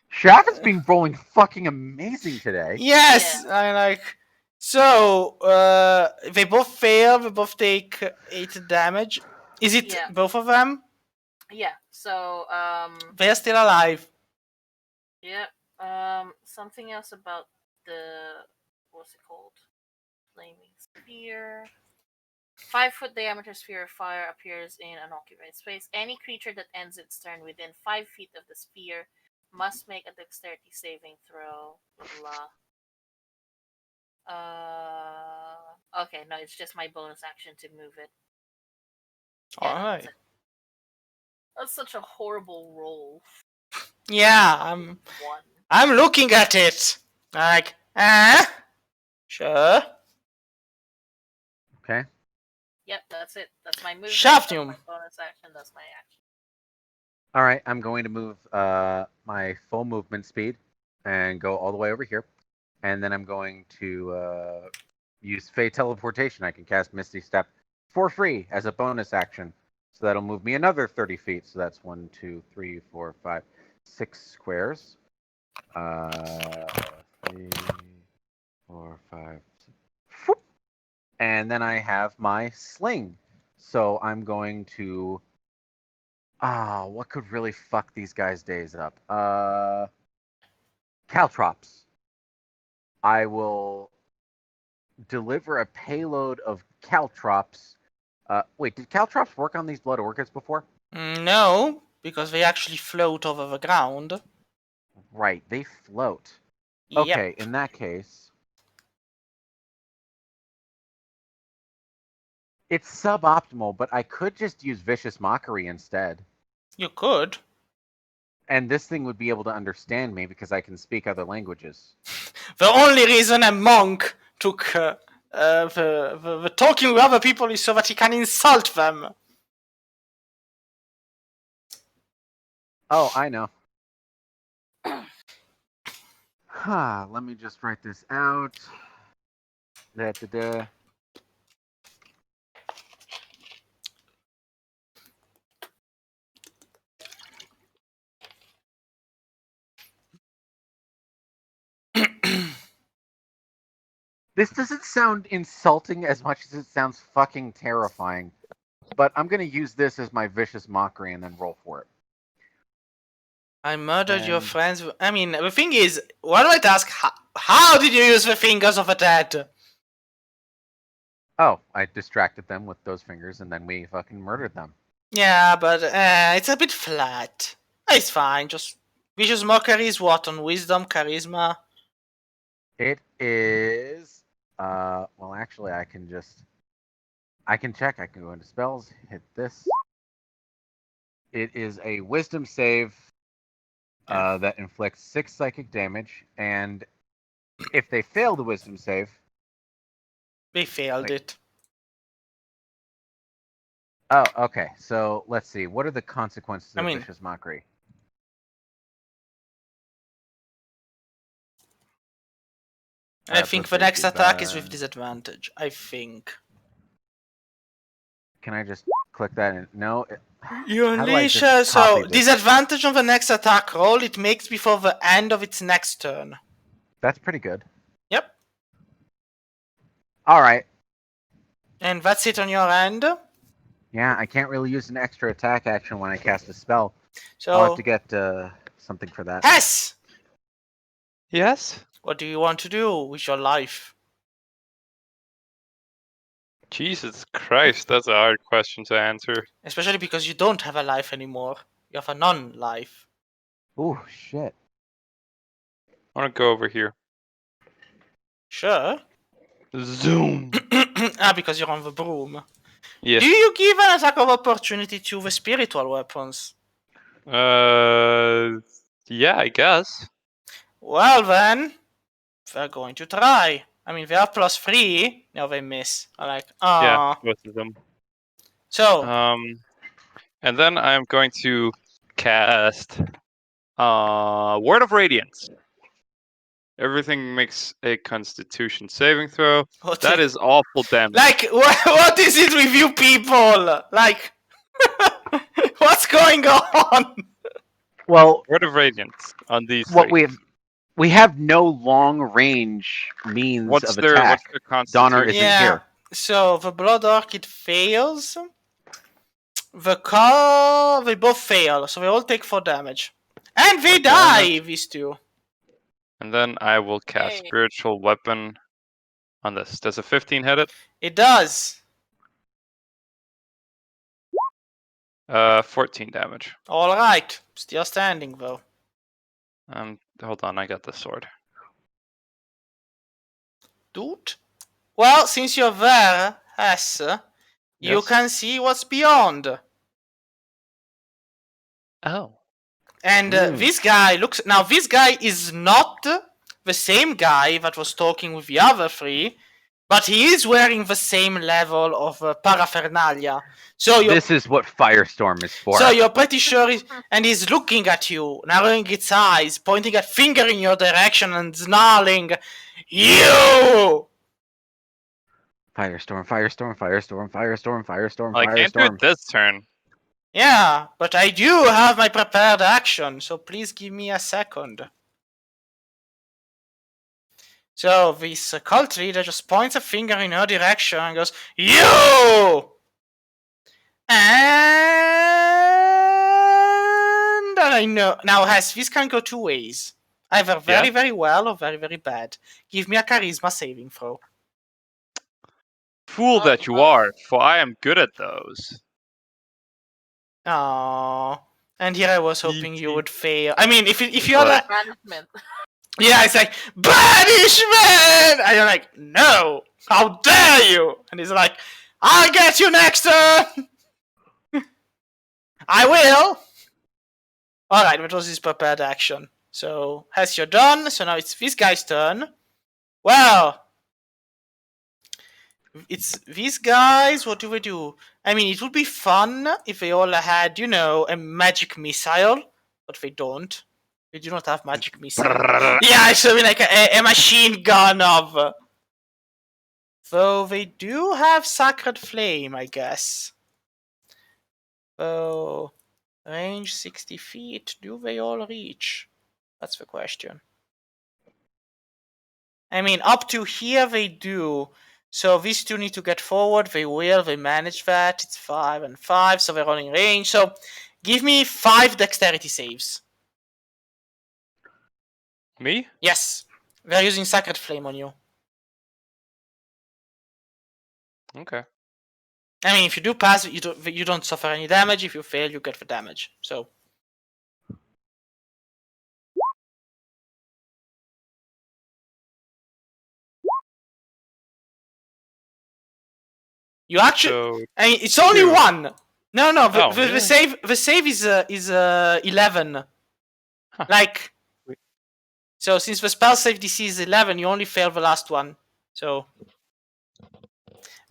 Shavin's been rolling fucking amazing today. Yes. Yeah. I'm like, so they both fail. They both take 8 damage. Is it both of them? Yeah. So they're still alive. Yeah. Something else about the what's it called? Flaming Spear. 5-foot diameter sphere of fire appears in an occupied space. Any creature that ends its turn within 5 feet of the sphere must make a dexterity saving throw. Blah. Okay, no, it's just my bonus action to move it. Yeah, Alright. That's such a horrible roll. Yeah, I'm looking at it. Like, sure. Okay. Yep, that's it. That's my movement. Shaft that's my bonus action. That's my action. All right, I'm going to move my full movement speed and go all the way over here, and then I'm going to use Fey Teleportation. I can cast Misty Step for free as a bonus action, so that'll move me another 30 feet. So that's 1, 2, 3, 4, 5, 6 squares. 3, 4, 5, 6. And then I have my sling. So I'm going to. What could really fuck these guys' days up? Caltrops. I will deliver a payload of caltrops. Wait, did caltrops work on these blood orchids before? No, because they actually float over the ground. Right, they float. Yep. Okay, in that case, it's suboptimal, but I could just use Vicious Mockery instead. You could. And this thing would be able to understand me because I can speak other languages. The only reason a monk took the talking with other people is so that he can insult them. Oh, I know. Let me just write this out. Da-da-da. This doesn't sound insulting as much as it sounds fucking terrifying. But I'm going to use this as my Vicious Mockery and then roll for it. I murdered your And- friends. I mean, the thing is, one might ask, how did you use the fingers of a dead? Oh, I distracted them with those fingers, and then we fucking murdered them. Yeah, but it's a bit flat. It's fine. Just vicious mockery is what on wisdom, charisma. It is. Well, actually, I can check. I can go into spells, hit this. It is a wisdom save that inflicts 6 psychic damage, and if they fail the wisdom save, They failed it. oh, okay. So let's see. What are the consequences of I mean- vicious mockery? I think the next attack is with disadvantage. I think. Can I just click that? And no. You How do I unleash just so copy this? disadvantage on the next attack roll it makes before the end of its next turn. That's pretty good. Yep. All right. And that's it on your end. Yeah, I can't really use an extra attack action when I cast a spell. So I'll have to get something for that. Hess! Yes? What do you want to do with your life? Jesus Christ, that's a hard question to answer. Especially because you don't have a life anymore. You have a non-life. Ooh, shit. I want to go over here. Sure. Zoom. Because you're on the broom. Yes. Do you give an attack of opportunity to the spiritual weapons? Yeah, I guess. Well then, they're going to try. I mean, they are +3. Now they miss. I'm like, Yeah, both of them. So, And then I'm going to cast Word of Radiance. Everything makes a Constitution saving throw. what That the- is awful damage. like, what is it with you people? Like, what's going on? Well, Word of Radiance on these what three. we have no long range means What's of their attack. Constitution? Donner isn't Yeah. here. So the Blood Orc it fails. The car they both fail, so they all take 4 damage, and they die. These two. And then I will cast Yay. Spiritual Weapon on this. Does a 15 hit it? It does. 14 damage. All right, still standing though. Hold on, I got the sword. Dude. Well, since you're there, Hess, you Yes. can see what's beyond. Oh. And this guy looks. Now, this guy is not the same guy that was talking with the other 3, but he is wearing the same level of paraphernalia. So This is what Firestorm is for. So you're pretty sure, and he's looking at you, narrowing its eyes, pointing a finger in your direction, and snarling, "You!" Firestorm, Firestorm, Firestorm, Firestorm, Firestorm, I can't do Firestorm. it this turn. Yeah, but I do have my prepared action, so please give me a second. So this cult leader just points a finger in her direction and goes, "You!" And I know now. This can go 2 ways. Either very, very well or very, very bad. Give me a charisma saving throw. Fool that you are, for I am good at those. Oh, and here I was hoping you E.T. would fail. I mean, if you're Right. like, Banishment. yeah, it's like banishment, and you're like, no, how dare you? And he's like, I'll get you next turn. I will. All right, that was his prepared action. So, you're done. So now it's this guy's turn. Well, it's these guys. What do we do? I mean, it would be fun if they all had, a magic missile, but they don't. They do not have magic missile. Yeah, so like a machine gun of. Though they do have Sacred Flame, I guess. So, range 60 feet. Do they all reach? That's the question. I mean, up to here they do. So these two need to get forward. They will. They manage that. It's 5 and 5, so they're all in range. So give me 5 dexterity saves. Me? Yes. They're using Sacred Flame on you. Okay. I mean, if you do pass, you don't suffer any damage. If you fail, you get the damage. So. You actually. So I mean, it's only 2. one. No. The, Oh, the, really? the save is 11. Huh. Like. Wait. So since the spell save DC is 11, you only fail the last one. So.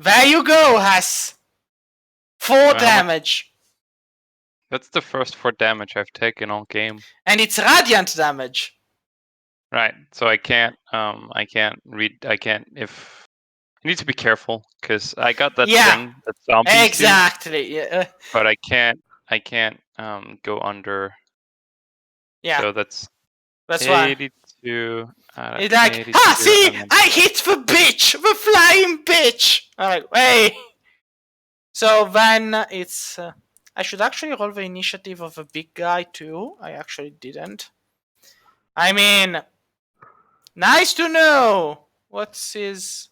There you go, Has. 4 How much? damage. That's the first 4 damage I've taken all game. And it's radiant damage. Right. So I can't read. If I need to be careful because I got that Yeah. thing that zombies do, Exactly. Yeah. but I can't go under. Yeah. So that's why. 82. It's like, 82, see, and then I hit the bitch, the flying bitch. I'm like, hey. So then it's. I should actually roll the initiative of the big guy too. I actually didn't. I mean, nice to know. What's his?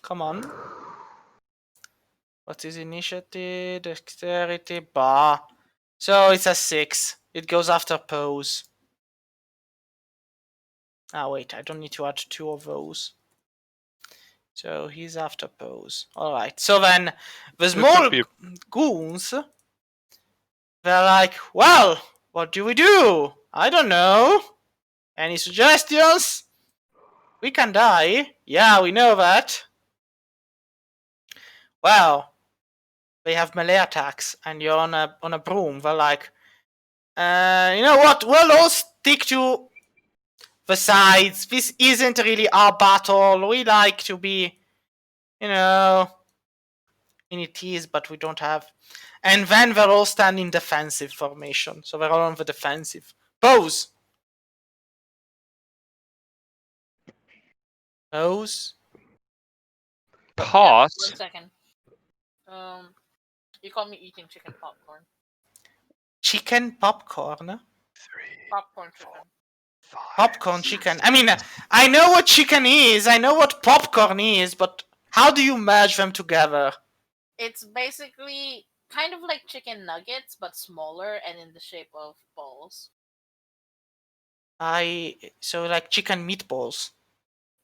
Come on. What's his initiative? Dexterity, bah. So it's a 6. It goes after pose. Ah, wait, I don't need to add 2 of those. So he's after pose. Alright, so then the small goons, they're like, well, what do we do? I don't know. Any suggestions? We can die. Yeah, we know that. Well, they have melee attacks, and you're on a broom. They're like, you know what? We'll all stick to the sides. This isn't really our battle. We like to be, in it is, but we don't have. And then they'll all stand in defensive formation. So they're all on the defensive. Pose! Pose. pause. Yeah, 1 second. You caught me eating chicken popcorn. Chicken popcorn? 3, Popcorn chicken. 5, Popcorn chicken. I mean, I know what chicken is. I know what popcorn is, but how do you merge them together? It's basically kind of like chicken nuggets, but smaller and in the shape of balls. So like chicken meatballs.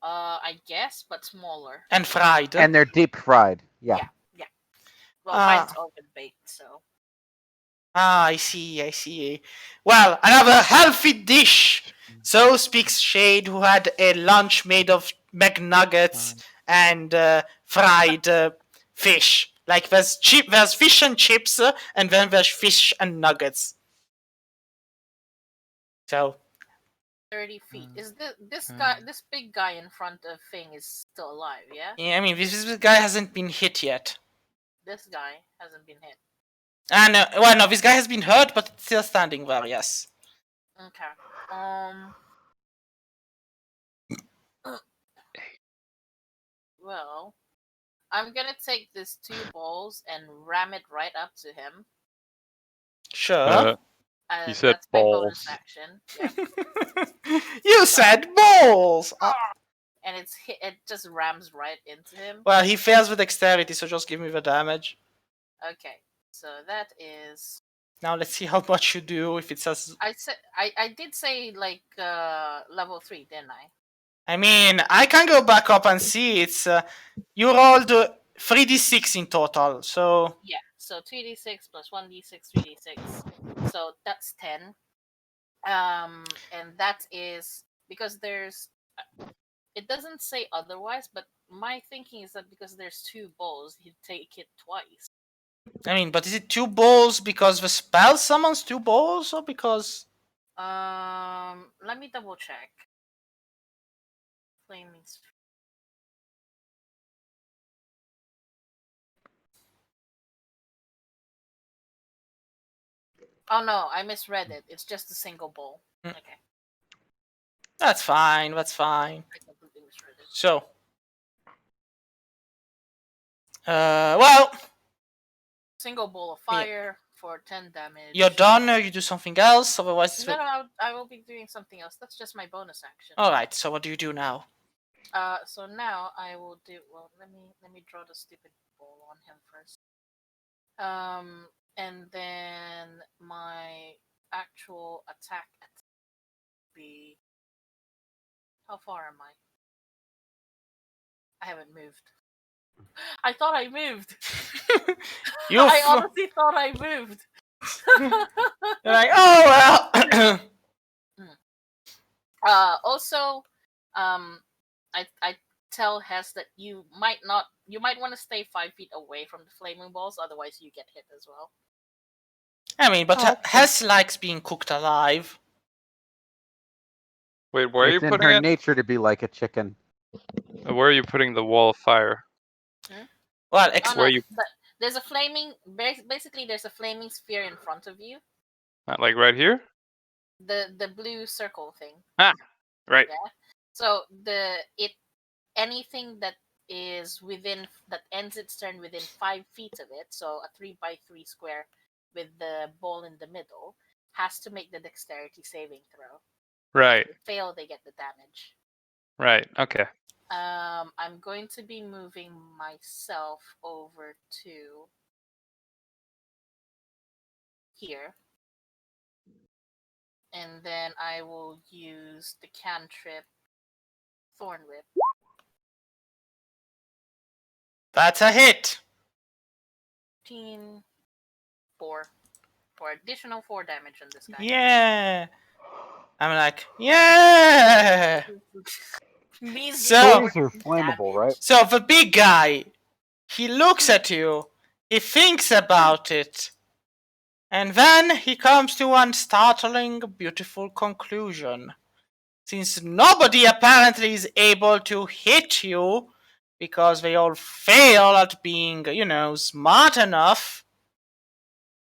I guess, but smaller. And fried. And they're deep fried. Yeah. Well, mine's oven baked, so. I see. Well, another healthy dish. So speaks Shade, who had a lunch made of McNuggets and fried fish. Like there's fish and chips, and then there's fish and nuggets. So 30 feet. Is this big guy in front of Thing is still alive? Yeah. yeah, I mean this guy hasn't been hit yet. This guy hasn't been hit. And well, no, this guy has been hurt, but it's still standing there. Yes. Okay. Well, I'm gonna take these 2 balls and ram it right up to him. Sure. You said that's my balls. bonus action. Yeah. You said balls. And it just rams right into him. Well, he fails with dexterity, so just give me the damage. Okay, so that is. Now let's see how much you do. If it says, I did say like level 3, didn't I? I mean, I can go back up and see. It's you rolled 3d6 in total, so yeah. So 3d6 plus 1d6, 3d6. So that's 10. And that is because there's. It doesn't say otherwise, but my thinking is that because there's 2 balls, he'd take it twice. I mean, but is it 2 balls because the spell summons 2 balls, or because? Let me double check. Flaming. Oh no, I misread it. It's just a single ball. Okay. That's fine. I completely misread it. So, well, single ball of fire, for 10 damage. You're done, or you do something else? Otherwise, No, I will be doing something else. That's just my bonus action. Alright, so what do you do now? So now I will do. Well, let me draw the stupid ball on him first. And then my actual attack be. How far am I? I haven't moved. I thought I moved. I honestly thought I moved. You're like, oh well. Also, I tell Hess that you might want to stay 5 feet away from the flaming balls, otherwise you get hit as well. I mean, but Hess likes being cooked alive. Wait, where are you It's in putting her it? nature to be like a chicken. Where are you putting the wall of fire? Well, where you? There's a flaming. Basically, there's a flaming sphere in front of you. Not like right here. The blue circle thing. Ah, right. Yeah. So anything that is that ends its turn within 5 feet of it, so a 3x3 square with the ball in the middle, has to make the dexterity saving throw. Right. If they fail, they get the damage. Right. Okay. I'm going to be moving myself over to here. And then I will use the cantrip Thorn Whip. That's a hit. 4 for additional 4 damage on this guy. Yeah. I'm like, yeah. These are flammable, right? So the big guy, he looks at you, he thinks about it, and then he comes to one startling, beautiful conclusion. Since nobody apparently is able to hit you, because they all fail at being, smart enough,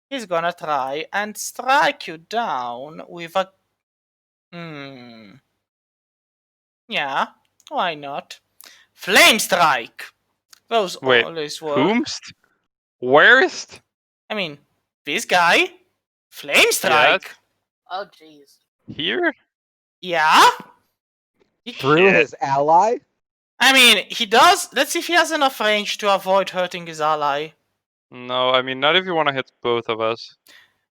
he's gonna try and strike you down with a... Yeah, why not? Flame Strike! Those Wait, always work. whomst? Wherest? I mean, this guy? Flame Strike! Yes. Oh, jeez. Here? Yeah? Through his ally? I mean, he does. Let's see if he has enough range to avoid hurting his ally. No, I mean, not if you want to hit both of us.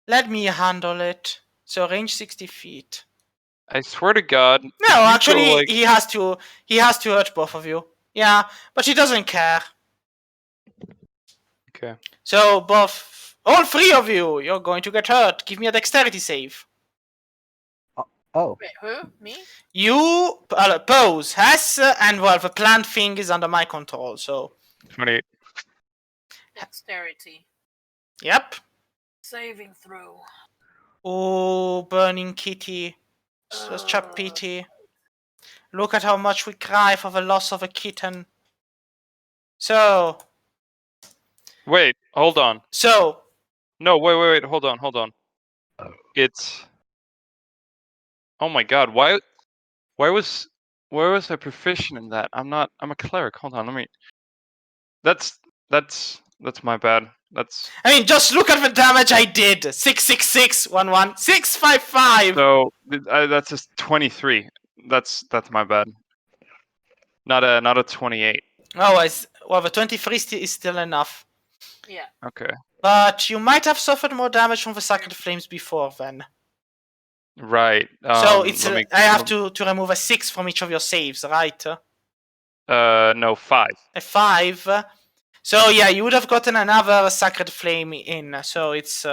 Let me handle it. So range 60 feet. I swear to God. No, actually, he has to hurt both of you. Yeah, but he doesn't care. Okay. So all 3 of you, you're going to get hurt. Give me a dexterity save. Oh. Wait, who? Me? You, Pose, Hess, and well, the plant thing is under my control, so... 28. Dexterity. Yep. Saving throw. Oh, burning kitty. Such a pity. Look at how much we cry for the loss of a kitten. So... Wait, hold on. So... No, wait, hold on. It's... Oh my God, why was I proficient in that? I'm a cleric. Hold on, let me... That's my bad. I mean, just look at the damage I did. 666, 11, 655. So that's just 23. That's my bad. Not a 28. Oh, well, the 23 is still enough. Yeah. Okay. But you might have suffered more damage from the Sacred Flames before then. Right. So I have to remove a 6 from each of your saves, right? No, 5. A 5. So yeah, you would have gotten another Sacred Flame in. So it's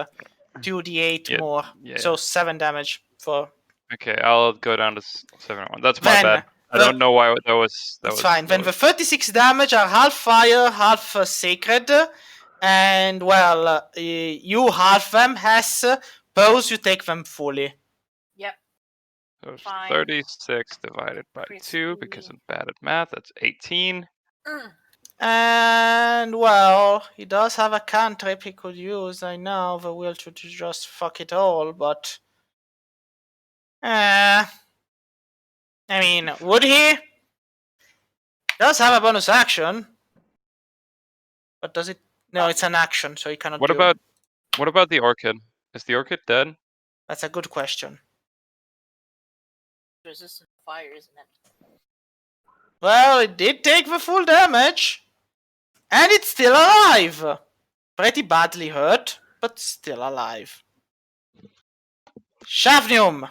2d8 more. Yeah. So 7 damage for... Okay, I'll go down to 7-1. That's my bad. I don't know why that was... That's fine. Then the 36 damage are half fire, half sacred. And, well, you half them, Hess. Pose, you take them fully. Yep. So Fine. 36 divided by 2, because I'm bad at math. That's 18. And, well, he does have a cantrip he could use. I know, the will to just fuck it all, but... I mean, would he? Does have a bonus action. But does it... No, it's an action, so he cannot What do... about What about the orchid? Is the orchid dead? That's a good question. Resistant to fire, isn't it? Well, it did take the full damage. And it's still alive. Pretty badly hurt, but still alive. Shavnium!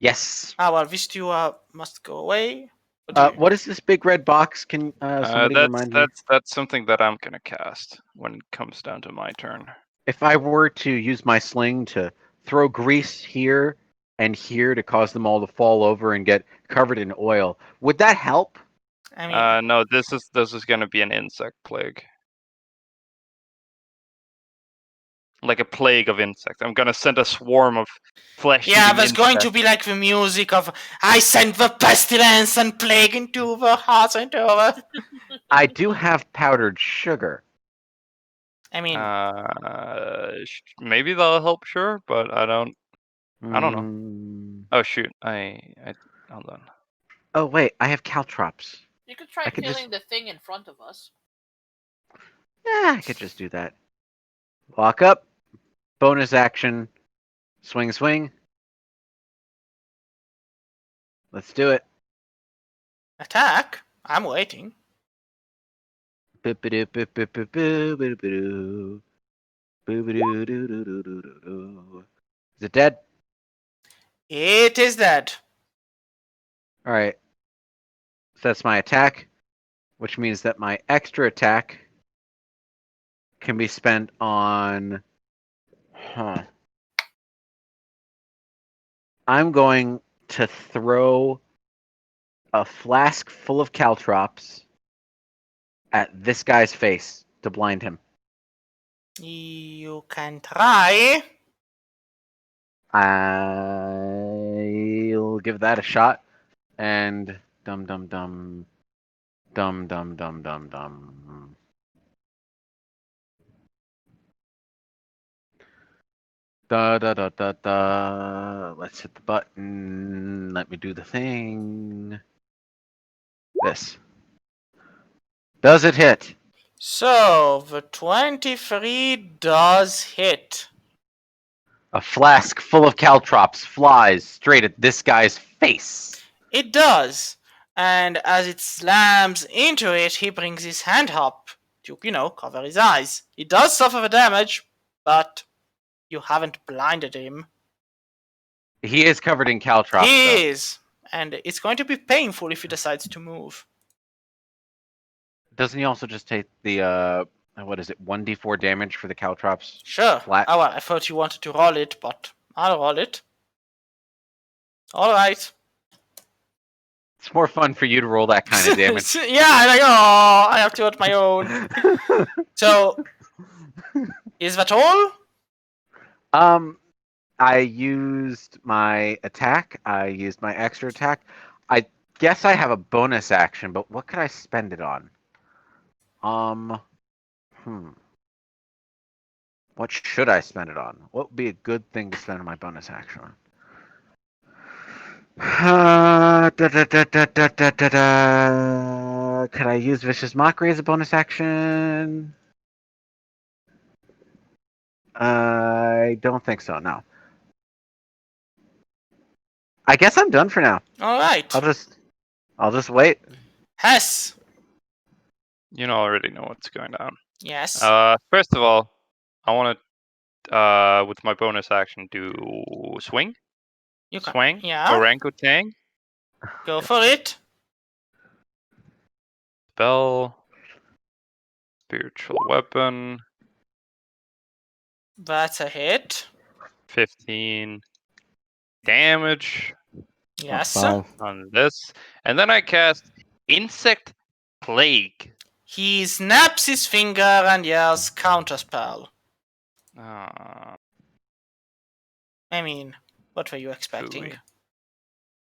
Yes. Ah, well, these two must go away. What is this big red box? Can somebody remind me? That's something that I'm gonna cast when it comes down to my turn. If I were to use my sling to throw grease here and here to cause them all to fall over and get covered in oil, would that help? I mean, No, this is gonna be an insect plague. Like a plague of insects. I'm gonna send a swarm of flesh. yeah, there's going to be like the music of I send the pestilence and plague into the hearts and over. I do have powdered sugar. I mean, maybe that'll help, sure, but I don't know. Mm. Oh shoot, I hold on. Oh wait, I have caltrops. You could try I could killing the thing in front of us. Yeah, I could just do that. Walk up, bonus action, swing, swing. Let's do it. attack? I'm waiting. Is it dead? It is dead. All right. So that's my attack, which means that my extra attack can be spent on. I'm going to throw a flask full of caltrops at this guy's face to blind him. You can try. I'll give that a shot. And dum dum dum. Dum dum dum dum dum. Da da da da da. Let's hit the button. Let me do the thing. This. Does it hit? So, the 23 does hit. A flask full of caltrops flies straight at this guy's face. It does. And as it slams into it, he brings his hand up to, cover his eyes. He does suffer the damage, but you haven't blinded him. He is covered in caltrops. He is. And it's going to be painful if he decides to move. Doesn't he also just take the, what is it, 1d4 damage for the caltrops? Sure. Flat. Oh, well, I thought you wanted to roll it, but I'll roll it. Alright. It's more fun for you to roll that kind of damage. Yeah, I have to add my own. So, is that all? I used my attack. I used my extra attack. I guess I have a bonus action, but what could I spend it on? What should I spend it on? What would be a good thing to spend my bonus action on? Could I use Vicious Mockery as a bonus action? I don't think so, no. I guess I'm done for now. Alright. I'll just wait. Hess. You already know what's going on. Yes. First of all, I want to, with my bonus action, do swing. You can. Swing. Yeah. Orangutang. Go for it. Spell. Spiritual weapon. That's a hit. 15 damage Yes. on this. And then I cast Insect Plague. He snaps his finger and yells counterspell. I mean, what were you expecting? Phooey.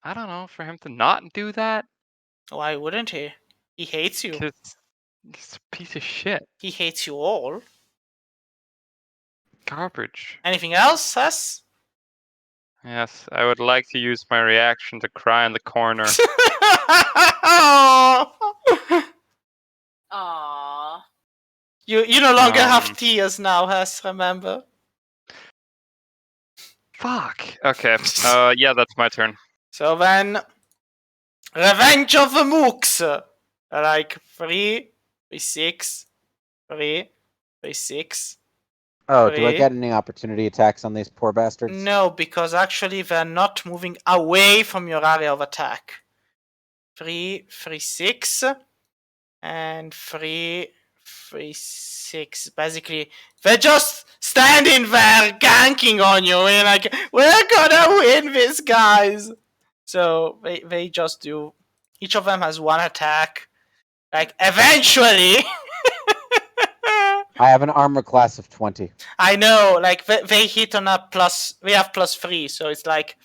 I don't know, for him to not do that? Why wouldn't he? He hates you. Because he's a piece of shit. He hates you all. Garbage. Anything else, Hess? Yes, I would like to use my reaction to cry in the corner. Aww. You no longer have tears now, Hess, remember? Fuck. Okay. Yeah, that's my turn. So then, Revenge of the Mooks. Like 3, 6, 3, 6. Oh, do I get any opportunity attacks on these poor bastards? No, because actually they're not moving away from your area of attack. 3, 6, and 3, 6. Basically, they're just standing there ganking on you. And like, we're gonna win this, guys. So they just do. Each of them has 1 attack. Like, eventually. I have an armor class of 20. I know, like they hit on a plus. We have +3, so it's like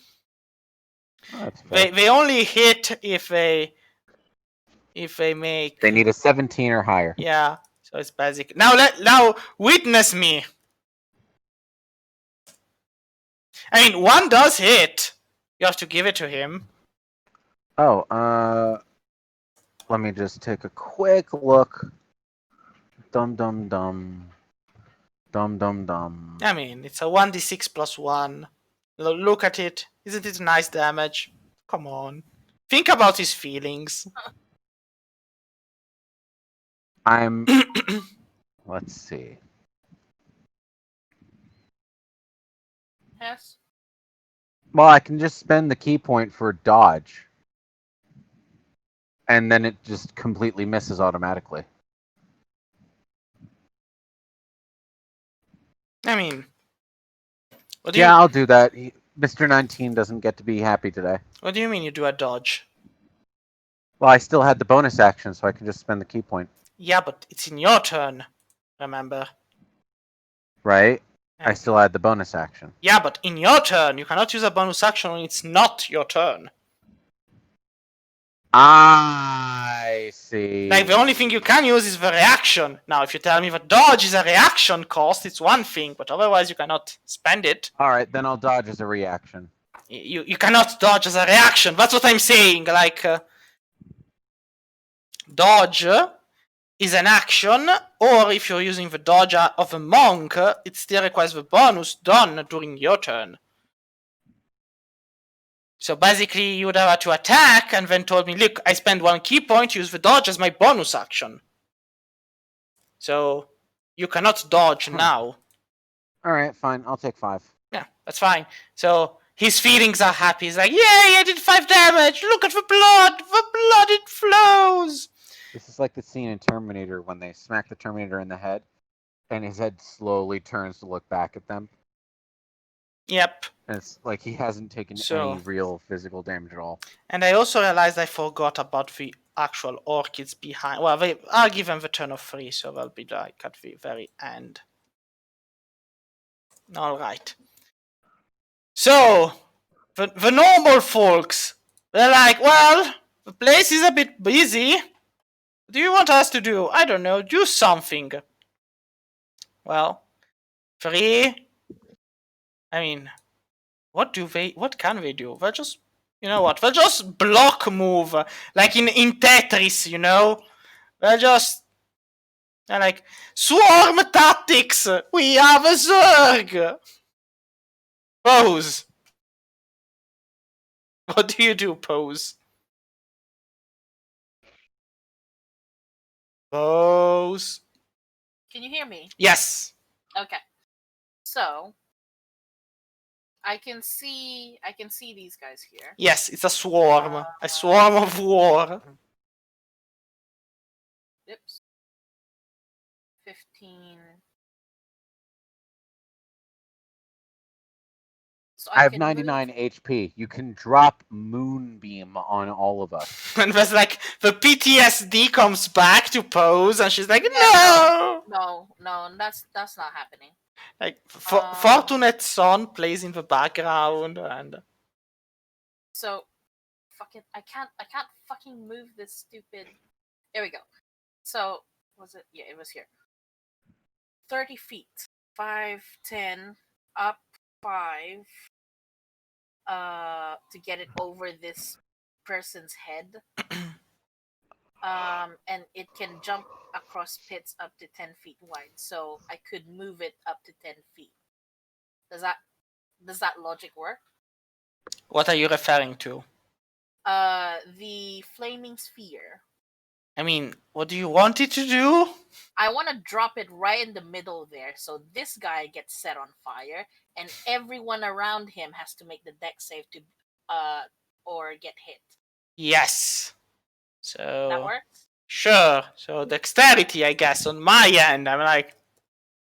they only hit if they make. They need a 17 or higher. Yeah, so it's basic. Now witness me. I mean, 1 does hit. You have to give it to him. Oh, let me just take a quick look. Dum dum dum. Dum dum dum. I mean, it's a 1d6 + 1. Look at it. Isn't it nice damage? Come on. Think about his feelings. I'm. Let's see. Yes. Well, I can just spend the key point for dodge. And then it just completely misses automatically. I mean, I'll do that. Mr. 19 doesn't get to be happy today. What do you mean you do a dodge? Well, I still had the bonus action, so I can just spend the key point. Yeah, but it's in your turn, remember? Right? I still had the bonus action. Yeah, but in your turn. You cannot use a bonus action when it's not your turn. I see. Like, the only thing you can use is the reaction. Now, if you tell me that dodge is a reaction cost, it's one thing, but otherwise you cannot spend it. Alright, then I'll dodge as a reaction. You cannot dodge as a reaction. That's what I'm saying. Like, dodge is an action, or if you're using the dodge of a monk, it still requires the bonus done during your turn. So basically, you would have had to attack and then told me, look, I spend 1 key point, use the dodge as my bonus action. So you cannot dodge now. Alright, fine. I'll take 5. Yeah, that's fine. So his feelings are happy. He's like, yay, I did 5 damage. Look at the blood. The blood, it flows. This is like the scene in Terminator when they smack the Terminator in the head, and his head slowly turns to look back at them. Yep. And it's like he hasn't taken any real physical damage at all. And I also realized I forgot about the actual orchids behind. Well, I'll give them the turn of 3, so they'll be like at the very end. All right. So, the normal folks, they're like, well, the place is a bit busy. What do you want us to do? I don't know, do something. Well, 3. I mean, what can they do? They'll just, you know what? They'll just block move, like in Tetris, you know? They're like, swarm tactics! We have a Zerg! Pose! What do you do, Pose? Pose. Can you hear me? Yes. Okay. So I can see these guys here. Yes, it's a swarm. A swarm of war. Oops. 15. So I have 99 HP. You can drop Moonbeam on all of us. And there's like, the PTSD comes back to Pose, and she's like, no! No, that's not happening. Like, Fortunate Son plays in the background, and... So, fucking, I can't fucking move this stupid... There we go. So, was it? Yeah, it was here. 30 feet. 5, 10, up 5. To get it over this person's head. And it can jump across pits up to 10 feet wide. So I could move it up to 10 feet. Does that logic work? What are you referring to? The flaming sphere. I mean, what do you want it to do? I want to drop it right in the middle there, so this guy gets set on fire, and everyone around him has to make the deck save to, or get hit. Yes. That So works. sure. So dexterity, I guess, on my end. I'm like,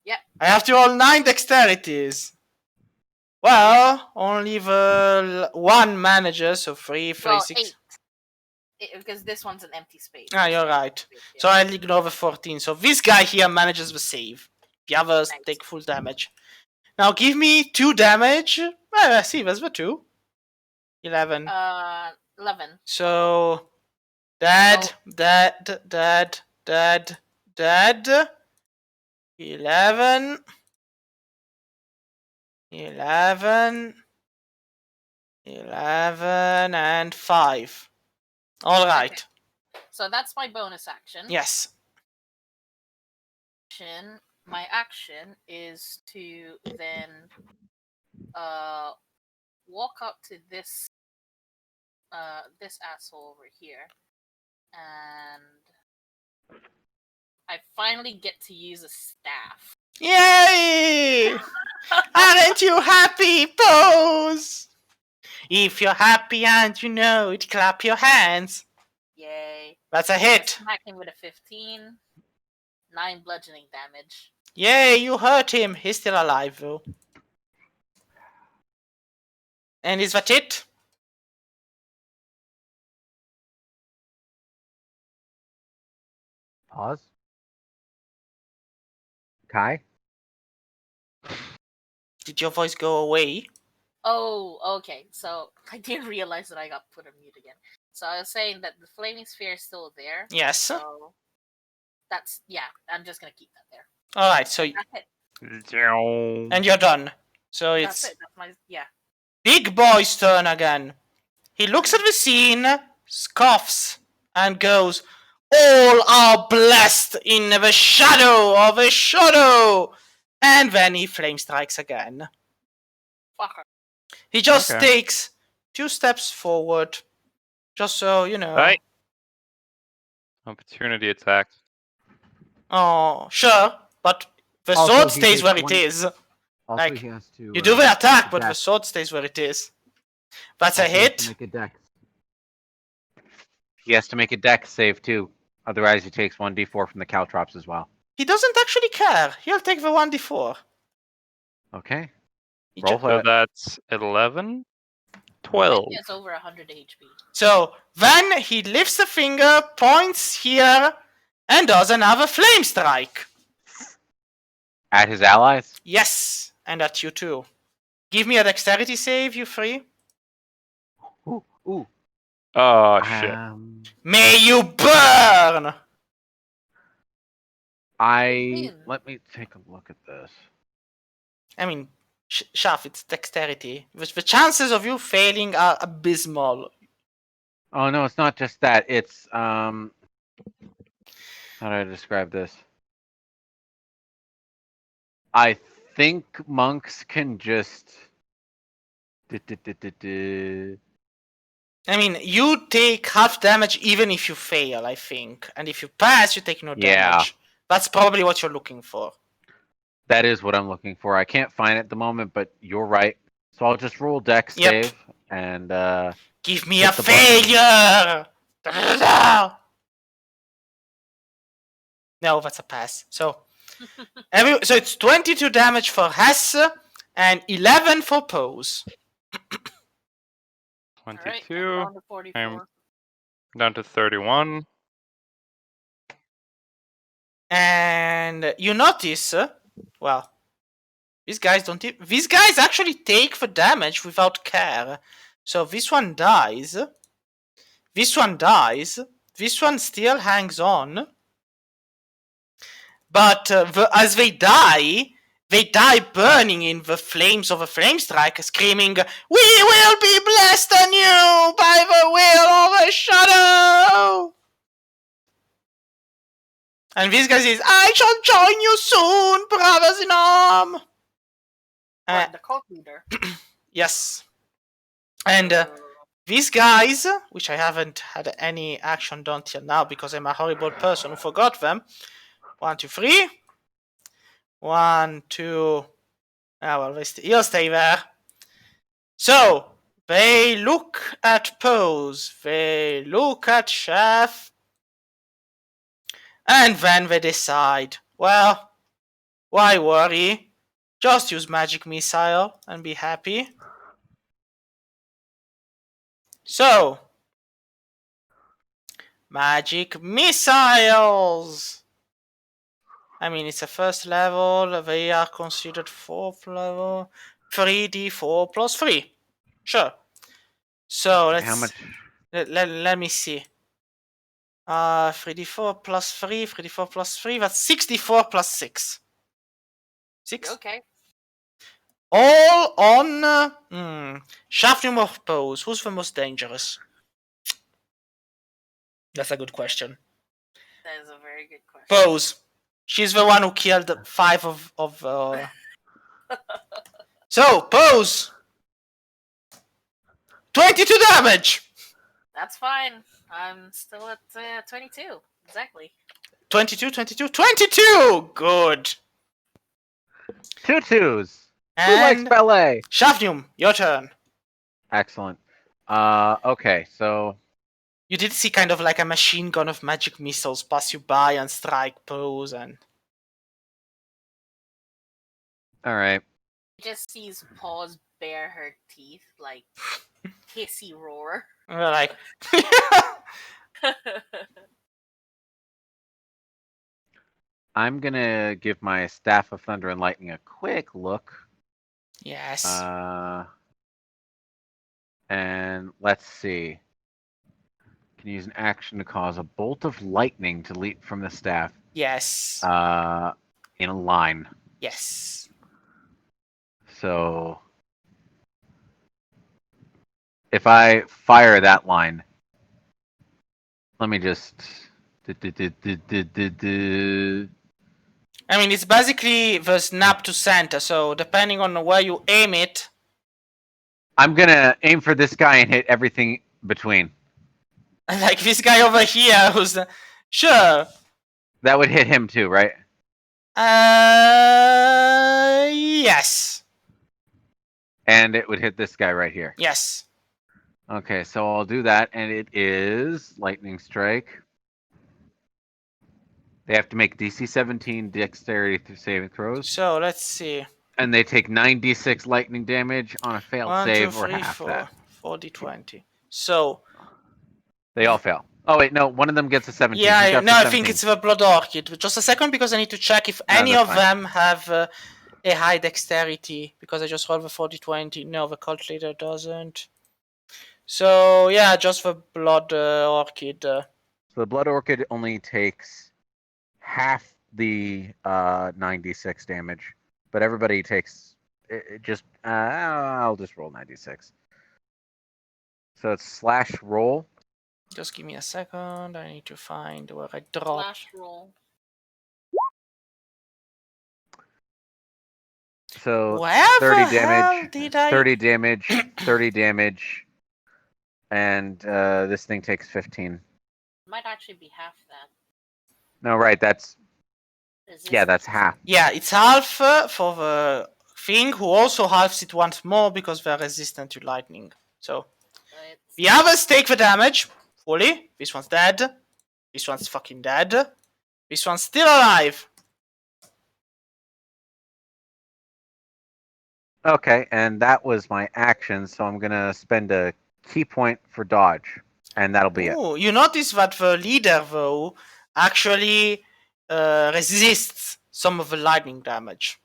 Yep. I have to roll 9 dexterities. Well, only the one manager, so 3, 3, Well, 6. 8. Because this one's an empty space. Ah, you're right. Yeah. So I'll ignore the 14. So this guy here manages the save. The others Nice. take full damage. Now give me 2 damage. Well, see, there's the 2. 11. 11. So dead. 11. 11 and 5. All right. Okay. So that's my bonus action. Yes. My action is to then walk up to this asshole over here, and I finally get to use a staff. Yay! Aren't you happy, Pose? If you're happy and you know it, clap your hands. Yay. That's a hit. Smack him with a 15. 9 bludgeoning damage. Yay, you hurt him. He's still alive, though. And is that it? Pause. Kai? Did your voice go away? Oh, okay. So I didn't realize that I got put on mute again. So I was saying that the flaming sphere is still there. Yes. So that's, yeah, I'm just gonna keep that there. Alright, so That's it. and you're done. So That's it's it. That's my, yeah. Big Boy's turn again. He looks at the scene, scoffs, and goes, "All are blessed in the shadow of a shadow." And then he flame strikes again. Fucker. He just Okay. takes 2 steps forward, just so you know. Right. Opportunity attack. Oh, sure, but the Also, sword he stays takes where it one- is. Also, Like, he has to. You do the attack, but the dash. sword stays where it is. That's a Also, he has to hit. Make a dex. He has to make a dex save too. Otherwise, he takes 1d4 from the caltrops as well. He doesn't actually care. He'll take the 1d4. Okay. He Roll ju- for So it. that's 11? I 12. think he has over 100 HP. So then he lifts a finger, points here, and does another flame strike. At his allies? Yes, and at you too. Give me a dexterity save, you 3. Ooh. Oh, shit. May you burn! Let me take a look at this. I mean, Shaf, it's dexterity. The chances of you failing are abysmal. Oh no, it's not just that. It's how do I describe this? I think monks can just I mean, you take half damage even if you fail, I think. And if you pass, you take no damage. Yeah. That's probably what you're looking for. That is what I'm looking for. I can't find it at the moment, but you're right. So I'll just roll dex Yep. save and Give me hit a the button. failure! Da-da-da-da! No, that's a pass. So, so it's 22 damage for Hess and 11 for Pose. Alright, 22. I'm down to 44. I'm down to 31. And you notice, well, these guys these guys actually take the damage without care. So this one dies. This one dies. This one still hangs on. But as they die burning in the flames of a flame strike, screaming, "We will be blessed anew by the will of a shadow!" And this guy says, I shall join you soon, brothers in arm. What, the cult leader? Yes. And these guys, which I haven't had any action done till now because I'm a horrible person who forgot them. 1, 2, 3. 1, 2. Ah, well, you'll stay there. So, they look at Pose. They look at Chef. And then they decide, well, why worry? Just use Magic Missile and be happy. So, Magic Missiles! I mean, it's a first level, they are considered 4th level. 3d4 plus 3. Sure. So, let's... How much? Let me see. 3d4 plus 3, 3d4 plus 3, that's 64 plus 6. 6? Okay. All on Shafnum or Pose. Who's the most dangerous? That's a good question. That is a very good question. Pose. She's the one who killed 5 of So, Pose! 22 damage! That's fine. I'm still at 22. Exactly. 22, 22, 22! Good. 2 2s. Who likes And ballet? Shafnum, your turn. Excellent. Okay, so You did see kind of like a machine gun of magic missiles pass you by and strike Pose and... all right. Just sees Paws bare her teeth, like hissy roar. And we're like... I'm gonna give my Staff of Thunder and Lightning a quick look. yes. And let's see. Can use an action to cause a bolt of lightning to leap from the staff. Yes. In a line. Yes. So if I fire that line, let me just. I mean, it's basically the snap to center, so depending on where you aim it... I'm gonna aim for this guy and hit everything between. Like this guy over here who's... Sure. That would hit him too, right? Yes. And it would hit this guy right here. Yes. Okay, so I'll do that, and it is Lightning Strike. They have to make DC 17 Dexterity saving throws, So, let's see. and they take 9d6 lightning damage on a failed 1, 2, save or 3, half 4. that. 4d20. So... They all fail. Oh wait, no, one of them gets a 17. Who Yeah, got no, the I 17? think it's the Blood Orchid. Just a second, because I need to check if No, any that's of fine. them have a high dexterity, because I just rolled the 40-20. No, the cult leader doesn't. So, yeah, just the Blood Orchid. So the Blood Orchid only takes half the 9d6 damage, but everybody takes I'll just roll 96. So it's slash roll. Just give me a second. I need to find where I drop. Flash roll. So Where 30 the hell damage, did I... 30 damage, 30 damage, and this thing takes 15. Might actually be half that. No, right, that's Resistance. that's half. Yeah, it's half for the thing, who also halves it once more because they're resistant to lightning. So, It's the others take the damage fully. This one's dead. This one's fucking dead. This one's still alive. Okay, and that was my action, so I'm gonna spend a key point for dodge, and that'll be it. Ooh, you notice that the leader, though, actually resists some of the lightning damage.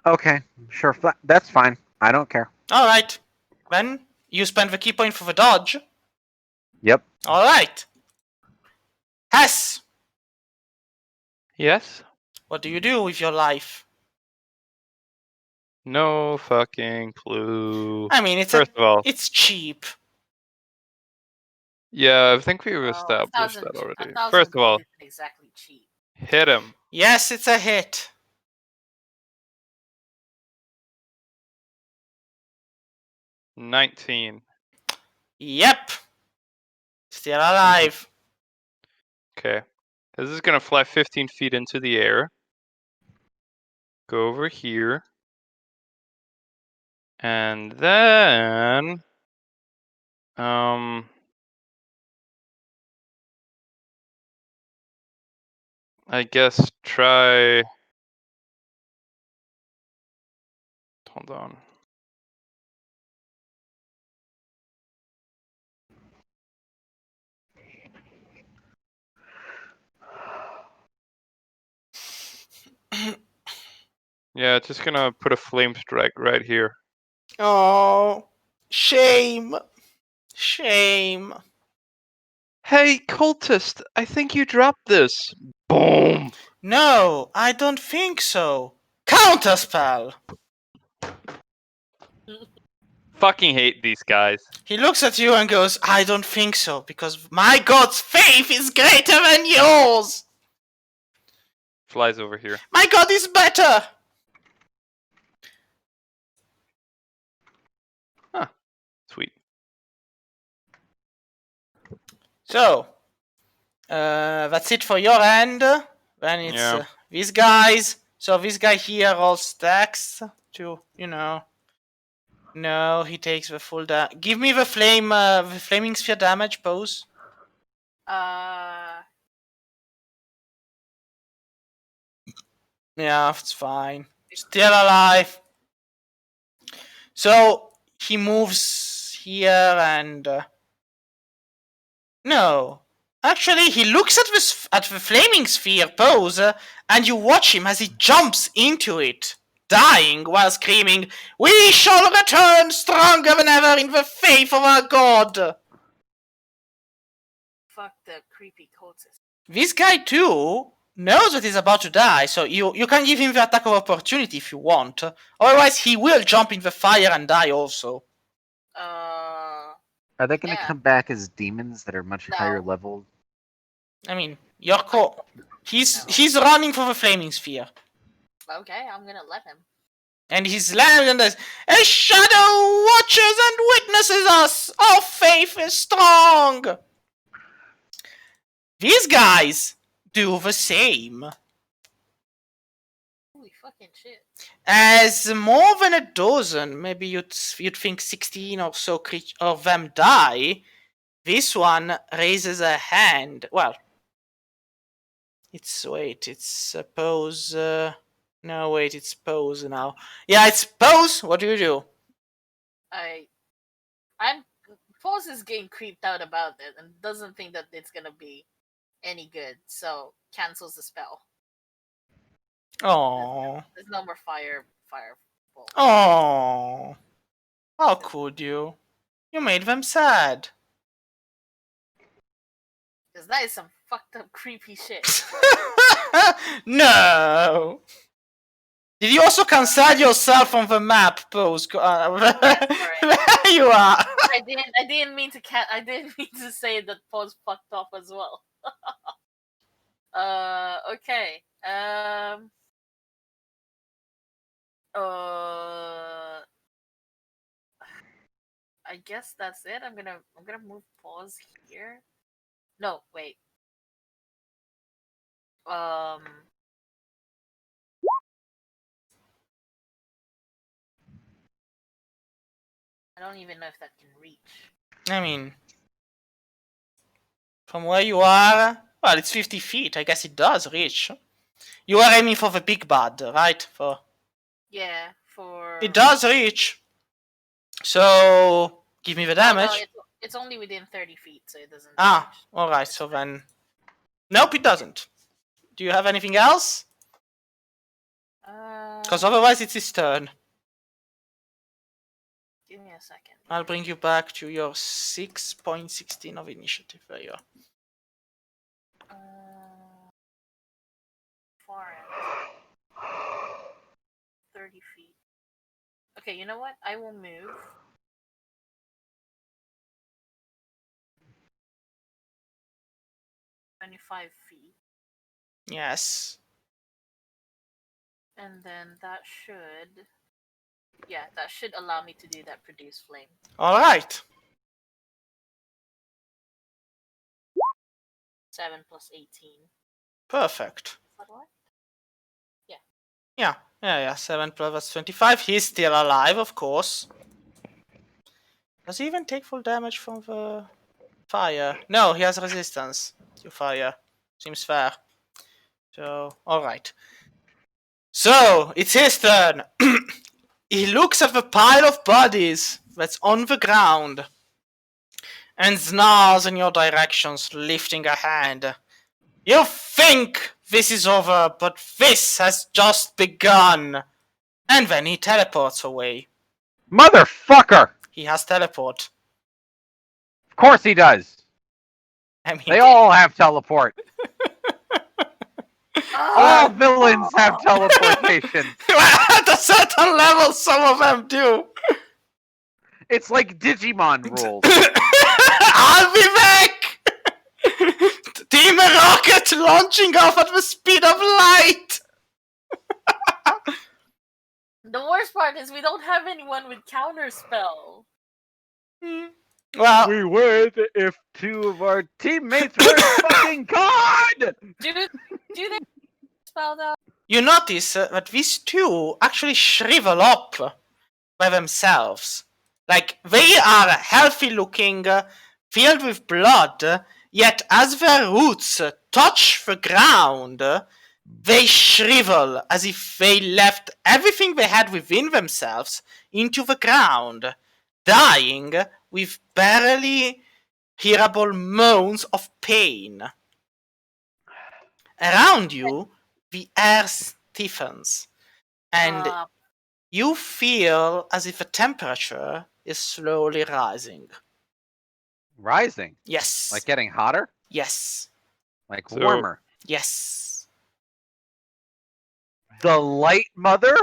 Okay, sure, that's fine. I don't care. Alright. Then, you spend the key point for the dodge. Yep. Alright. Hess, Yes? what do you do with your life? No fucking clue. I mean, First of all, it's cheap. Yeah, I think we've Oh, established that a already. 1,000 First of gold all, isn't exactly cheap. hit him. Yes, it's a hit. $19. Yep. Still alive. Okay. This is gonna fly 15 feet into the air. Go over here. And then I guess try. Hold on. Yeah, just gonna put a flame strike right here. Oh, shame. Shame. Hey, cultist! I think you dropped this. Boom! No, I don't think so. Counterspell! Fucking hate these guys. He looks at you and goes, I don't think so, because my god's faith is greater than yours! Flies over here. My god is better! Huh. Sweet. So, that's it for your end. Then it's Yeah. these guys. So this guy here rolls stacks to, No, he takes the full damage. Give me the flaming sphere damage, pose. Yeah, it's fine. Still alive. So he moves here and no. Actually, he looks at the flaming sphere pose, and you watch him as he jumps into it, dying while screaming, "We shall return stronger than ever in the faith of our god!" Fuck the creepy cultist. This guy too knows that he's about to die, so you can give him the attack of opportunity if you want. Otherwise, he will jump in the fire and die also. Are they going to Yeah. come back as demons that are much No. higher level? I mean, he's running for the flaming sphere. Okay, I'm gonna let him. And he's landing as a shadow watches and witnesses us. Our faith is strong. These guys do the same. Holy fucking shit. As more than a dozen, maybe you'd think 16 or so of them die, this one raises a hand. Well, it's pose. No, wait, it's pose now. Yeah, it's pose. What do you do? Pose is getting creeped out about it and doesn't think that it's gonna be any good, so cancels the spell. Oh. There's no more fire. Oh. How could you? You made them sad. Because that is some fucked up creepy shit. No. Did you also cancel yourself on the map, Pose? There you are. I didn't mean to I didn't mean to say that Pose fucked off as well. Okay. I guess that's it. I'm gonna move Pause here. No, wait. I don't even know if that can reach. I mean, from where you are, well, it's 50 feet. I guess it does reach. You are aiming for the big bad, right? Yeah, for... It does reach. So, give me the damage. Oh, no, it's only within 30 feet, so it doesn't... Alright, so then... Nope, it doesn't. Do you have anything else? Because otherwise it's his turn. Give me a second. I'll bring you back to your 6.16 of initiative. There you are. Forest. 30 feet. Okay, you know what? I will move. 25 feet. Yes. And then that should... Yeah, that should allow me to do that produce flame. All right. 7 plus 18. Perfect. Is that right? Yeah. 7 plus 25. He's still alive, of course. Does he even take full damage from the fire? No, he has resistance to fire. Seems fair. So, alright. So, it's his turn. He looks at the pile of bodies that's on the ground and snarls in your directions, lifting a hand. You think this is over, but this has just begun. And then he teleports away. Motherfucker! He has teleport. Of course he does. I mean, They all have teleport. All villains have teleportation. at a certain level, some of them do. It's like Digimon rules. I'll be back! Team Rocket launching off at the speed of light! The worst part is we don't have anyone with counterspell. Well, We would if two of our teammates were fucking God! Do they spell that? you notice that these two actually shrivel up by themselves. Like, they are healthy looking, filled with blood, yet as their roots touch the ground, they shrivel as if they left everything they had within themselves into the ground, dying with barely hearable moans of pain. Around you, the air stiffens, and you feel as if the temperature is slowly rising. Rising? Yes. Like getting hotter? Yes. Like So- warmer? Yes. The light mother?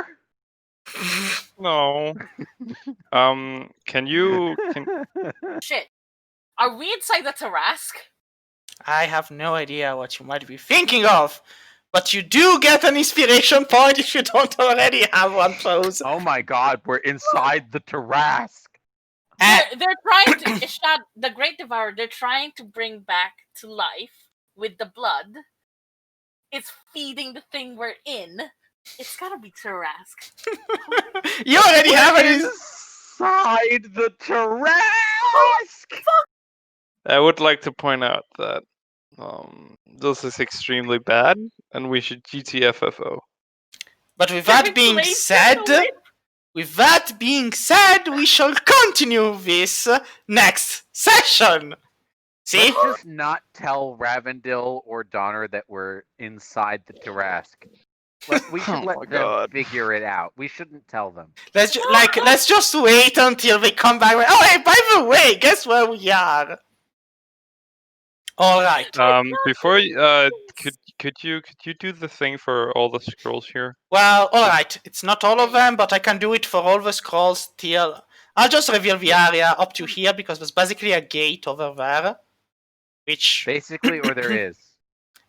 No. Can you? Shit. Are we inside the Tarask? I have no idea what you might be thinking of, but you do get an inspiration point if you don't already have one, Pose. Oh my god, we're inside the Tarask. They're trying to... Ishad, the Great Devourer, they're trying to bring back to life with the blood. It's feeding the thing we're in. It's gotta be Tarask. You already have We're it. inside the Tarask! I would like to point out that this is extremely bad, and we should GTFFO. But with that being said, we shall continue this next session. See? Let's just not tell Ravendil or Donner that we're inside the Tarask. We should Oh let my them God. figure it out. We shouldn't tell them. Let's just wait until they come back. Oh, hey, by the way, guess where we are? All right. Before could you do the thing for all the scrolls here? Well, all right. It's not all of them, but I can do it for all the scrolls till. I'll just reveal the area up to here because there's basically a gate over there, which Basically, or there is.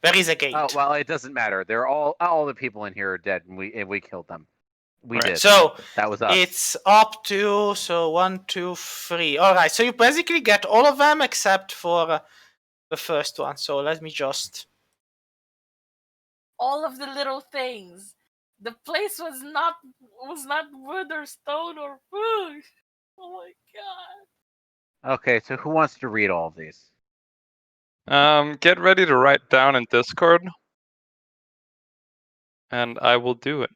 there is a gate. Oh well, it doesn't matter. They're all the people in here are dead, and we killed them. We Right. did. So That was us. it's up to 1, 2, 3. All right. So you basically get all of them except for the first one. So let me just. All of the little things. The place was not wood or stone or food. Oh my god. Okay, so who wants to read all of these? Get ready to write down in Discord, and I will do it.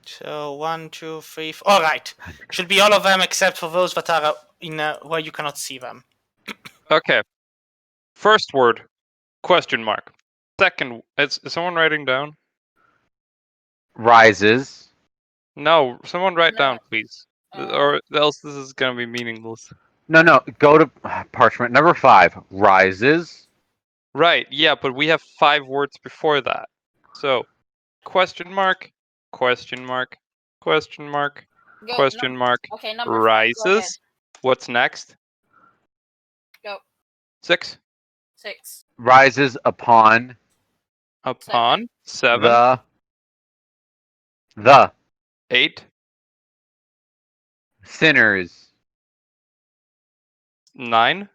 So 1, 2, 3. All right. Should be all of them except for those that are in where you cannot see them. Okay. First word, question mark. Second, is someone writing down? Rises. No, someone write No. down, please. Or else this is gonna be meaningless. No, go to parchment number 5. Rises. Right, yeah, but we have 5 words before that. So, Question mark. Question mark. Question mark. Go. Question mark. Okay, number 5. Go ahead. Rises. What's next? Go. 6. 6. Rises upon Upon. 7. the 8. sinners 9.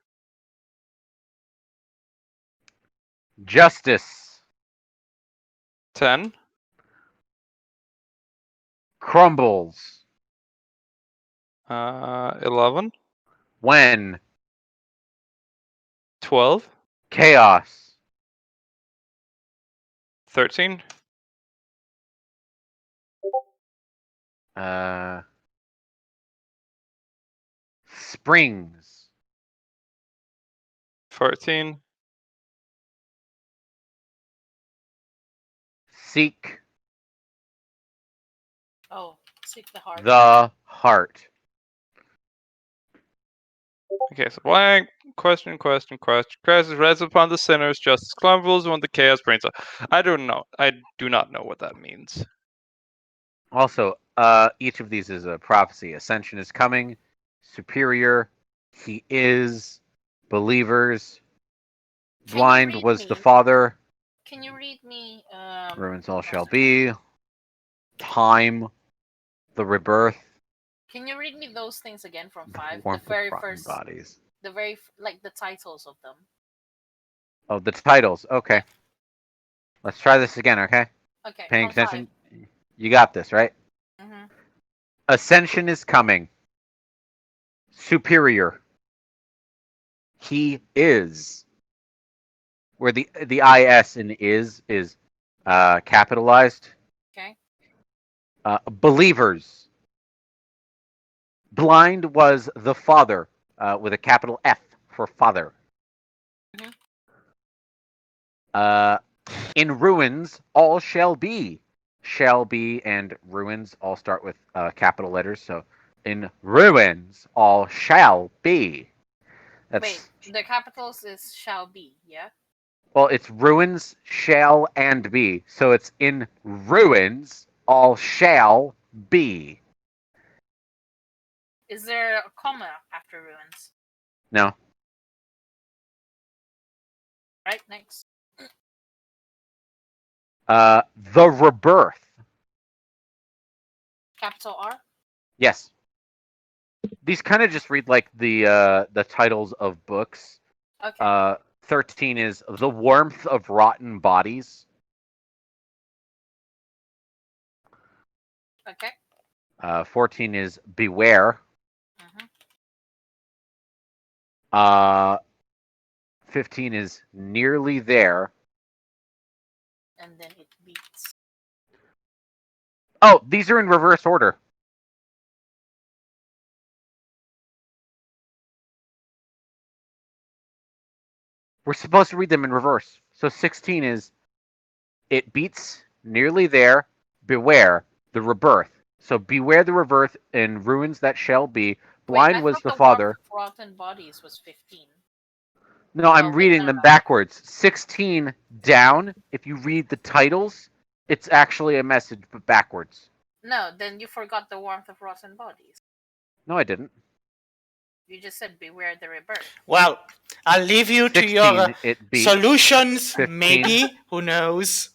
justice 10. crumbles 11. when 12. chaos 13. springs 14. seek Oh, seek the heart. the heart. Okay, so blank. Question. Crisis rests upon the sinners. Justice crumbles when the chaos brings up. I don't know. I do not know what that means. Also, each of these is a prophecy. Ascension is coming. Superior. He is. Believers. Can you Blind read was me? the father. Can you read me? Ruins all shall be. Time. The rebirth. Can you read me those things again from 5? The Warmth of very rotten first, bodies. like the titles of them. Oh, the titles. Okay. Let's try this again, okay? Okay. Paying from attention? You got this, right? 5. Mm-hmm. Ascension is coming. Superior. He is. Where the is in is capitalized. Okay. Believers. Blind was the father with a capital F for father. In ruins, all shall be. Shall be and ruins all start with capital letters. So in ruins, all shall be. Wait, the capitals is shall be, yeah? Well, it's ruins, shall, and be. So it's in ruins, all shall be. Is there a comma after ruins? No. Right, next. The rebirth. Capital R? Yes. These kind of just read like the titles of books. Okay. 13 is The Warmth of Rotten Bodies. Okay. 14 is Beware. Mm-hmm. 15 is Nearly There. And then it beats. Oh, these are in reverse order. We're supposed to read them in reverse. So 16 is It Beats, Nearly There, Beware, the Rebirth. So beware the rebirth in ruins that shall be. Blind Wait, I was thought the the father. Warmth of Rotten Bodies was 15. No, I'm Oh, wait, reading no, them no. backwards. 16 down, if you read the titles, it's actually a message, but backwards. No, then you forgot the Warmth of Rotten Bodies. No, I didn't. You just said beware the rebirth. Well, I'll leave you to your 16, it beats. solutions, 15. maybe. Who knows?